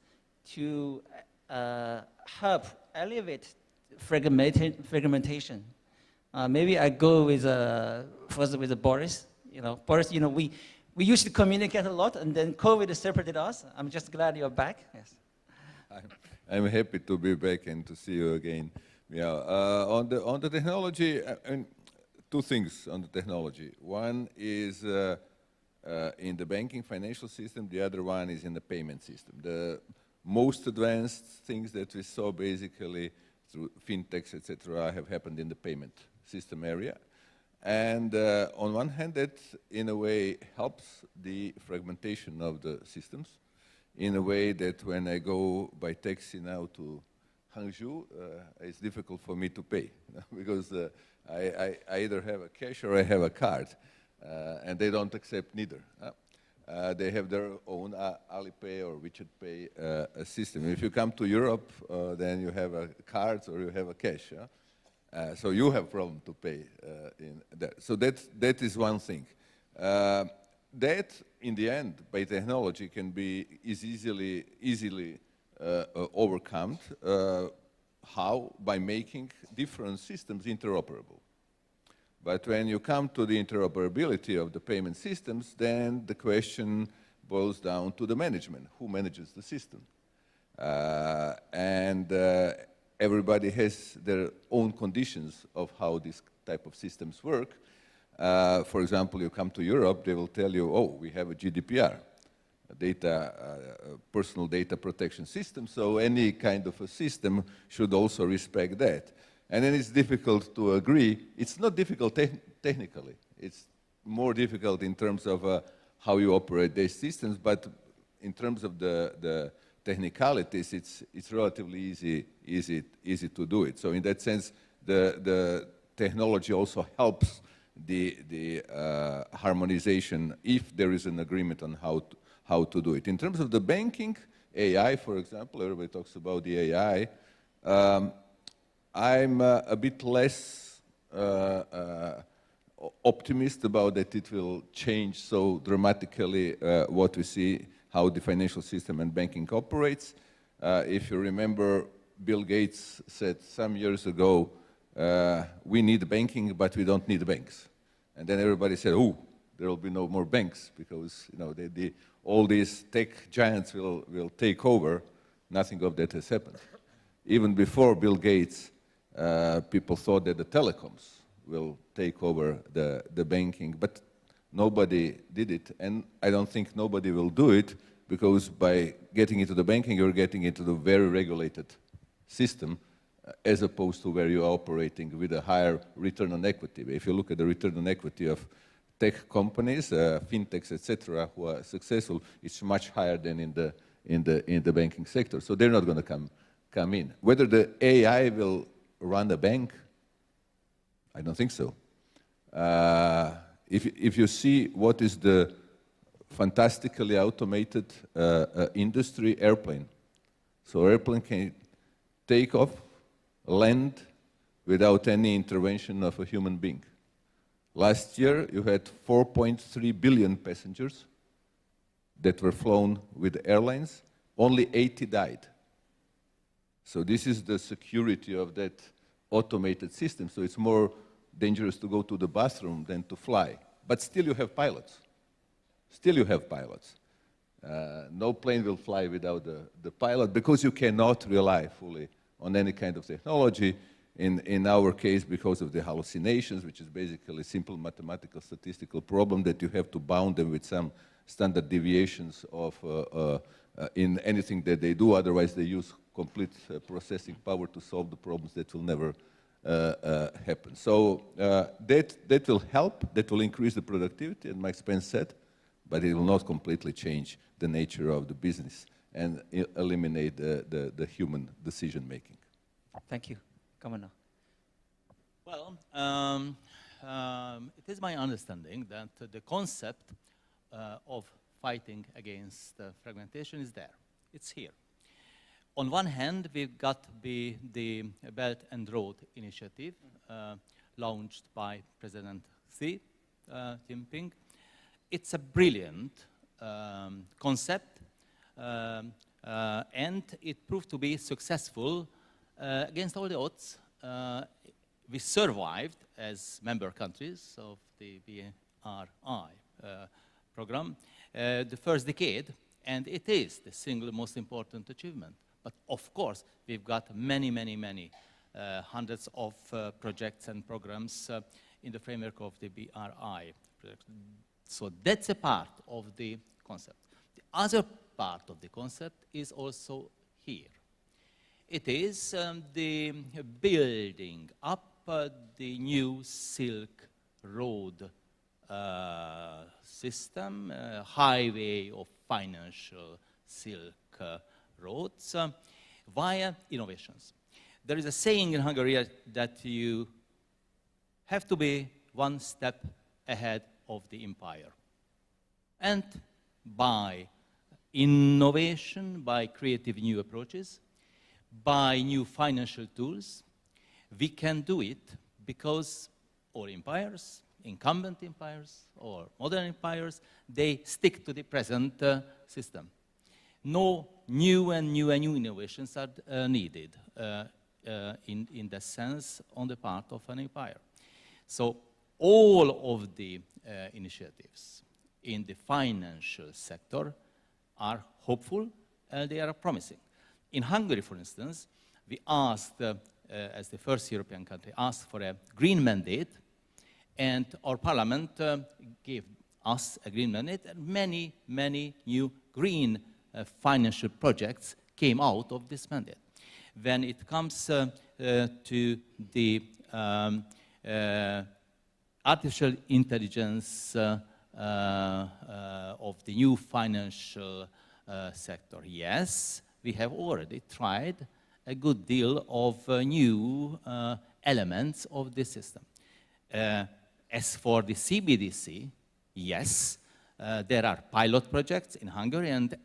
to help elevate fragmentation? Maybe I go with first with Boris. You know, Boris, you know, we used to communicate a lot, and then COVID separated us. I'm just glad you're back. Yes. I'm happy to be back and to see you again. Yeah, on the technology, and two things on the technology. One is in the banking financial system. The other one is in the payment system. The most advanced things that we saw basically through fintechs, etc., have happened in the payment system area. And on one hand, that in a way helps the fragmentation of the systems, in a way that when I go by taxi now to Hangzhou, it's difficult for me to pay because I either have a cash or I have a card, and they don't accept neither. They have their own Alipay or WeChat Pay system. If you come to Europe, then you have a card or you have a cash. So you have problem to pay in that. So that is one thing. That, in the end, by technology, is easily overcome. How? By making different systems interoperable. But when you come to the interoperability of the payment systems, then the question boils down to the management. Who manages the system? And everybody has their own conditions of how these type of systems work. For example, you come to Europe, they will tell you, oh, we have a GDPR, personal data protection system, so any kind of a system should also respect that. And then it's difficult to agree. It's not difficult technically. It's more difficult in terms of how you operate these systems, but in terms of the technicalities, it's relatively easy to do it. So in that sense, the technology also helps the harmonization if there is an agreement on how to do it. In terms of the banking, AI, for example, everybody talks about the AI. I'm a bit less optimist about that it will change so dramatically what we see, how the financial system and banking operates. If you remember, Bill Gates said some years ago, we need banking, but we don't need banks. And then everybody said, oh, there will be no more banks because all these tech giants will take over. Nothing of that has happened. Even before Bill Gates, people thought that the telecoms will take over the banking, but nobody did it, and I don't think nobody will do it, because by getting into the banking, you're getting into the very regulated system, as opposed to where you're operating with a higher return on equity. If you look at the return on equity of tech companies, fintechs, etc., who are successful, it's much higher than in the banking sector. So they're not going to come in. Whether the AI will run a bank, I don't think so. If you see what is the fantastically automated industry, airplane. So airplane can take off, land, without any intervention of a human being. Last year, you had 4.3 billion passengers that were flown with airlines. Only 80 died. So this is the security of that automated system. So it's more dangerous to go to the bathroom than to fly. But still you have pilots. Still you have pilots. No plane will fly without the pilot, because you cannot rely fully on any kind of technology. In our case, because of the hallucinations, which is basically a simple mathematical statistical problem that you have to bound them with some standard deviations of in anything that they do. Otherwise, they use complete processing power to solve the problems that will never happen. So that will help, that will increase the productivity, as Mike Spence said, but it will not completely change the nature of the business and eliminate the human decision-making. Thank you. Governor. Well, it is my understanding that the concept of fighting against fragmentation is there. It's here. On one hand, we've got the Belt and Road Initiative, launched by President Xi Jinping. It's a brilliant concept, and it proved to be successful against all the odds. We survived as member countries of the BRI program the first decade, and it is the single most important achievement. But of course, we've got many, many, many hundreds of projects and programs in the framework of the BRI project. So that's a part of the concept. The other part of the concept is also here. It is the building up the new Silk Road system, highway of financial Silk roads, via innovations. There is a saying in Hungary that you have to be one step ahead of the empire. And by innovation, by creative new approaches, by new financial tools, we can do it, because all empires, incumbent empires or modern empires, they stick to the present system. No new innovations are needed in that sense on the part of an empire. So all of the initiatives in the financial sector are hopeful and they are promising. In Hungary, for instance, we asked, as the first European country, asked for a green mandate, and our parliament gave us a green mandate, and many, many new green financial projects came out of this mandate. When it comes to the artificial intelligence of the new financial sector, yes, we have already tried a good deal of new elements of the system. As for the CBDC, yes, there are pilot projects in Hungary and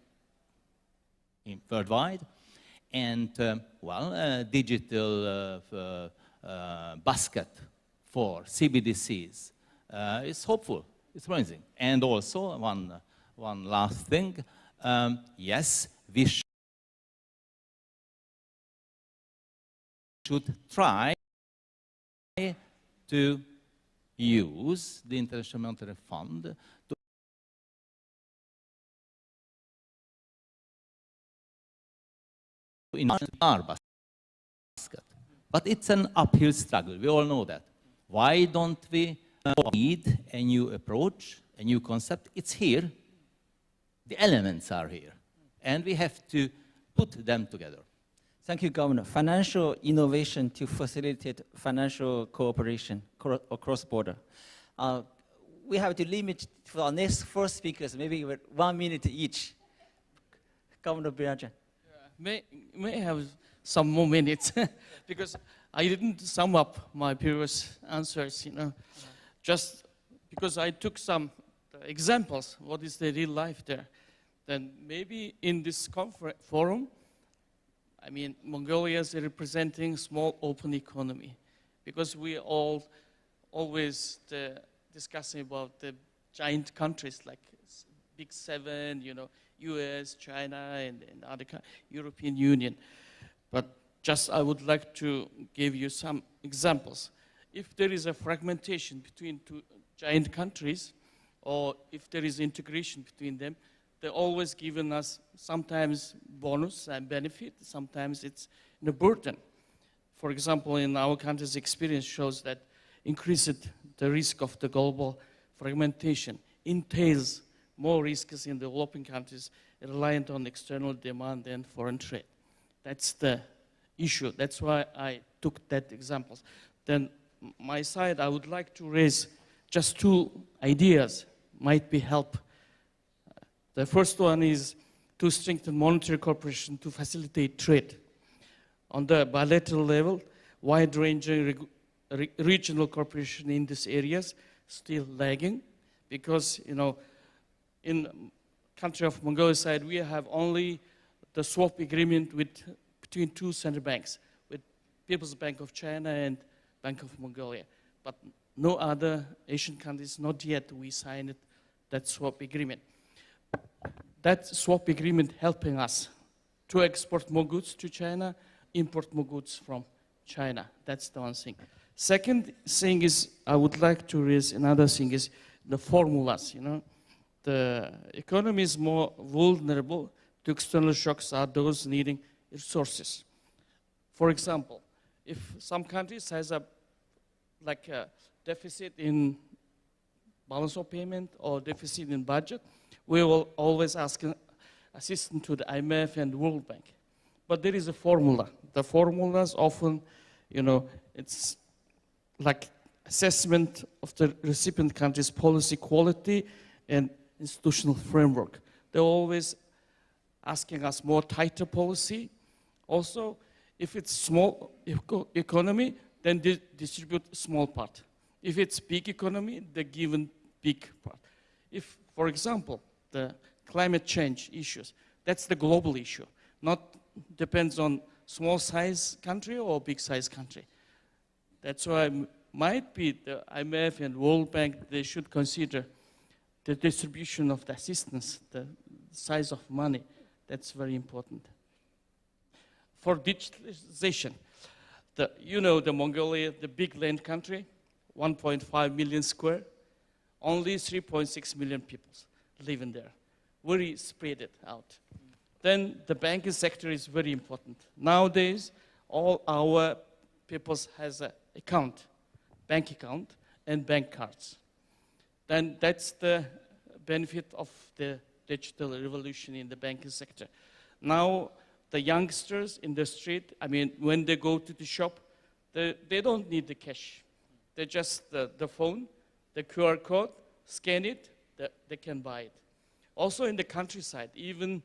worldwide, and digital basket for CBDCs is hopeful, it's promising. And also, one last thing, yes, we should try to use the International Monetary Fund to in our basket. But it's an uphill struggle, we all know that. Why don't we need a new approach, a new concept? It's here, the elements are here, and we have to put them together. Thank you, Governor. Financial innovation to facilitate financial cooperation across border. We have to limit for our next four speakers, maybe 1 minute each. Governor Birajan. May I have some more minutes? Because I didn't sum up my previous answers, you know. Just because I took some examples, what is the real life there. Then maybe in this forum, I mean, Mongolia is representing small open economy, because we all always discussing about the giant countries like Big Seven, you know, US, China, and other European Union. But just I would like to give you some examples. If there is a fragmentation between two giant countries, or if there is integration between them, they're always giving us sometimes bonus and benefit, sometimes it's a burden. For example, in our country's experience shows that increased the risk of the global fragmentation entails more risks in developing countries reliant on external demand and foreign trade. That's the issue. That's why I took that examples. Then my side, I would like to raise just two ideas might be help. The first one is to strengthen monetary cooperation to facilitate trade. On the bilateral level, wide-ranging regional cooperation in these areas still lagging, because, you know, in country of Mongolia side, we have only the swap agreement between two central banks, with People's Bank of China and Bank of Mongolia. But no other Asian countries, not yet we signed that swap agreement. That swap agreement helping us to export more goods to China, import more goods from China. That's the one thing. Second thing is, I would like to raise another thing is the formulas, you know. The economy is more vulnerable to external shocks are those needing resources. For example, if some countries has a deficit in balance of payment or deficit in budget, we will always ask assistance to the IMF and World Bank. But there is a formula. The formulas often, you know, it's like assessment of the recipient country's policy quality and institutional framework. They're always asking us more tighter policy. Also, if it's small economy, then they distribute small part. If it's big economy, they're given big part. If, for example, the climate change issues, that's the global issue, not depends on small size country or big size country. That's why might be the IMF and World Bank, they should consider the distribution of the assistance, the size of money. That's very important. For digitalization, you know the Mongolia, the big land country, 1.5 million square, only 3.6 million people living there, very spread it out. Then the banking sector is very important. Nowadays, all our people has an account, bank account and bank cards. Then that's the benefit of the digital revolution in the banking sector. Now, the youngsters in the street, I mean, when they go to the shop, they don't need the cash. They just, the phone, the QR code, scan it, they can buy it. Also in the countryside, even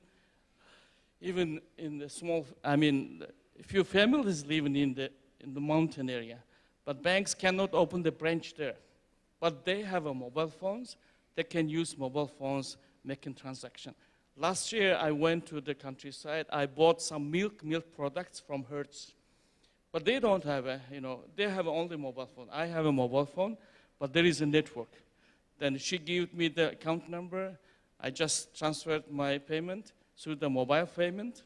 even in the small, I mean, few families living in the mountain area, but banks cannot open the branch there. But they have a mobile phones. They can use mobile phones making transaction. Last year, I went to the countryside. I bought some milk products from Hertz. But they don't have a, they have only mobile phone. I have a mobile phone, but there is a network. Then she gave me the account number. I just transferred my payment through the mobile payment.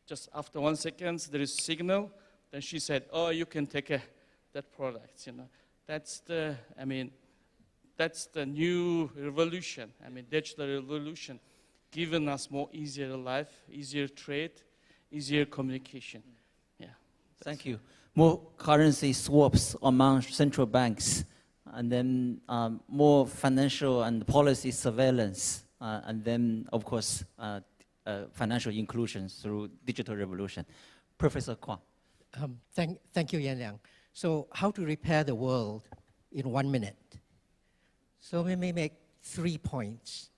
Just after 1 second, there is signal. Then she said, oh, you can take that product, That's the, that's the new revolution. Digital revolution, giving us more easier life, easier trade, easier communication. Yeah. Thank you. More currency swaps among central banks, and then more financial and policy surveillance, and then, of course, financial inclusion through digital revolution. Professor Kwong. Thank you, Yan Liang. So how to repair the world in 1 minute? So we may make 3 points.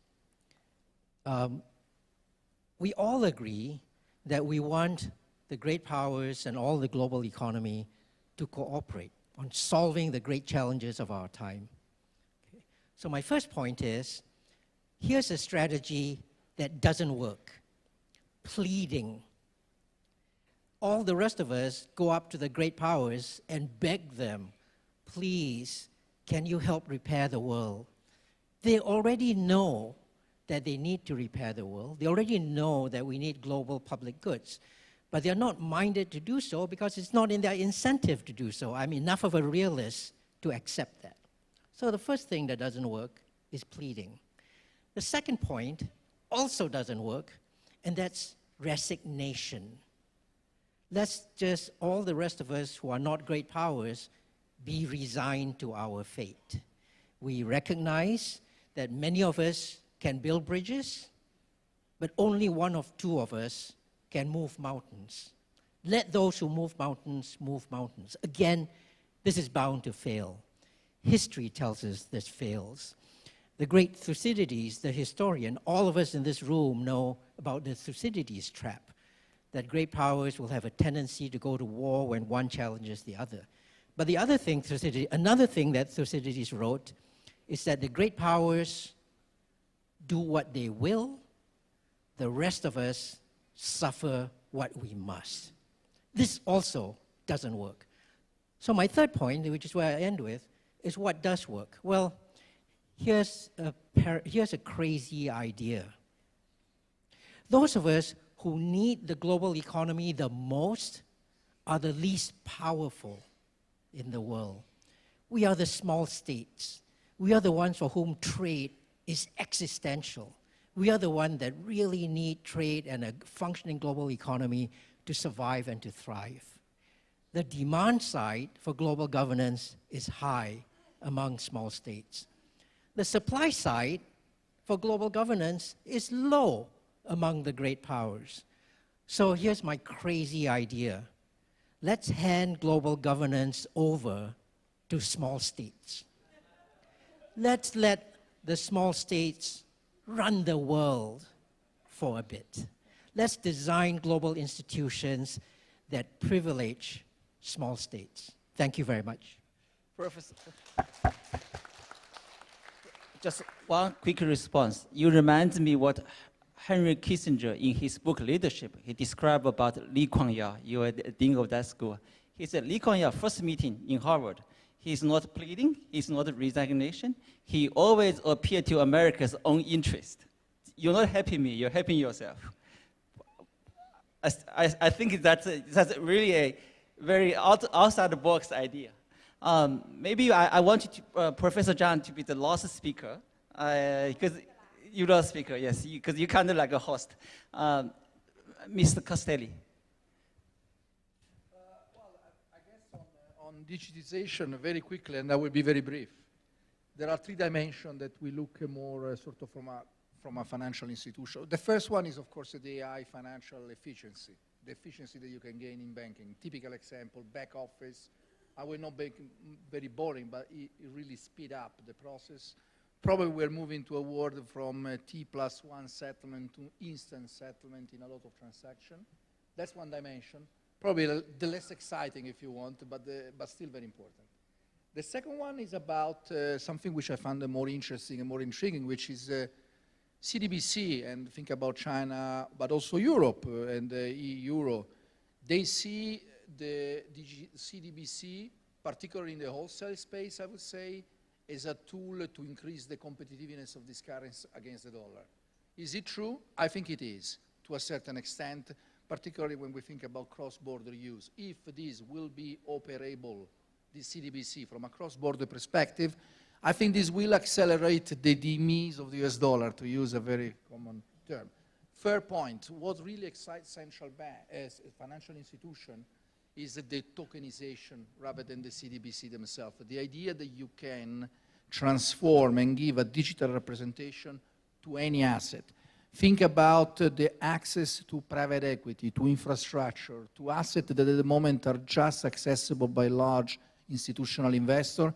We all agree that we want the great powers and all the global economy to cooperate on solving the great challenges of our time. Okay. So my first point is, here's a strategy that doesn't work. Pleading. All the rest of us go up to the great powers and beg them, please, can you help repair the world? They already know that they need to repair the world. They already know that we need global public goods. But they're not minded to do so because it's not in their incentive to do so. I'm enough of a realist to accept that. So the first thing that doesn't work is pleading. The second point also doesn't work, and that's resignation. Let's just, all the rest of us who are not great powers, be resigned to our fate. We recognize that many of us can build bridges, but only one of 2 of us can move mountains. Let those who move mountains move mountains. Again, this is bound to fail. History tells us this fails. The great Thucydides, the historian, all of us in this room know about the Thucydides trap, that great powers will have a tendency to go to war when one challenges the other. But the other thing, another thing that Thucydides wrote is that the great powers do what they will, the rest of us suffer what we must. This also doesn't work. So my third point, which is where I end with, is what does work? Well, here's a crazy idea. Those of us who need the global economy the most are the least powerful in the world. We are the small states. We are the ones for whom trade is existential. We are the ones that really need trade and a functioning global economy to survive and to thrive. The demand side for global governance is high among small states. The supply side for global governance is low among the great powers. So here's my crazy idea. Let's hand global governance over to small states. Let's let the small states run the world for a bit. Let's design global institutions that privilege small states. Thank you very much. Professor, just one quick response. You remind me what Henry Kissinger, in his book Leadership, he described about Lee Kuan Yew. You are the dean of that school. He said, Lee Kuan Yew, first meeting in Harvard, he's not pleading, he's not resignation. He always appealed to America's own interest. You're not helping me, you're helping yourself. I think that's really a very outside the box idea. Maybe I want you to, Professor Zhang, to be the last speaker, because you're the speaker, yes, because you're kind of like a host. Mr. Castelli. Well, I guess on digitization, very quickly, and I will be very brief. There are 3 dimensions that we look more sort of from a financial institution. The first one is, of course, the AI financial efficiency, the efficiency that you can gain in banking. Typical example, back office. I will not make very boring, but it really speed up the process Probably we're moving to a world from T+1 settlement to instant settlement in a lot of transactions. That's one dimension. Probably the less exciting, if you want, but still very important. The second one is about something which I found more interesting and more intriguing, which is CDBC, and think about China, but also Europe and the EU. They see the CDBC, particularly in the wholesale space, I would say, as a tool to increase the competitiveness of this currency against the dollar. Is it true? I think it is, to a certain extent, particularly when we think about cross-border use. If this will be operable, the CDBC, from a cross-border perspective, I think this will accelerate the demise of the US dollar, to use a very common term. Fair point. What really excites central bank as a financial institution is the tokenization rather than the CDBC themselves. The idea that you can transform and give a digital representation to any asset. Think about the access to private equity, to infrastructure, to assets that at the moment are just accessible by large institutional investors.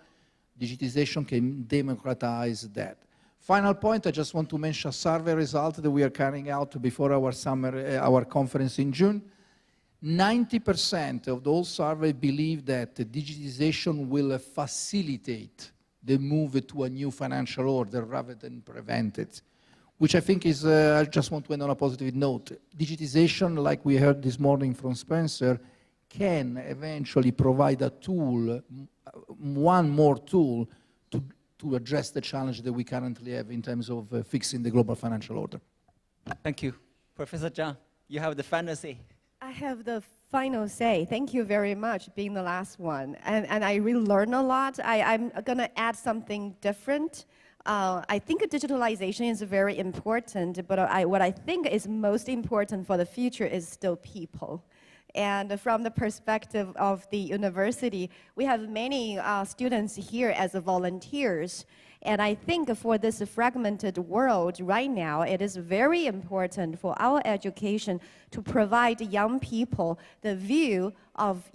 Digitization can democratize that. Final point, I just want to mention a survey result that we are carrying out before our conference in June. 90% of those surveyed believe that digitization will facilitate the move to a new financial order rather than prevent it, which I think is, I just want to end on a positive note. Digitization, like we heard this morning from Spencer, can eventually provide a tool, one more tool, to address the challenge that we currently have in terms of fixing the global financial order. Thank you. Professor Zhang, you have the final say. I have the final say. Thank you very much, being the last one. And I really learned a lot. I'm going to add something different. I think digitalization is very important, but what I think is most important for the future is still people. And from the perspective of the university, we have many students here as volunteers. And I think for this fragmented world right now, it is very important for our education to provide young people the view of,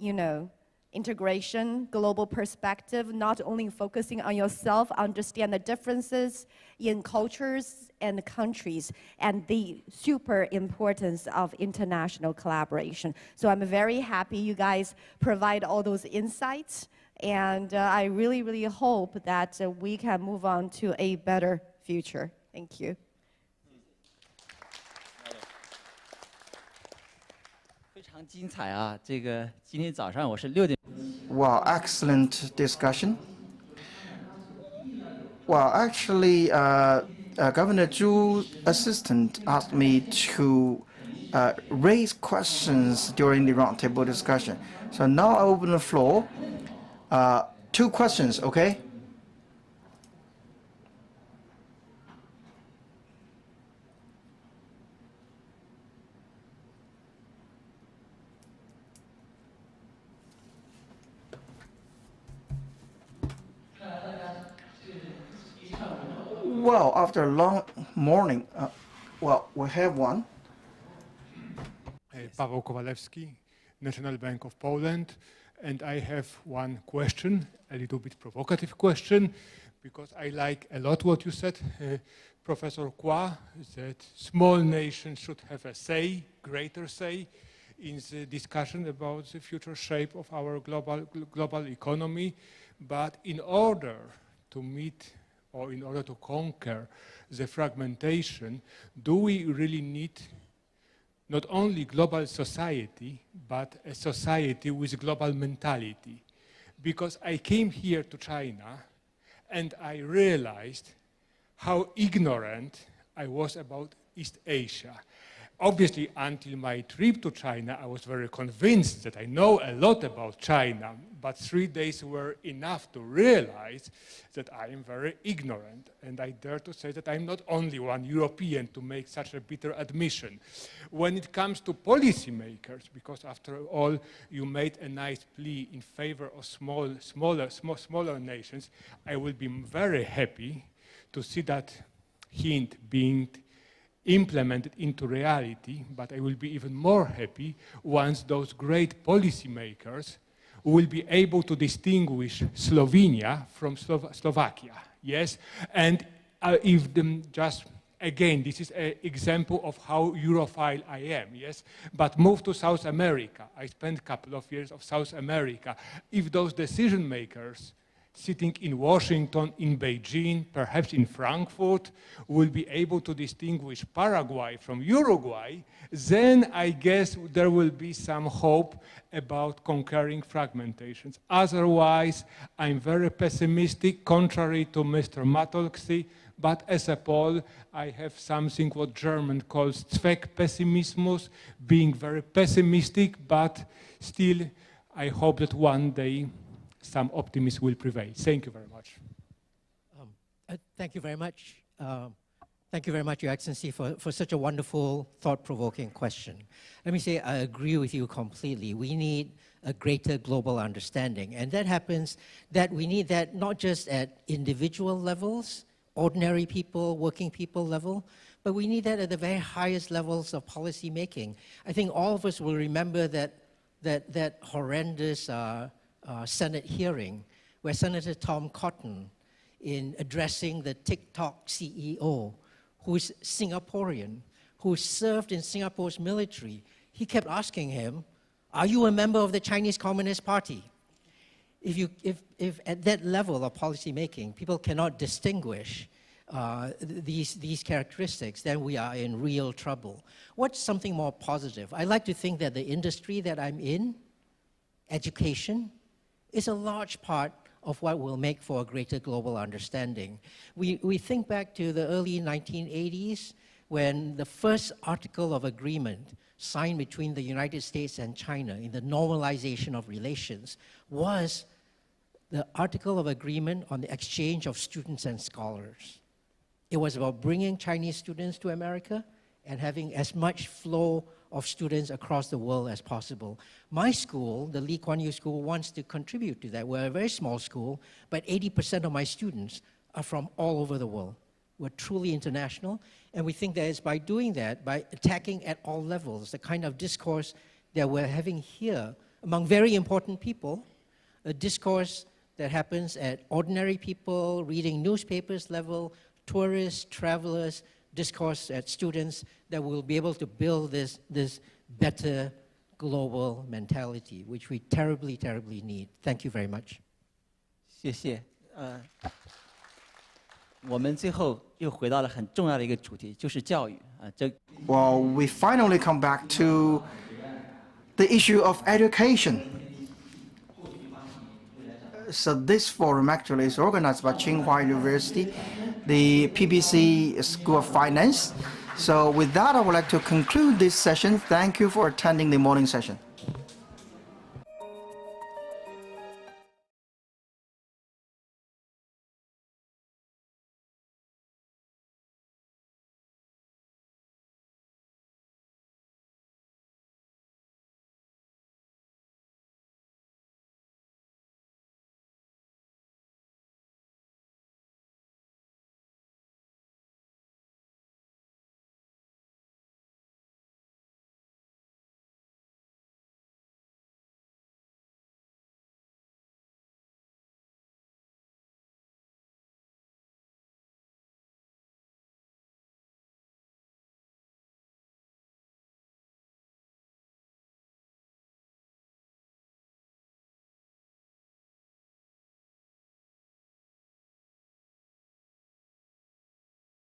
integration, global perspective, not only focusing on yourself, understand the differences in cultures and countries, and the super importance of international collaboration. So I'm very happy you guys provide all those insights, and I really, really hope that we can move on to a better future. Thank you. Wow, excellent discussion. Well, actually, Governor Zhu's assistant asked me to raise questions during the roundtable discussion. So now I open the floor. 2 questions, okay? Well, after a long morning, well, we have one. Paweł Kowalewski, National Bank of Poland, and I have one question, a little bit provocative question, because I like a lot what you said, Professor Kwa, that small nations should have a say, greater say, in the discussion about the future shape of our global economy. But in order to meet or in order to conquer the fragmentation, do we really need not only global society, but a society with global mentality? Because I came here to China and I realized how ignorant I was about East Asia. Obviously, until my trip to China, I was very convinced that I know a lot about China, but 3 days were enough to realize that I am very ignorant. And I dare to say that I'm not only one European to make such a bitter admission. When it comes to policymakers, because after all, you made a nice plea in favor of smaller nations, I will be very happy to see that hint being implemented into reality, but I will be even more happy once those great policymakers will be able to distinguish Slovenia from Slovakia, yes? And just again, this is an example of how Europhile I am, yes? But move to South America. I spent a couple of years of South America. If those decision makers sitting in Washington, in Beijing, perhaps in Frankfurt, will be able to distinguish Paraguay from Uruguay, then I guess there will be some hope about conquering fragmentations. Otherwise, I'm very pessimistic, contrary to Mr. Matolksi, but as a Pole, I have something what German calls Zweckpessimismus, being very pessimistic, but still I hope that one day some optimism will prevail. Thank you very much. Thank you very much. Thank you very much, Your Excellency, for such a wonderful, thought-provoking question. Let me say I agree with you completely. We need a greater global understanding, and that happens that we need that not just at individual levels, ordinary people, working people level, but we need that at the very highest levels of policy making. I think all of us will remember that horrendous Senate hearing where Senator Tom Cotton, in addressing the TikTok CEO, who's Singaporean, who served in Singapore's military, he kept asking him, are you a member of the Chinese Communist Party? If at that level of policy making, people cannot distinguish these characteristics, then we are in real trouble. What's something more positive? I like to think that the industry that I'm in, education, is a large part of what will make for a greater global understanding. We think back to the early 1980s when the first article of agreement signed between the United States and China in the normalization of relations was the article of agreement on the exchange of students and scholars. It was about bringing Chinese students to America and having as much flow of students across the world as possible. My school, the Lee Kuan Yew School, wants to contribute to that. We're a very small school, but 80% of my students are from all over the world. We're truly international, and we think that it's by doing that, by attacking at all levels, the kind of discourse that we're having here among very important people, a discourse that happens at ordinary people, reading newspapers level, tourists, travelers, discourse at students, that we'll be able to build this better global mentality, which we terribly, terribly need. Thank you very much. 谢谢。我们最后又回到了很重要的一个主题，就是教育啊。Well, we finally come back to the issue of education. So this forum actually is organized by Tsinghua University, the PBC School of Finance. So with that, I would like to conclude this session. Thank you for attending the morning session.